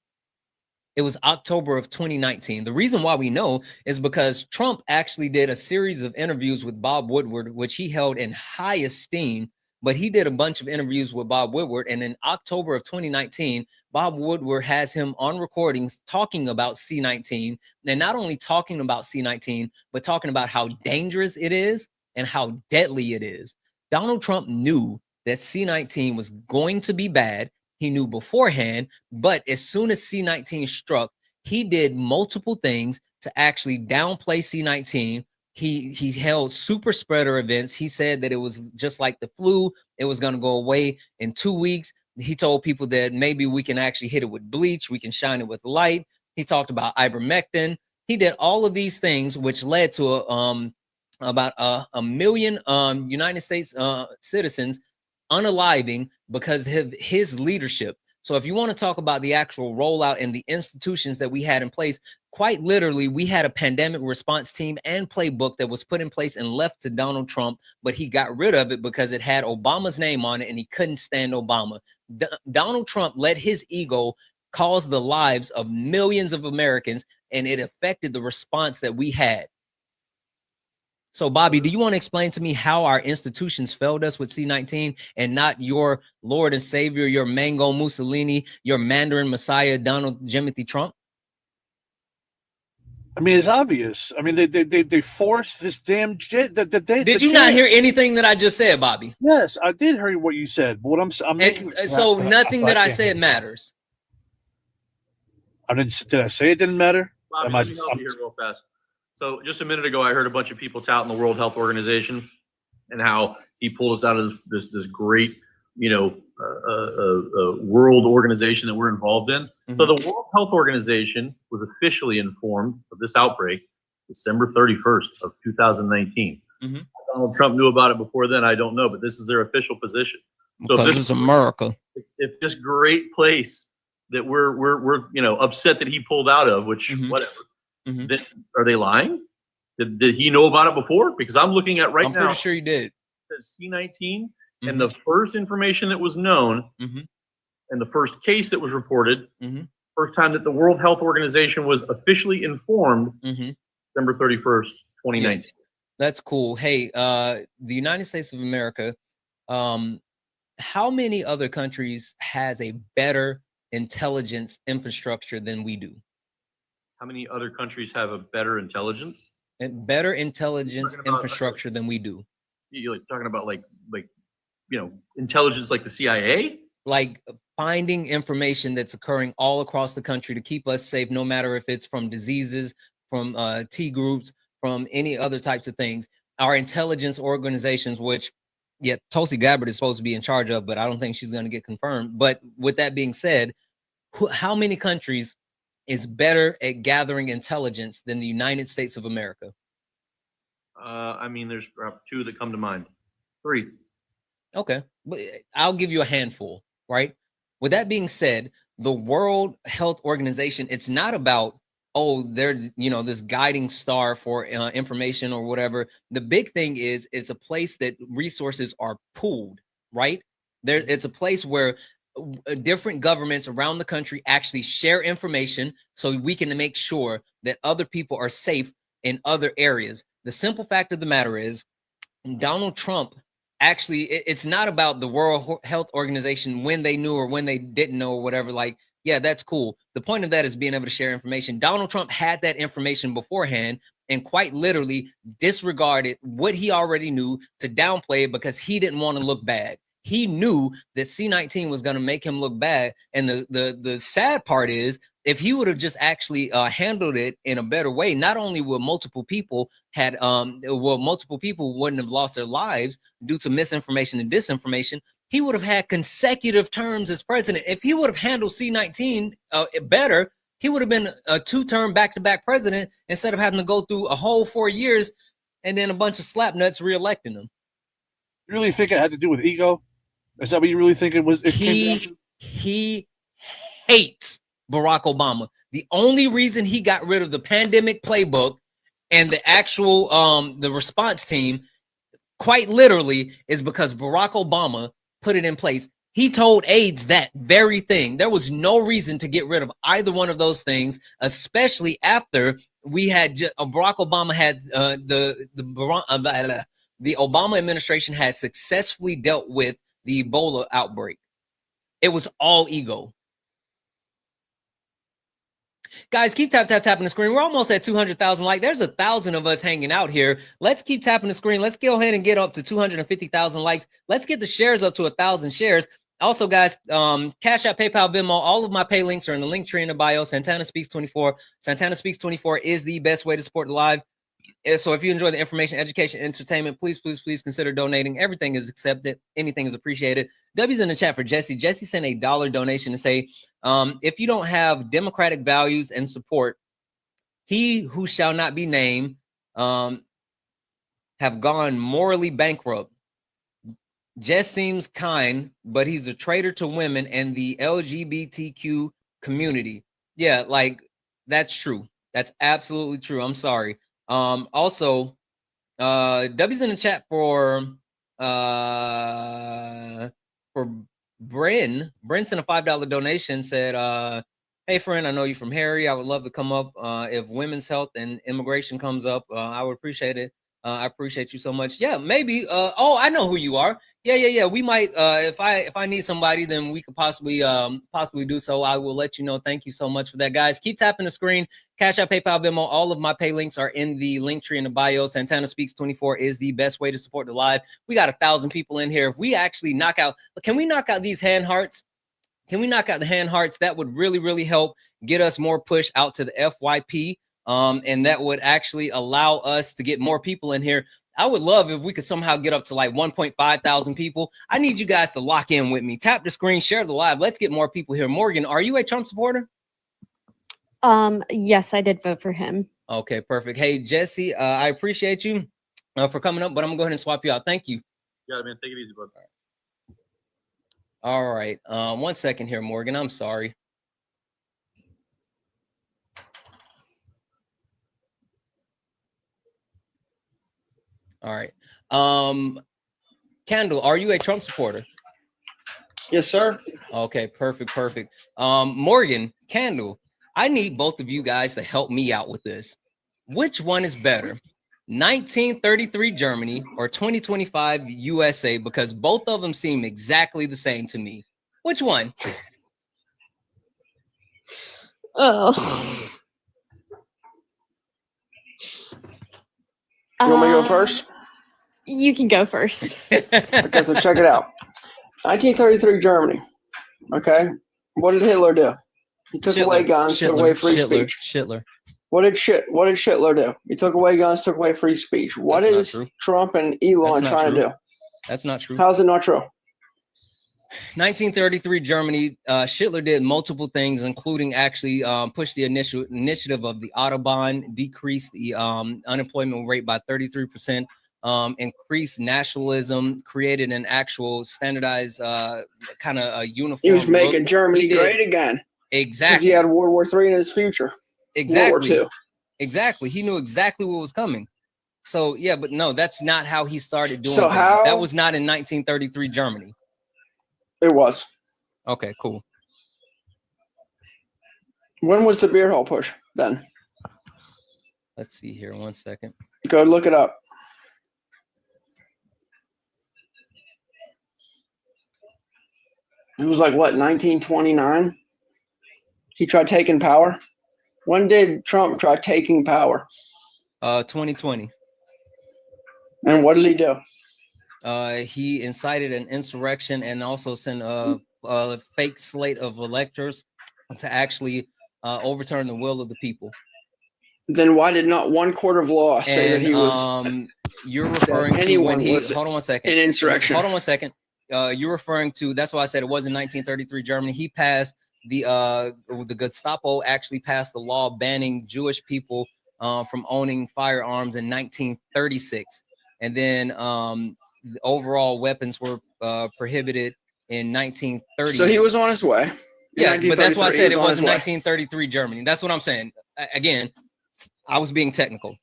it was October of 2019. The reason why we know is because Trump actually did a series of interviews with Bob Woodward, which he held in high esteem. But he did a bunch of interviews with Bob Woodward. And in October of 2019, Bob Woodward has him on recordings talking about C-19. And not only talking about C-19, but talking about how dangerous it is and how deadly it is. Donald Trump knew that C-19 was going to be bad. He knew beforehand, but as soon as C-19 struck, he did multiple things to actually downplay C19. He held super spreader events. He said that it was just like the flu. It was going to go away in 2 weeks. He told people that maybe we can actually hit it with bleach. We can shine it with light. He talked about ivermectin. He did all of these things, which led to about a million United States citizens unaliving because of his leadership. So if you want to talk about the actual rollout and the institutions that we had in place, quite literally, we had a pandemic response team and playbook that was put in place and left to Donald Trump, but he got rid of it because it had Obama's name on it and he couldn't stand Obama. Donald Trump let his ego cause the lives of millions of Americans, and it affected the response that we had. So, Bobby, do you want to explain to me how our institutions failed us with C19 and not your Lord and Savior, your Mango Mussolini, your Mandarin Messiah, Donald Jimothy Trump? I mean, it's obvious. I mean, they forced this damn shit. Did you not hear anything that I just said, Bobby? Yes, I did hear what you said. But what I'm making so nothing that I said matters. Did I say it didn't matter? Bobby, let me help you here real fast. So just a minute ago, I heard a bunch of people touting the World Health Organization and how he pulled us out of this great, world organization that we're involved in. Mm-hmm. So the World Health Organization was officially informed of this outbreak December 31st of 2019. Mm-hmm. Donald Trump knew about it before then. I don't know, but this is their official position. So because this is America. If this great place that we're upset that he pulled out of, which whatever. Mm-hmm. Then, are they lying? Did he know about it before? Because I'm looking at now. I'm pretty sure he did. C19 and the first information that was known and the first case that was reported, first time that the World Health Organization was officially informed, December 31st, 2019. Yeah, that's cool. Hey, the United States of America, how many other countries has a better intelligence infrastructure than we do? How many other countries have a better intelligence? And better intelligence infrastructure than we do. You're talking about like intelligence like the CIA? Like finding information that's occurring all across the country to keep us safe, no matter if it's from diseases, from T groups, from any other types of things. Our intelligence organizations, which Tulsi Gabbard is supposed to be in charge of, but I don't think she's going to get confirmed. But with that being said, how many countries is better at gathering intelligence than the United States of America? I mean, there's two that come to mind. 3. Okay, I'll give you a handful, right? With that being said, the World Health Organization, it's not about, they're, this guiding star for information or whatever. The big thing is it's a place that resources are pooled, right? It's a place where different governments around the country actually share information so we can make sure that other people are safe in other areas. The simple fact of the matter is Donald Trump actually, it's not about the World Health Organization when they knew or when they didn't know or whatever. Like, yeah, that's cool. The point of that is being able to share information. Donald Trump had that information beforehand and quite literally disregarded what he already knew to downplay it because he didn't want to look bad. He knew that C19 was going to make him look bad. And the sad part is, if he would have just actually handled it in a better way, not only would multiple people wouldn't have lost their lives due to misinformation and disinformation, he would have had consecutive terms as president. If he would have handled C19 better, he would have been a 2-term back-to-back president instead of having to go through a whole 4 years and then a bunch of slapnuts reelecting him. You really think it had to do with ego? Is that what you really think it was? He hates Barack Obama. The only reason he got rid of the pandemic playbook and the actual the response team, quite literally, is because Barack Obama put it in place. He told aides that very thing. There was no reason to get rid of either one of those things, especially after we had Barack Obama had the Obama administration had successfully dealt with the Ebola outbreak. It was all ego. Guys, keep tapping the screen. We're almost at 200,000 likes. There's 1,000 of us hanging out here. Let's keep tapping the screen. Let's go ahead and get up to 250,000 likes. Let's get the shares up to 1,000 shares. Also, guys, Cash App, PayPal, Venmo, all of my pay links are in the link tree in the bio. Santana Speaks 24. Santana Speaks 24 is the best way to support the live. So if you enjoy the information, education, entertainment, please consider donating. Everything is accepted. Anything is appreciated. W's in the chat for Jesse. Jesse sent a $1 donation to say, if you don't have democratic values and support, he who shall not be named have gone morally bankrupt. Jess seems kind, but he's a traitor to women and the LGBTQ community. Yeah, like that's true. That's absolutely true. I'm sorry. Also, W's in the chat for Bren. Bren sent a $5 donation, said, hey friend, I know you from Harry. I would love to come up. If women's health and immigration comes up, I would appreciate it. I appreciate you so much. Yeah, maybe. Oh, I know who you are. Yeah. We might. If I need somebody, then we could possibly do so. I will let you know. Thank you so much for that, guys. Keep tapping the screen. Cash App, PayPal, Venmo. All of my pay links are in the link tree in the bio. Santana Speaks 24 is the best way to support the live. We got 1,000 people in here. If we actually knock out, can we knock out these hand hearts? Can we knock out the hand hearts? That would really help get us more push out to the FYP. And that would actually allow us to get more people in here. I would love if we could somehow get up to like 1.5 thousand people. I need you guys to lock in with me. Tap the screen, share the live. Let's get more people here. Morgan, are you a Trump supporter? Yes, I did vote for him. Okay, perfect. Hey, Jesse, I appreciate you for coming up, but I'm gonna go ahead and swap you out. Thank you. Yeah, man, take it easy, bud. All right. 1 second here, Morgan. I'm sorry. All right. Candle, are you a Trump supporter? Yes, sir. Okay, perfect. Morgan, Candle, I need both of you guys to help me out with this. Which one is better? 1933 Germany or 2025 USA? Because both of them seem exactly the same to me. Which one? Oh. You want me to go first? You can go first. Okay, so check it out. 1933 Germany. Okay, what did Hitler do? He took away guns, took away free speech. Hitler. What did Hitler do? He took away guns, took away free speech. What is Trump and Elon trying to do? That's not true. How is it not true? 1933 Germany, Hitler did multiple things, including actually push the initiative of the Autobahn, decrease the unemployment rate by 33%, increased nationalism, created an actual standardized kind of a uniform. He was making Germany great again. Exactly. Because he had World War III in his future. Exactly. World War II. Exactly. He knew exactly what was coming. So yeah, but no, that's not how he started doing things. That was not in 1933 Germany. It was. Okay, cool. When was the beer hall push then? Let's see here. 1 second. Go look it up. It was like what, 1929? He tried taking power. When did Trump try taking power? 2020. And what did he do? He incited an insurrection and also sent a fake slate of electors to actually overturn the will of the people. Then why did not one court of law say that he was? You're referring to when he. Hold on 1 second. An insurrection. Hold on 1 second. You're referring to. That's why I said it was in 1933 Germany. He passed the Gestapo actually passed the law banning Jewish people from owning firearms in 1936, and then the overall weapons were prohibited in 1930. So he was on his way. Yeah, but that's why I said it was in 1933 Germany. That's what I'm saying. Again, I was being technical.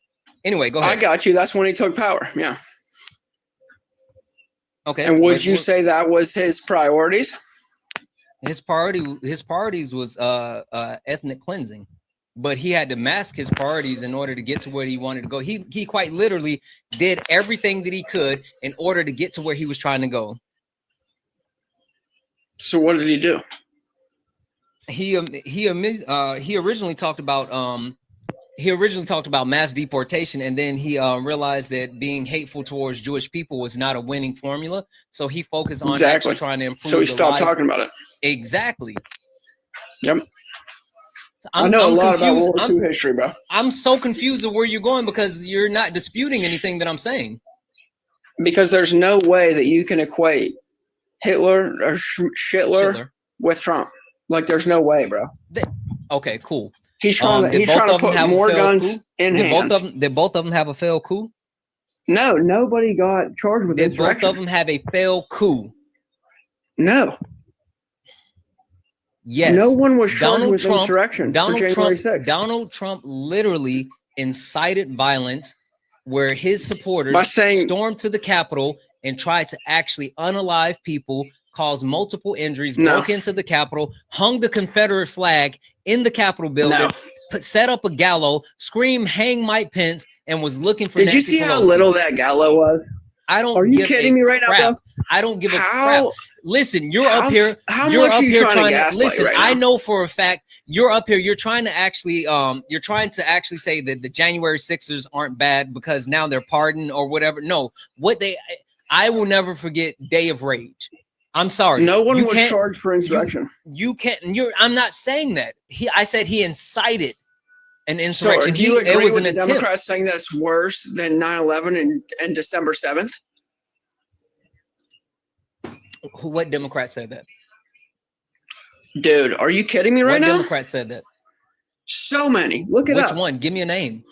Anyway, go ahead. I got you. That's when he took power. Yeah. Okay. And would you say that was his priorities? His priorities was ethnic cleansing. But he had to mask his priorities in order to get to where he wanted to go. He quite literally did everything that he could in order to get to where he was trying to go. So what did he do? He originally talked about he originally talked about mass deportation, and then he realized that being hateful towards Jewish people was not a winning formula. So he focused on actually trying to improve. So he stopped talking about it. Exactly. Yep. I know a lot about World War II history, bro. I'm so confused of where you're going because you're not disputing anything that I'm saying. Because there's no way that you can equate Hitler or Schindler with Trump. Like, there's no way, bro. Okay, cool. He's trying to put more guns in hands. Did both of them have a failed coup? No, nobody got charged with insurrection. Did both of them have a failed coup? No. Yes. No one was charged with insurrection. Donald Trump literally incited violence where his supporters stormed to the Capitol and tried to actually unalive people, cause multiple injuries, broke into the Capitol, hung the Confederate flag in the Capitol building, set up a gallows, screamed "Hang Mike Pence," and was looking for. Did you see how little that gallows was? I don't. Are you kidding me right now, bro? I don't give a crap. Listen, you're up here. How much are you trying to gaslight listen, right now? I know for a fact you're up here. You're trying to actually say that the January 6ers aren't bad because now they're pardoned or whatever. No, I will never forget Day of Rage. I'm sorry. No one was charged for insurrection. You can't. I'm not saying that. I said he incited an insurrection. So do you agree with the Democrats saying that's worse than 9/11 and December 7th? What Democrat said that? Dude, are you kidding me right now? What Democrat said that? So many. Look it up. Which one? Give me a name.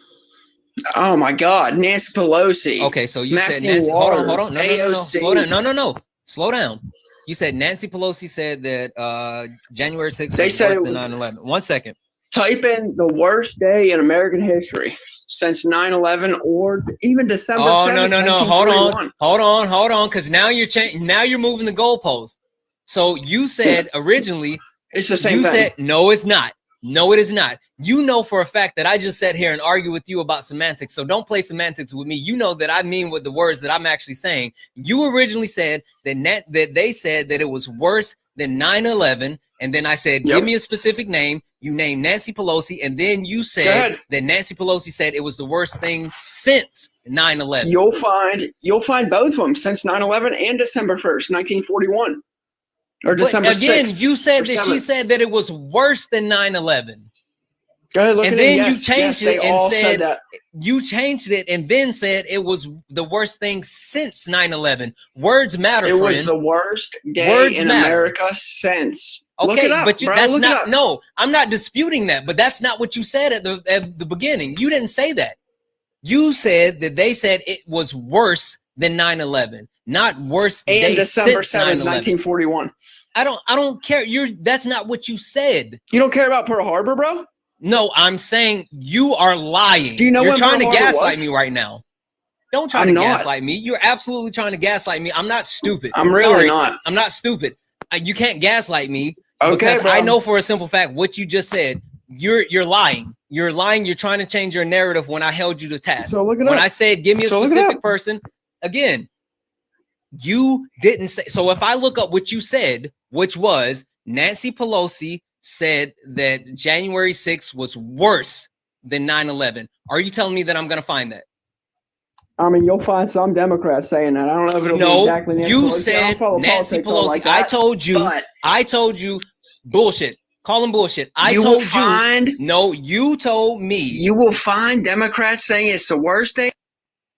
Oh my God, Nancy Pelosi. Okay, so you said Nancy. Hold on. No. Slow down. No. Slow down. You said Nancy Pelosi said that January 6th they said it was 9/11. 1 second. Type in the worst day in American history since 9/11 or even December 7th, no. Hold on. Because now you're changing. Now you're moving the goalpost. So you said originally it's the same thing. You said no, it's not. No, it is not. You know for a fact that I just sat here and argue with you about semantics. So don't play semantics with me. You know that I mean with the words that I'm actually saying. You originally said that they said that it was worse than 9/11. And then I said, give me a specific name. You named Nancy Pelosi. And then you said that Nancy Pelosi said it was the worst thing since 9/11. You'll find both of them since 9/11 and December 1st, 1941. Or December 6th. Again, you said that she said that it was worse than 9/11. Go ahead, look and at then it. you changed it and said that. You changed it and then said it was the worst thing since 9/11. Words matter. It was the worst day in America since. Okay, look it up, but bro. that's Look not. No, I'm not disputing that, but that's not what you said at the beginning. You didn't say that. You said that they said it was worse than 9/11, not worse. And December 7th, 1941. I don't care. That's not what you said. You don't care about Pearl Harbor, bro? No, I'm saying you are lying. Do you know you're when trying Pearl to Harbor gaslight was? me right now? Don't try to gaslight me. You're absolutely trying to gaslight me. I'm not stupid. I'm really not. I'm not stupid. You can't gaslight me. Okay, because bro. I know for a simple fact what you just said. You're lying. You're lying. You're trying to change your narrative when I held you to task. So look it when up. I said give me a specific person, again, you didn't say. So if I look up what you said, which was Nancy Pelosi said that January 6th was worse than 9/11. Are you telling me that I'm going to find that? I mean, you'll find some Democrats saying that. I don't know if it'll be exactly Nancy Pelosi. You said Nancy Pelosi. Like that, I told you bullshit. Call them bullshit. You told me. You will find Democrats saying it's the worst day.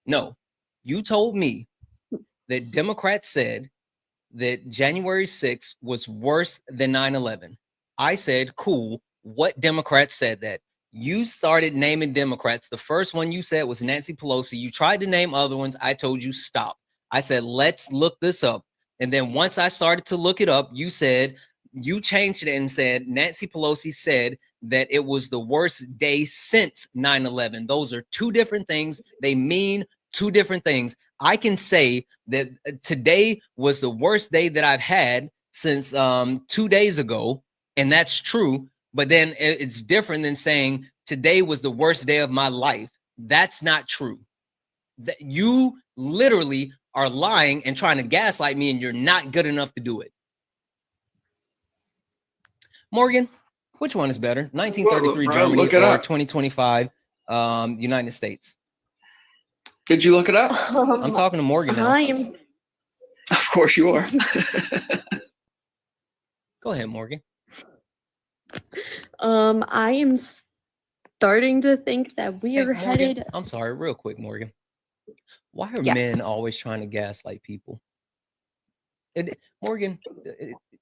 No, you told me that Democrats said that January 6th was worse than 9/11. I said, cool. What Democrats said that? You started naming Democrats. The first one you said was Nancy Pelosi. You tried to name other ones. I told you stop. I said, let's look this up. And then once I started to look it up, you said, you changed it and said Nancy Pelosi said that it was the worst day since 9/11. Those are two different things. They mean two different things. I can say that today was the worst day that I've had since 2 days ago. And that's true. But then it's different than saying today was the worst day of my life. That's not true. That you literally are lying and trying to gaslight me, and you're not good enough to do it. Morgan, which one is better? 1933 Germany or 2025 United States. Did you look it up? I'm talking to Morgan now. Of course you are. Go ahead, Morgan. I am starting to think that we are headed. I'm sorry, real quick, Morgan. Why are Yes. men always trying to gaslight people? Morgan,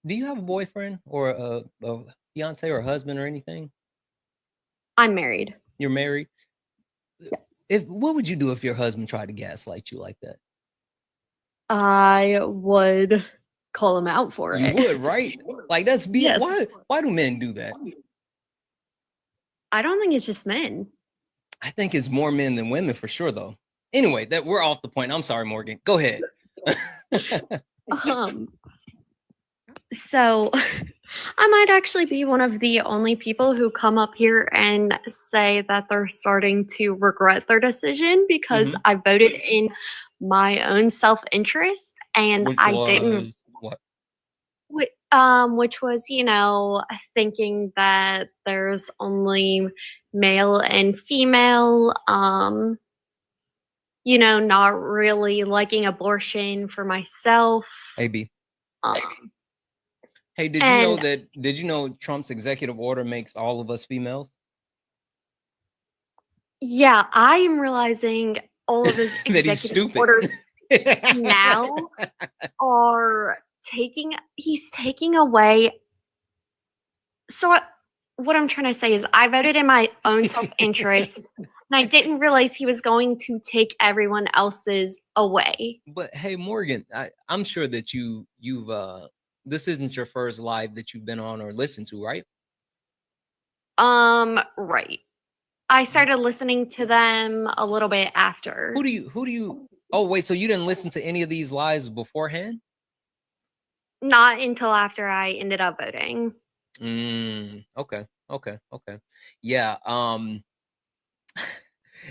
do you have a boyfriend or a fiance or a husband or anything? I'm married. You're married? Yes. What would you do if your husband tried to gaslight you like that? I would call him out for it. You would, right? Like that's Yes. Why do men do that? I don't think it's just men. I think it's more men than women for sure, though. Anyway, that we're off the point. I'm sorry, Morgan. Go ahead. So I might actually be one of the only people who come up here and say that they're starting to regret their decision because I voted in my own self-interest and didn't what? Which was, thinking that there's only male and female, not really liking abortion for myself. AB. Hey, did you know Trump's executive order makes all of us females? Yeah, I am realizing all of his That he's executive stupid. orders now are he's taking away. So what I'm trying to say is I voted in my own self-interest and I didn't realize he was going to take everyone else's away. But hey, Morgan, I'm sure that you've this isn't your first live that you've been on or listened to, right? Right. I started listening to them a little bit after. Who do you Oh, wait, so you didn't listen to any of these lives beforehand? Not until after I ended up voting. Okay. Yeah,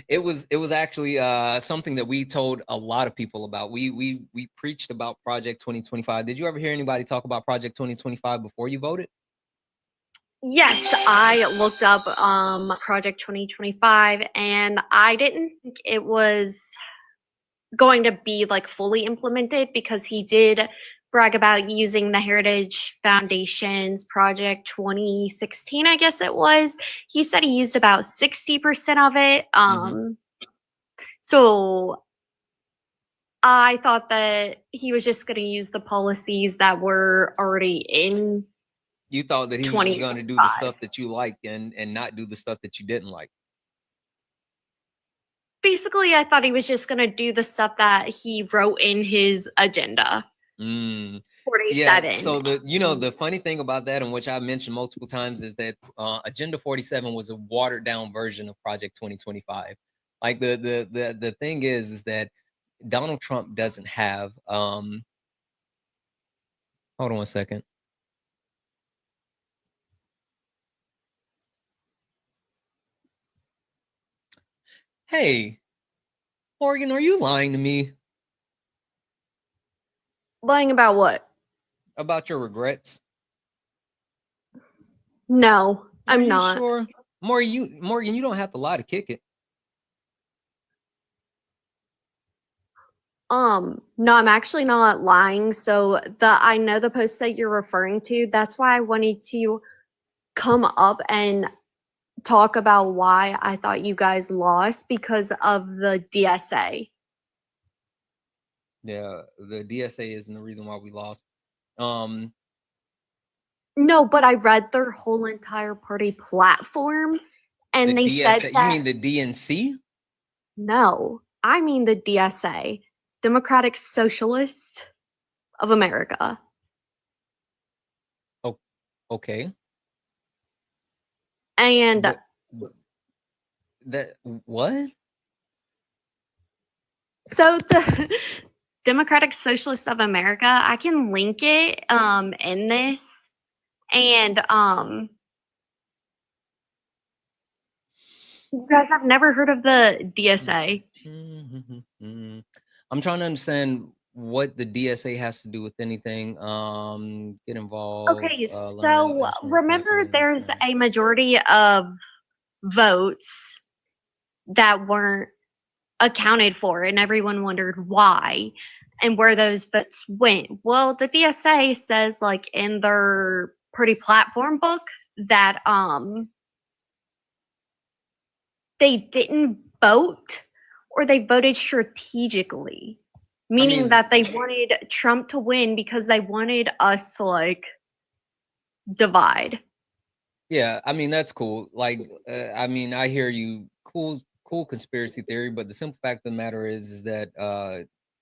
it was actually something that we told a lot of people about. We preached about Project 2025. Did you ever hear anybody talk about Project 2025 before you voted? Yes, I looked up Project 2025 and I didn't think it was going to be like fully implemented because he did brag about using the Heritage Foundation's Project 2016, I guess it was. He said he used about 60% of it. So I thought that he was just going to use the policies that were already in. You thought that he was just going to do the stuff that you liked and not do the stuff that you didn't like. Basically, I thought he was just going to do the stuff that he wrote in his agenda. 47. Yeah, so the funny thing about that, and which I mentioned multiple times, is that Agenda 47 was a watered down version of Project 2025. Like the thing is that Donald Trump doesn't have hold on one second. Hey, Morgan, are you lying to me? Lying about what? About your regrets? No, I'm not. Sure? Morgan, you don't have to lie to kick it. No, I'm actually not lying. So I know the post that you're referring to. That's why I wanted to come up and talk about why I thought you guys lost because of the DSA. Yeah, the DSA isn't the reason why we lost. No, but I read their whole entire party platform and they said that, you mean the DNC? No, I mean the DSA, Democratic Socialist of America. Oh, okay. And what? So the Democratic Socialist of America, I can link it in this. And you guys have never heard of the DSA. I'm trying to understand what the DSA has to do with anything. Get involved. Okay, so remember there's a majority of votes that weren't accounted for, and everyone wondered why and where those votes went. Well, the DSA says, like, in their pretty platform book that they didn't vote, or they voted strategically, meaning that they wanted Trump to win because they wanted us to, like, divide. Yeah, I mean, that's cool. Like, I mean, I hear you. Cool conspiracy theory, but the simple fact of the matter is that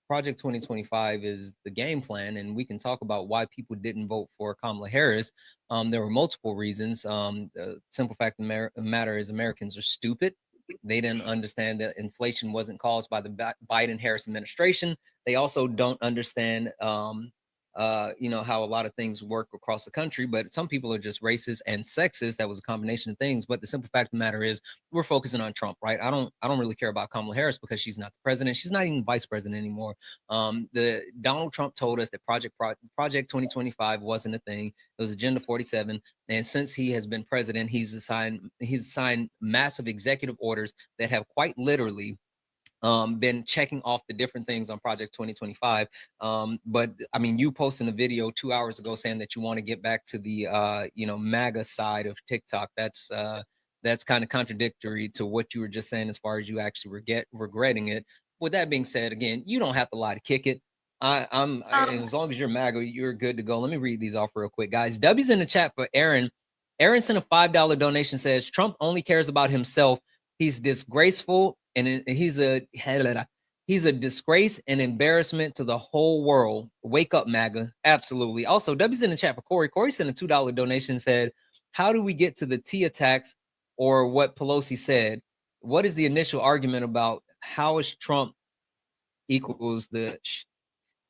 Project 2025 is the game plan, and we can talk about why people didn't vote for Kamala Harris. There were multiple reasons. The simple fact of the matter is Americans are stupid. They didn't understand that inflation wasn't caused by the Biden-Harris administration. They also don't understand you know, how a lot of things work across the country, but some people are just racist and sexist. That was a combination of things. But the simple fact of the matter is we're focusing on Trump, right? I don't really care about Kamala Harris because she's not the president. She's not even vice president anymore. The Donald Trump told us that Project 2025 wasn't a thing. It was Agenda 47. And since he has been president, he's signed massive executive orders that have quite literally been checking off the different things on Project 2025. But I mean, you posted a video 2 hours ago saying that you want to get back to the you know, MAGA side of TikTok. That's kind of contradictory to what you were just saying as far as you actually regretting it. With that being said, again, you don't have to lie to kick it. As long as you're MAGA, you're good to go. Let me read these off real quick, guys. W's in the chat for Aaron. Aaron sent a $5 donation, says Trump only cares about himself. He's disgraceful, and he's a disgrace and embarrassment to the whole world. Wake up, MAGA. Absolutely. Also, W's in the chat for Corey. Corey sent a $2 donation, said, how do we get to the T attacks or what Pelosi said? What is the initial argument about how is Trump equals the...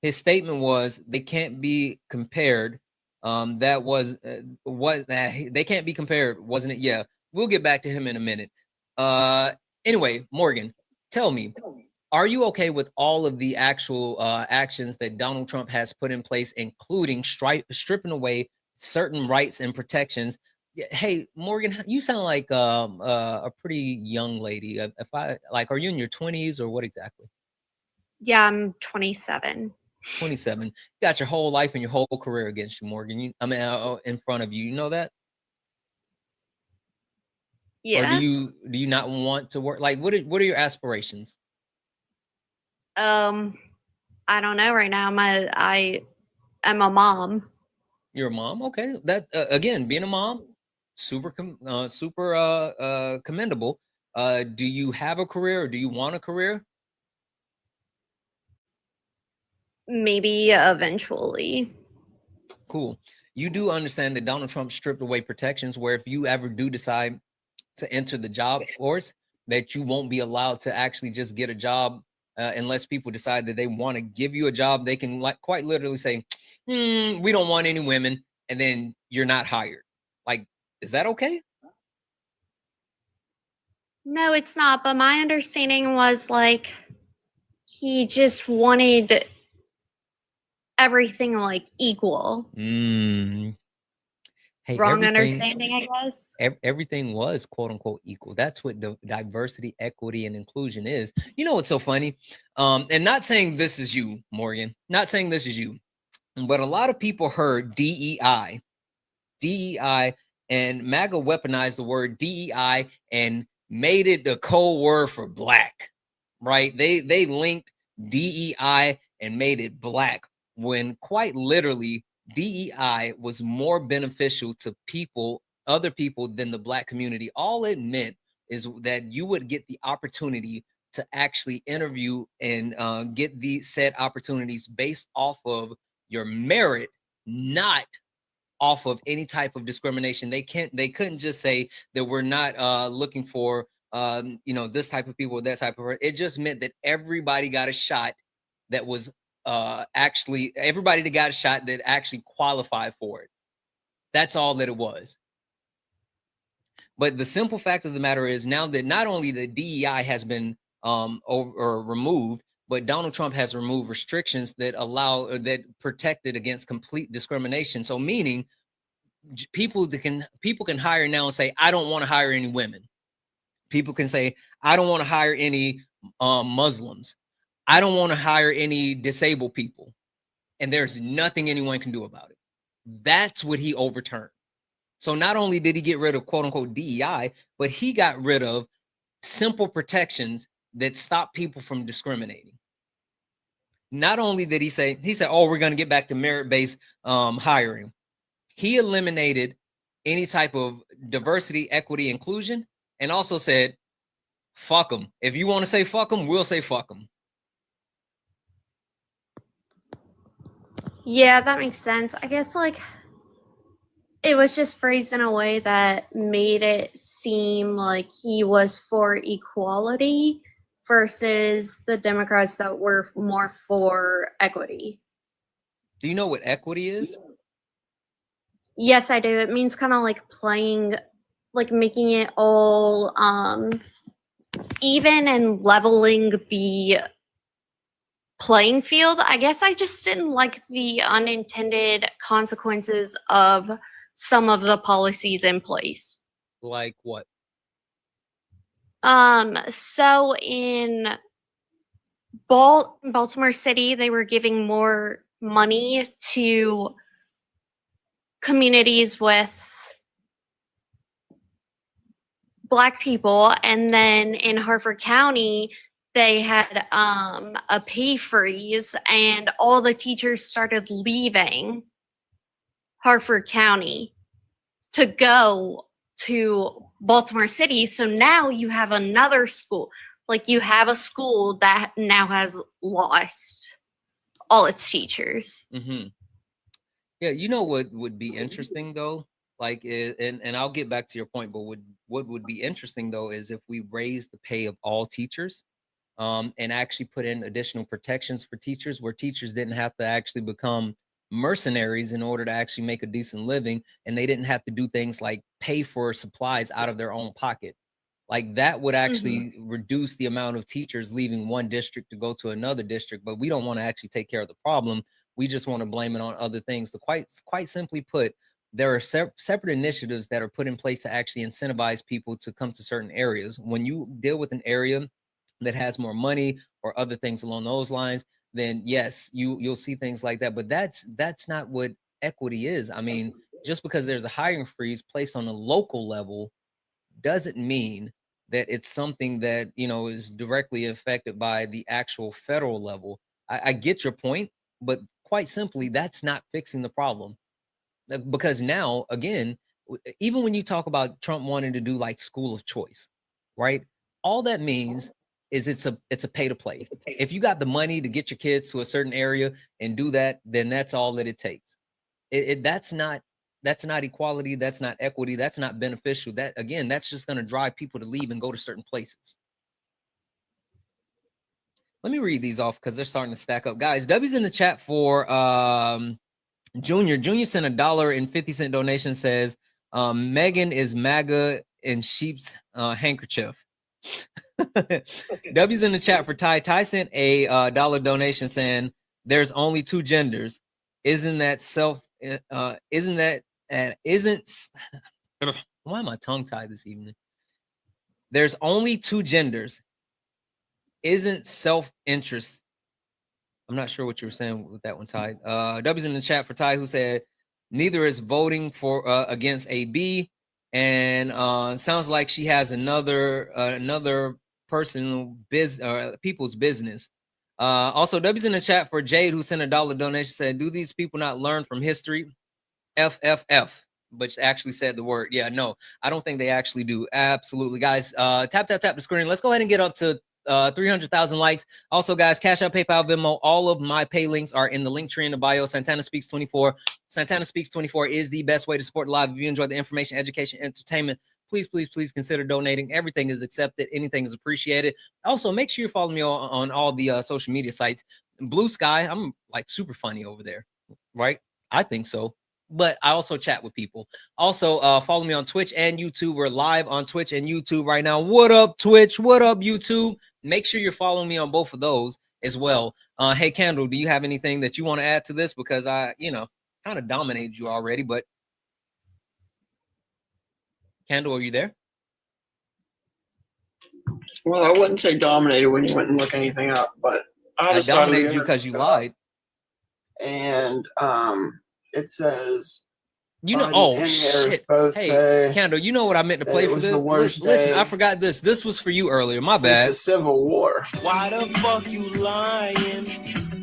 His statement was they can't be compared. That was what they can't be compared, wasn't it? Yeah, we'll get back to him in a minute. Anyway, Morgan, tell me, are you okay with all of the actual actions that Donald Trump has put in place, including stripping away certain rights and protections? Hey, Morgan, you sound like a pretty young lady. If I like, are you in your 20s or what exactly? Yeah, I'm 27. 27. You got your whole life and your whole career against you, Morgan. In front of you. You know that? Yeah. Or do you not want to work? Like, what are your aspirations? I don't know right now. I'm a mom. You're a mom, okay? That again, being a mom, super commendable. Do you have a career, or do you want a career? Maybe eventually. Cool. You do understand that Donald Trump stripped away protections where if you ever do decide to enter the job force, that you won't be allowed to actually just get a job unless people decide that they want to give you a job. They can like quite literally say, we don't want any women, and then you're not hired. Like, is that okay? No, it's not. But my understanding was like he just wanted everything like equal. Hey, wrong understanding, I guess. Everything was quote unquote equal. That's what diversity, equity, and inclusion is. You know what's so funny? And not saying this is you, Morgan. Not saying this is you, but a lot of people heard DEI, and MAGA weaponized the word DEI and made it the code word for black. Right? They linked DEI and made it black when quite literally DEI was more beneficial to other people than the black community. All it meant is that you would get the opportunity to actually interview and get these said opportunities based off of your merit, not off of any type of discrimination. They couldn't just say that we're not looking for you know, this type of people, that type of. It just meant that everybody got a shot that was everybody that got a shot that actually qualified for it. That's all that it was. But the simple fact of the matter is now that not only the DEI has been removed, but Donald Trump has removed restrictions that protected against complete discrimination. So meaning people can hire now and say, I don't want to hire any women. People can say, I don't want to hire any Muslims. I don't want to hire any disabled people. And there's nothing anyone can do about it. That's what he overturned. So not only did he get rid of quote unquote DEI, but he got rid of simple protections that stop people from discriminating. Not only did he said, oh, we're going to get back to merit-based hiring. He eliminated any type of diversity, equity, inclusion, and also said, fuck them. If you want to say fuck them, we'll say fuck them. Yeah, that makes sense. I guess like it was just phrased in a way that made it seem like he was for equality versus the Democrats that were more for equity. Do you know what equity is? Yes, I do. It means kind of like playing, like making it all even and leveling the playing field. I guess I just didn't like the unintended consequences of some of the policies in place. Like what? So in Baltimore City, they were giving more money to communities with Black people, and then in Harford County, they had a pay freeze, and all the teachers started leaving Harford County to go to Baltimore City. So now you have another school. Like you have a school that now has lost all its teachers. Mm-hmm. Yeah, you know what would be interesting though? Like, and I'll get back to your point, but what would be interesting though is if we raise the pay of all teachers, and actually put in additional protections for teachers, where teachers didn't have to actually become mercenaries in order to actually make a decent living, and they didn't have to do things like pay for supplies out of their own pocket. Like that would actually reduce the amount of teachers leaving one district to go to another district. But we don't want to actually take care of the problem. We just want to blame it on other things. To quite simply put, there are separate initiatives that are put in place to actually incentivize people to come to certain areas. When you deal with an area that has more money or other things along those lines, then yes, you'll see things like that. But that's not what equity is. I mean, just because there's a hiring freeze placed on a local level doesn't mean that it's something that, you know, is directly affected by the actual federal level. I get your point, but quite simply, that's not fixing the problem. Because now, again, even when you talk about Trump wanting to do like school of choice, right? All that means is it's a pay to play. If you got the money to get your kids to a certain area and do that, then that's all that it takes. That's not equality. That's not equity. That's not beneficial. That, again, that's just going to drive people to leave and go to certain places. Let me read these off because they're starting to stack up. Guys, W's in the chat for Junior. Junior sent $1.50 donation, says Megan is MAGA in sheep's handkerchief. W's in the chat for Ty. Ty sent a dollar donation saying there's only two genders. Isn't that why am I tongue tied this evening? There's only two genders. Isn't self-interest. I'm not sure what you were saying with that one, Ty. W's in the chat for Ty, who said neither is voting for against AB, and sounds like she has another personal people's business. Also, W's in the chat for Jade, who sent a dollar donation, said, do these people not learn from history? FFF, but actually said the word. Yeah, no, I don't think they actually do. Absolutely, guys. Tap the screen. Let's go ahead and get up to 300,000 likes. Also, guys, Cash App, PayPal, Venmo, all of my pay links are in the link tree in the bio. Santana Speaks 24. Santana Speaks 24 is the best way to support live. If you enjoy the information, education, entertainment, please consider donating. Everything is accepted. Anything is appreciated. Also, make sure you follow me on all the social media sites. Blue Sky, I'm like super funny over there, right? I think so. But I also chat with people. Also, follow me on Twitch and YouTube. We're live on Twitch and YouTube right now. What up, Twitch? What up, YouTube? Make sure you're following me on both of those as well. Hey, Candle, do you have anything that you want to add to this? Because I, kind of dominated you already, but Candle, are you there? Well, I wouldn't say dominated when you went and look anything up, but I dominated you because you lied. And it says, you know, Biden oh and shit. both Hey, say Candle, you know what I meant to play it for was this? the worst Listen, day I forgot this. This was for you earlier. My since bad. the Civil War. Why the fuck you lying?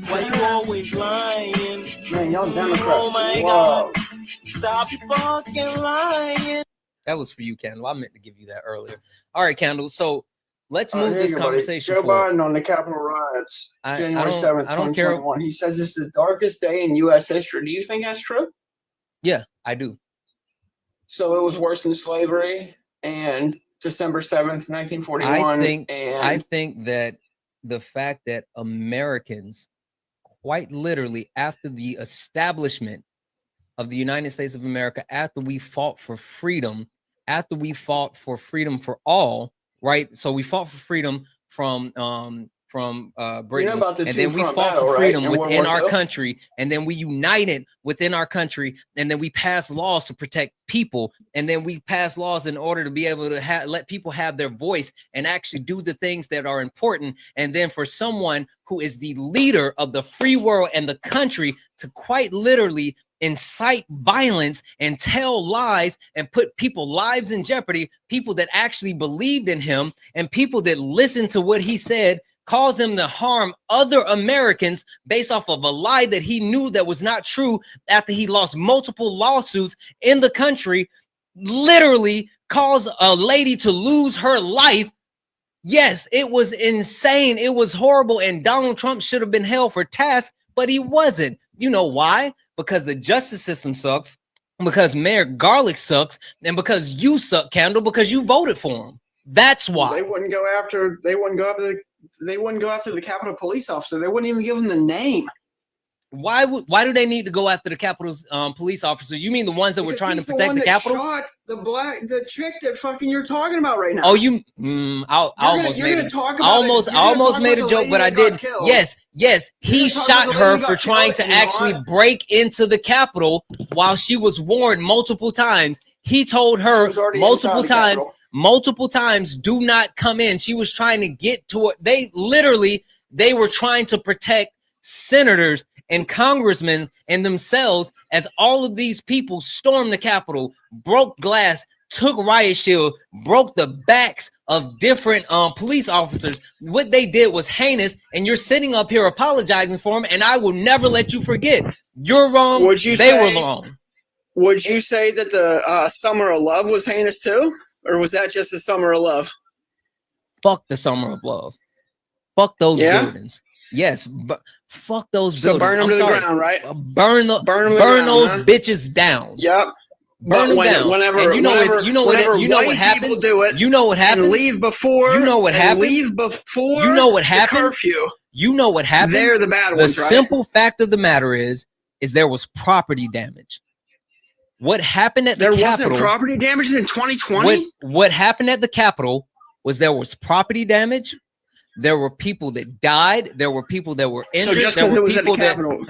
Why you always lying? Man, y'all Democrats Oh my love. God. Stop fucking lying. That was for you, Candle. I meant to give you that earlier. All right, Candle. So let's All right, move here this you go, buddy. conversation Joe forward. Biden on the Capitol riots, I January don't- 7th, I don't care. 2021. He says it's the darkest day in U.S. history. Do you think that's true? Yeah, I do. So it was worse than slavery and December 7th, 1941. I think that the fact that Americans, quite literally after the establishment of the United States of America, after we fought for freedom, after we fought for freedom for all, right? So we fought for freedom from Britain, about the and then we two-front fought battle, for right, freedom in World within War our II? country, and then we united within our country, and then we passed laws to protect people, and then we passed laws in order to be able to let people have their voice and actually do the things that are important. And then for someone who is the leader of the free world and the country to quite literally incite violence and tell lies and put people's lives in jeopardy, people that actually believed in him and people that listened to what he said, cause him to harm other Americans based off of a lie that he knew that was not true after he lost multiple lawsuits in the country, literally caused a lady to lose her life. Yes, it was insane. It was horrible. And Donald Trump should have been held for task, but he wasn't. You know why? Because the justice system sucks, because Mayor Garlic sucks, and because you suck, Candle, because you voted for him. That's why. They wouldn't go after the Capitol police officer. They wouldn't even give him the name. Why do they need to go after the Capitol's police officers? You mean the ones that were trying to protect the Capitol? Shot the chick that fucking you're talking about right now. Oh, you? I almost made a joke, but I didn't. Yes. He shot her for trying to actually break into the Capitol while she was warned multiple times. He told her multiple times, do not come in. She was trying to get to it. They were trying to protect senators and congressmen and themselves as all of these people stormed the Capitol, broke glass, took riot shield, broke the backs of different police officers. What they did was heinous, and you're sitting up here apologizing for them, and I will never let you forget. You're wrong. They were wrong. Would you say that the Summer of Love was heinous too? Or was that just the Summer of Love? Fuck the Summer of Love. Fuck those buildings. Yes, but fuck those buildings. So burn them to the ground, right? Burn those bitches down. Yep. Burn them down. Whenever what happened. Do it. You know what happened. And leave before. You know what happened. Leave before. You know what happened. The curfew. You know what happened. They're the bad ones, right? The simple fact of the matter is there was property damage. What happened at the Capitol? There wasn't property damage in 2020. What happened at the Capitol was there was property damage. There were people that died. There were people that were injured. So just there because were it was at the people Capitol.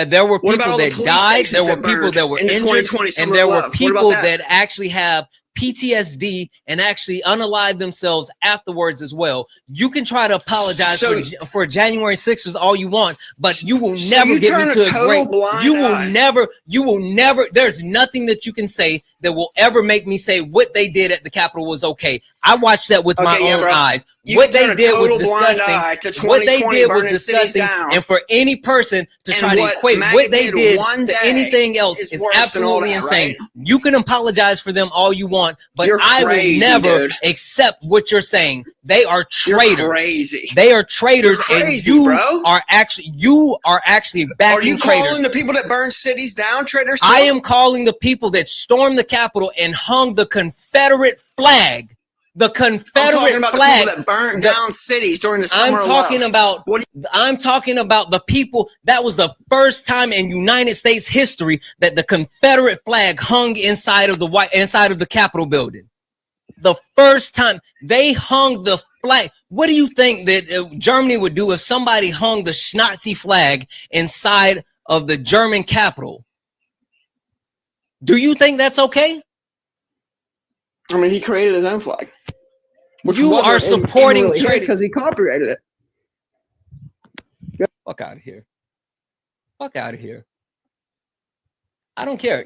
There were What people about all the that police died. stations There were that people burned that were in the injured, 2020 Summer and there of were Love? What people about that actually have PTSD and actually unalive themselves afterwards as well. You can try to apologize for January 6th all you want, but you will never get me to a great. You will never. There's nothing that you can say that will ever make me say what they did at the Capitol was okay. I watched that with my own eyes. What they did was disgusting. What they did was disgusting. And for any person to try to equate what they did to anything else is absolutely insane. You can apologize for them all you want, but I will never accept what you're saying. They are traitors. You're crazy. They are traitors, crazy, and you bro. are actually backing Are you traitors. calling the people that burn cities down traitors too? I am calling the people that stormed the Capitol and hung the Confederate flag. The Confederate I'm talking about flag. the people that burned down cities during the Summer of Love. I'm talking about the people. That was the first time in United States history that the Confederate flag hung inside of the Capitol building. The first time they hung the flag. What do you think that Germany would do if somebody hung the Nazi flag inside of the German Capitol? Do you think that's okay? I mean, he created his own flag. You are supporting trading because he copyrighted it. Fuck out of here. Fuck out of here. I don't care.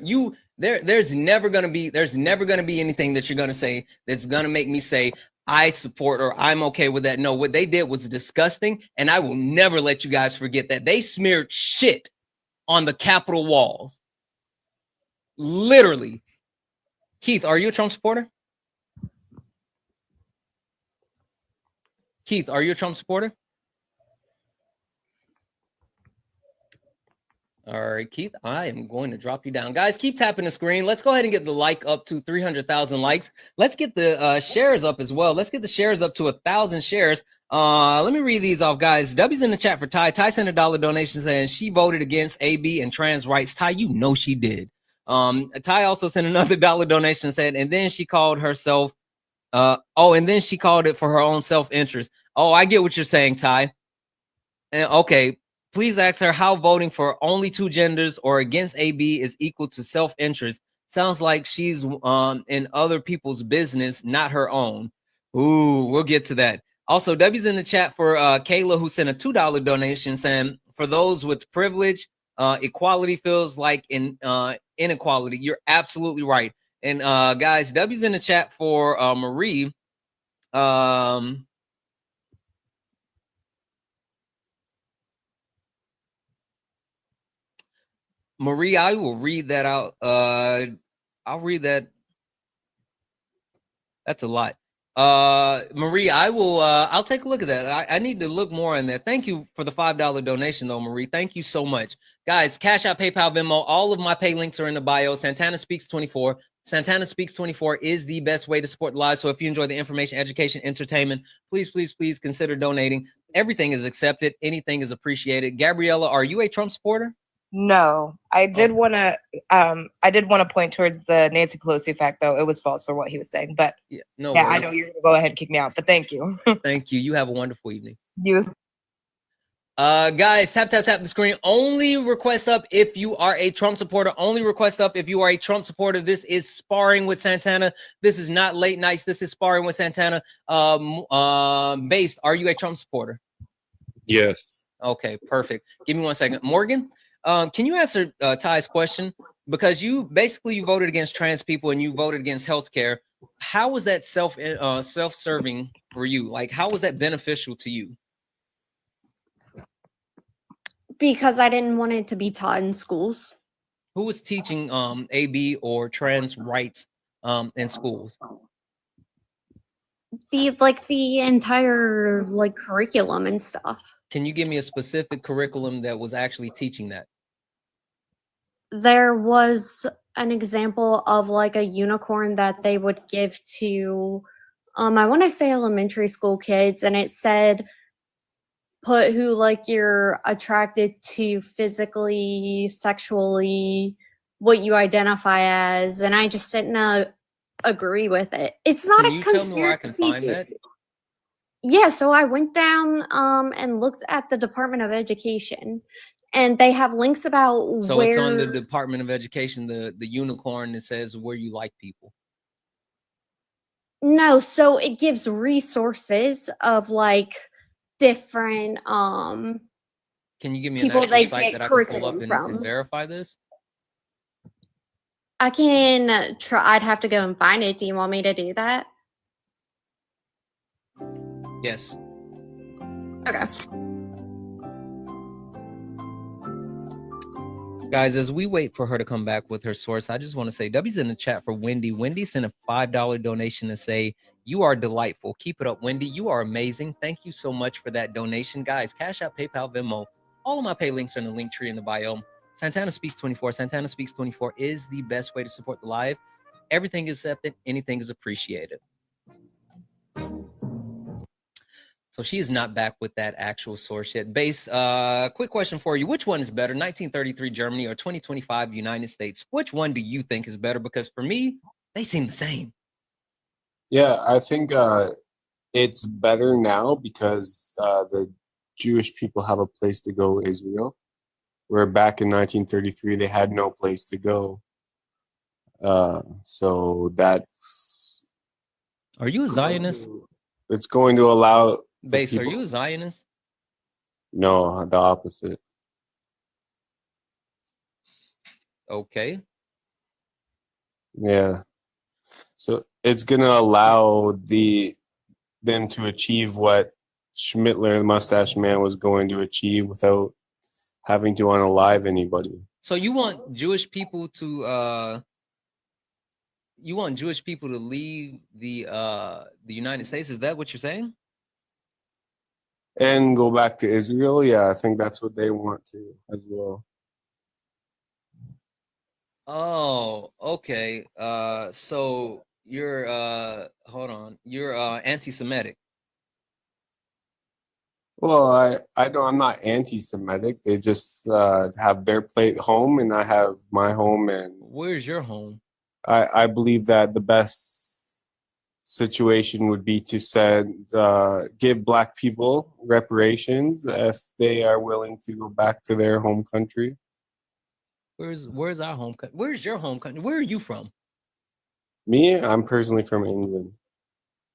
There's never gonna be anything that you're gonna say that's gonna make me say I support or I'm okay with that. No, what they did was disgusting, and I will never let you guys forget that. They smeared shit on the Capitol walls. Literally. Keith, are you a Trump supporter? Keith, are you a Trump supporter? All right, Keith, I am going to drop you down. Guys, keep tapping the screen. Let's go ahead and get the like up to 300,000 likes. Let's get the shares up as well. Let's get the shares up to 1,000 shares. Let me read these off, guys. W's in the chat for Ty. Ty sent $1 donation saying she voted against AB and trans rights. Ty, you know she did. Ty also sent another $1 donation and said, and then she called herself, and then she called it for her own self-interest. Oh, I get what you're saying, Ty. And okay. Please ask her how voting for only 2 genders or against AB is equal to self-interest. Sounds like she's in other people's business, not her own. Ooh, we'll get to that. Also, W's in the chat for Kayla, who sent a $2 donation saying, for those with privilege, equality feels like inequality. You're absolutely right. And guys, W's in the chat for Marie. Marie, I will read that out. I'll read that. That's a lot. Marie, I'll take a look at that. I need to look more on that. Thank you for the $5 donation though, Marie. Thank you so much. Guys, Cash App, PayPal, Venmo, all of my pay links are in the bio. Santana Speaks 24. Santana Speaks 24 is the best way to support live. So if you enjoy the information, education, entertainment, please, please, please consider donating. Everything is accepted. Anything is appreciated. Gabriella, are you a Trump supporter? No, I did want to point towards the Nancy Pelosi fact, though. It was false for what he was saying, but yeah, no I know you're going to go ahead and kick me out, but thank you. Thank you. You have a wonderful evening. You. Guys, tap the screen. Only request up if you are a Trump supporter. Only request up if you are a Trump supporter. This is Sparring with Santana. This is not late nights. This is Sparring with Santana. Based, are you a Trump supporter? Yes. Okay, perfect. Give me 1 second. Morgan, can you answer Ty's question? Because you voted against trans people and you voted against healthcare. How was that self-serving for you? Like, how was that beneficial to you? Because I didn't want it to be taught in schools. Who was teaching AB or trans rights in schools? The entire curriculum and stuff. Can you give me a specific curriculum that was actually teaching that? There was an example of a unicorn that they would give to I want to say elementary school kids, and it said put who you're attracted to physically, sexually, what you identify as, and I just didn't agree with it. It's not Can a you conspiracy. tell me where I can find that? Yeah, so I went down and looked at the Department of Education, and they have links about So where it's on the Department of Education, the unicorn that says where you like people. No, so it gives resources of different Can you give me an people actual they site get that I can pull up curriculum and from. verify this? I can try. I'd have to go and find it. Do you want me to do that? Yes. Okay. Guys, as we wait for her to come back with her source, I just want to say W's in the chat for Wendy. Wendy sent a $5 donation to say, you are delightful. Keep it up, Wendy. You are amazing. Thank you so much for that donation. Guys, Cash App, PayPal, Venmo. All of my pay links are in the link tree in the bio. Santana Speaks 24. Santana Speaks 24 is the best way to support the live. Everything is accepted. Anything is appreciated. So she is not back with that actual source yet. Base, quick question for you. Which one is better, 1933 Germany or 2025 United States? Which one do you think is better? Because for me, they seem the same. Yeah, I think it's better now because the Jewish people have a place to go, Israel. Where back in 1933, they had no place to go. So that's... Are you a Zionist? It's going to allow the Base, are people. you a Zionist? No, the opposite. Okay. Yeah. So it's going to allow them to achieve what Schmittler, the Mustache Man, was going to achieve without having to unalive anybody. So you want Jewish people to leave the United States? Is that what you're saying? And go back to Israel. Yeah, I think that's what they want to as well. Oh, okay. So you're hold on. You're anti-Semitic. Well, I'm not anti-Semitic. They just have their plate home, and I have my home. And Where's your home? I believe that the best situation would be to give Black people reparations if they are willing to go back to their home country. Where's our home country? Where's your home country? Where are you from? Me, I'm personally from England.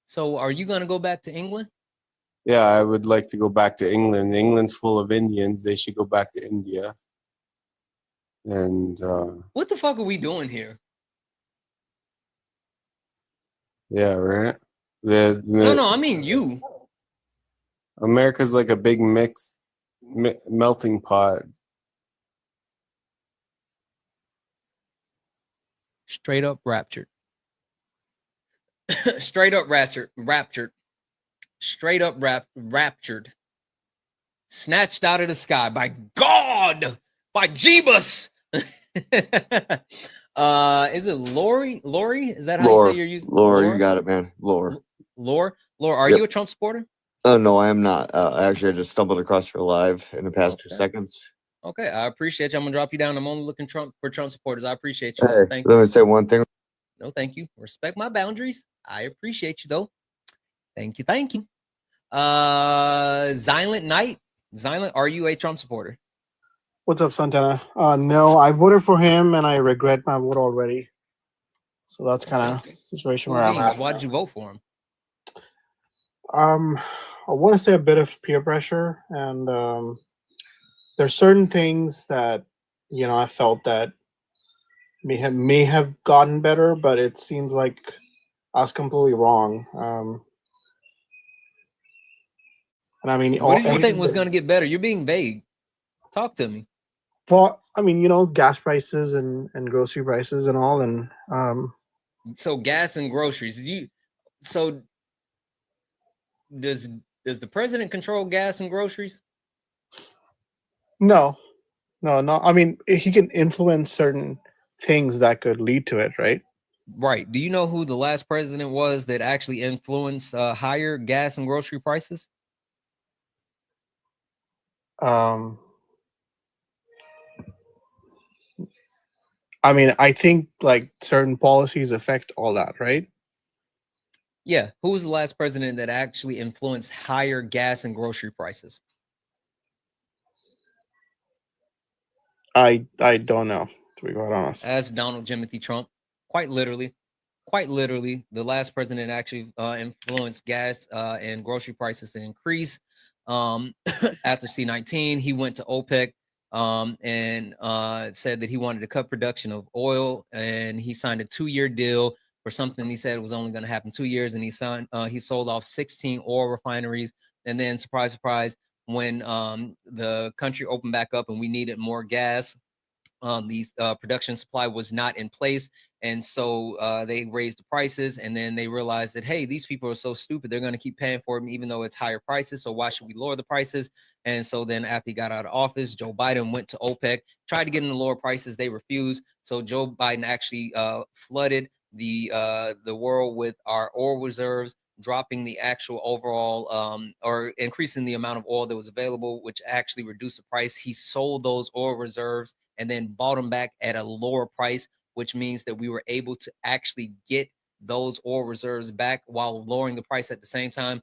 So are you gonna go back to England? Yeah, I would like to go back to England. England's full of Indians. They should go back to India. And What the fuck are we doing here? yeah, right. No, I mean you. America's like a big melting pot. Straight up raptured. Straight up raptured. Straight up raptured. Snatched out of the sky by God, by Jeebus. Is it Lori? Lori? Is that how you say you're using? Lore, you got it, man. Lore. Lore, are Yep. you a Trump supporter? No, I am not. Actually, I just stumbled across your live in the past 2 seconds. Okay, I appreciate you. I'm gonna drop you down. I'm only looking for Trump supporters. I appreciate you. Hey, Thank let you. me say one thing. No, thank you. Respect my boundaries. I appreciate you though. Thank you. Thank you. Silent Night. Silent, are you a Trump supporter? What's up, Santana? No, I voted for him and I regret my vote already. So that's kind of the situation where I'm at. Why did you vote for him? I want to say a bit of peer pressure, and there's certain things that I felt that may have gotten better, but it seems like I was completely wrong. And I mean, What did you think was going to get better? You're being vague. Talk to me. Well, I mean, gas prices and grocery prices and all, and so gas and groceries. So does the president control gas and groceries? No. I mean, he can influence certain things that could lead to it, right? Right. Do you know who the last president was that actually influenced higher gas and grocery prices? I mean, I think like certain policies affect all that, right? Yeah. Who was the last president that actually influenced higher gas and grocery prices? I don't know, to be quite honest. That's Donald Timothy Trump. Quite literally, the last president actually influenced gas and grocery prices to increase. After C-19, he went to OPEC and said that he wanted to cut production of oil, and he signed a 2-year deal for something he said was only going to happen 2 years, and he sold off 16 oil refineries. And then, surprise, surprise, when the country opened back up and we needed more gas, these production supply was not in place, and so they raised the prices, and then they realized that, hey, these people are so stupid, they're going to keep paying for them even though it's higher prices, so why should we lower the prices? And so then after he got out of office, Joe Biden went to OPEC, tried to get them to lower prices. They refused. So Joe Biden actually flooded the world with our oil reserves, dropping the actual overall or increasing the amount of oil that was available, which actually reduced the price. He sold those oil reserves and then bought them back at a lower price, which means that we were able to actually get those oil reserves back while lowering the price at the same time.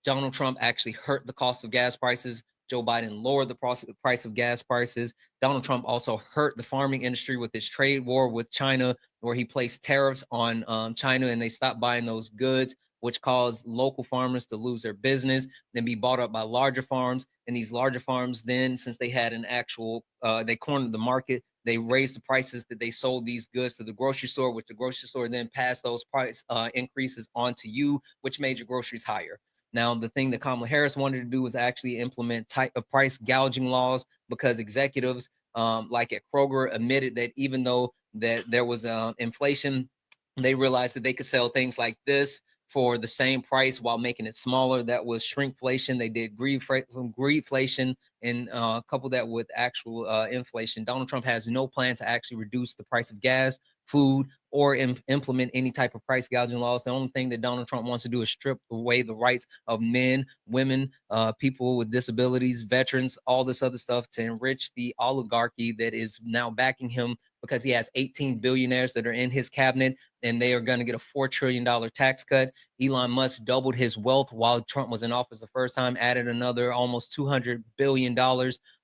Donald Trump actually hurt the cost of gas prices. Joe Biden lowered the price of gas prices. Donald Trump also hurt the farming industry with his trade war with China, where he placed tariffs on China and they stopped buying those goods. which caused local farmers to lose their business, then be bought up by larger farms. And these larger farms then, since they had an actual, they cornered the market, they raised the prices that they sold these goods to the grocery store, which the grocery store then passed those price increases on to you, which made your groceries higher. Now, the thing that Kamala Harris wanted to do was actually implement type of price gouging laws, because executives like at Kroger admitted that even though that there was inflation, they realized that they could sell things like this for the same price while making it smaller. That was shrinkflation. They did greedflation, and couple that with actual inflation. Donald Trump has no plan to actually reduce the price of gas, food, or implement any type of price gouging laws. The only thing that Donald Trump wants to do is strip away the rights of men, women, people with disabilities, veterans, all this other stuff to enrich the oligarchy that is now backing him, because he has 18 billionaires that are in his cabinet, and they are going to get a $4 trillion tax cut. Elon Musk doubled his wealth while Trump was in office the first time, added another almost $200 billion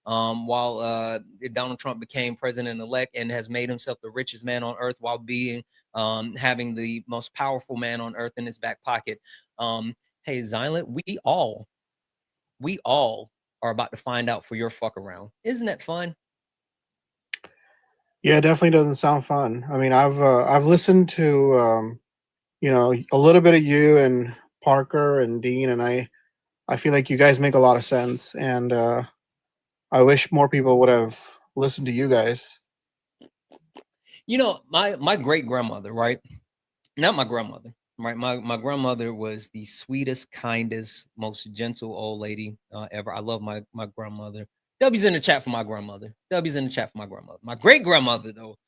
while Donald Trump became president-elect, and has made himself the richest man on earth while being having the most powerful man on earth in his back pocket. Hey, Zylant, we all are about to find out for your fuck around. Isn't that fun? Yeah, it definitely doesn't sound fun. I mean, I've listened to you know, a little bit of you and Parker and Dean, and I feel like you guys make a lot of sense, and I wish more people would have listened to you guys. You know, my great grandmother, right? Not my grandmother, right? My grandmother was the sweetest, kindest, most gentle old lady ever. I love my grandmother. W's in the chat for my grandmother. W's in the chat for my grandmother. My great grandmother, though,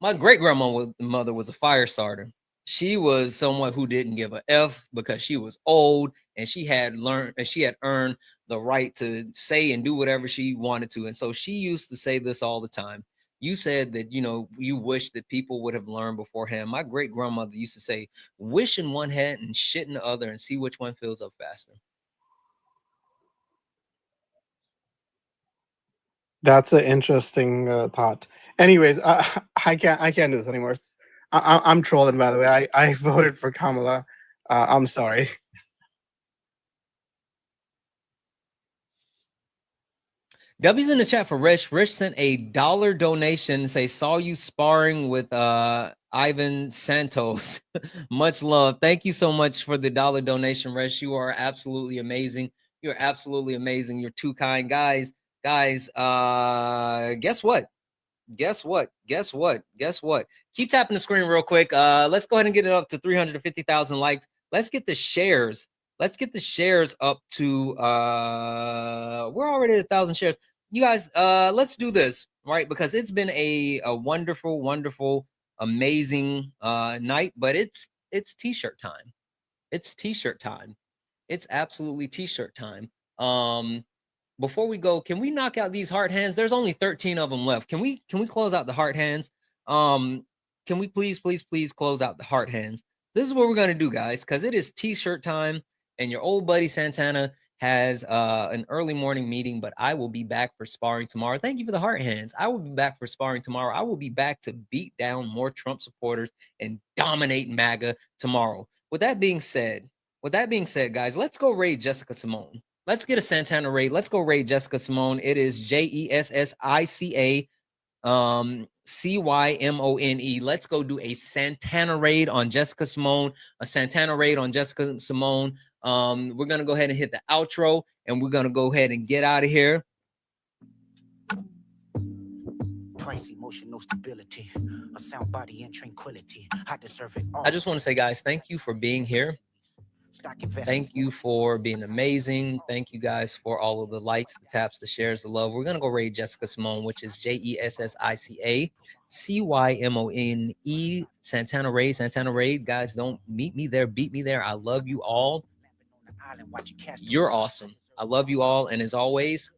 my great grandmother was a fire starter. She was someone who didn't give a F, because she was old and she had earned the right to say and do whatever she wanted to. And so she used to say this all the time. You said that, you know, you wish that people would have learned beforehand. My great grandmother used to say, wish in one hand and shit in the other, and see which one fills up faster. That's an interesting thought. Anyways, I can't do this anymore. I'm trolling, by the way. I voted for Kamala. I'm sorry. W's in the chat for Rich. Rich sent a $1 donation and say, saw you sparring with Ivan Santos. Much love. Thank you so much for the $1 donation, Rich. You are absolutely amazing. You're absolutely amazing. You're too kind. Guys, guess what? Guess what? Keep tapping the screen real quick. Let's go ahead and get it up to 350,000 likes. Let's get the shares. Let's get the shares up to we're already at 1,000 shares. You guys, let's do this, right? Because it's been a wonderful, amazing night, but it's t-shirt time. It's t-shirt time. It's absolutely t-shirt time. Before we go, can we knock out these heart hands? There's only 13 of them left. Can we close out the heart hands? Can we please close out the heart hands? This is what we're gonna do, guys, because it is t-shirt time, and your old buddy Santana has an early morning meeting, but I will be back for sparring tomorrow. Thank you for the heart hands. I will be back for sparring tomorrow. I will be back to beat down more Trump supporters and dominate MAGA tomorrow. With that being said, guys, let's go raid Jessica Simone. Let's get a Santana raid. Let's go raid Jessica Simone. It is JESSICA CYMONE. Let's go do a Santana raid on Jessica Simone. A Santana raid on Jessica Simone. We're gonna go ahead and hit the outro, and we're gonna go ahead and get out of here. Twice emotional stability, a sound body and tranquility. I deserve it all. I just want to say, guys, thank you for being here. Thank you for being amazing. Thank you guys for all of the likes, the taps, the shares, the love. We're gonna go raid Jessica Simone, which is JESSICA CYMONE. Santana raid. Guys, don't meet me there, beat me there. I love you all. You're awesome. I love you all, and as always,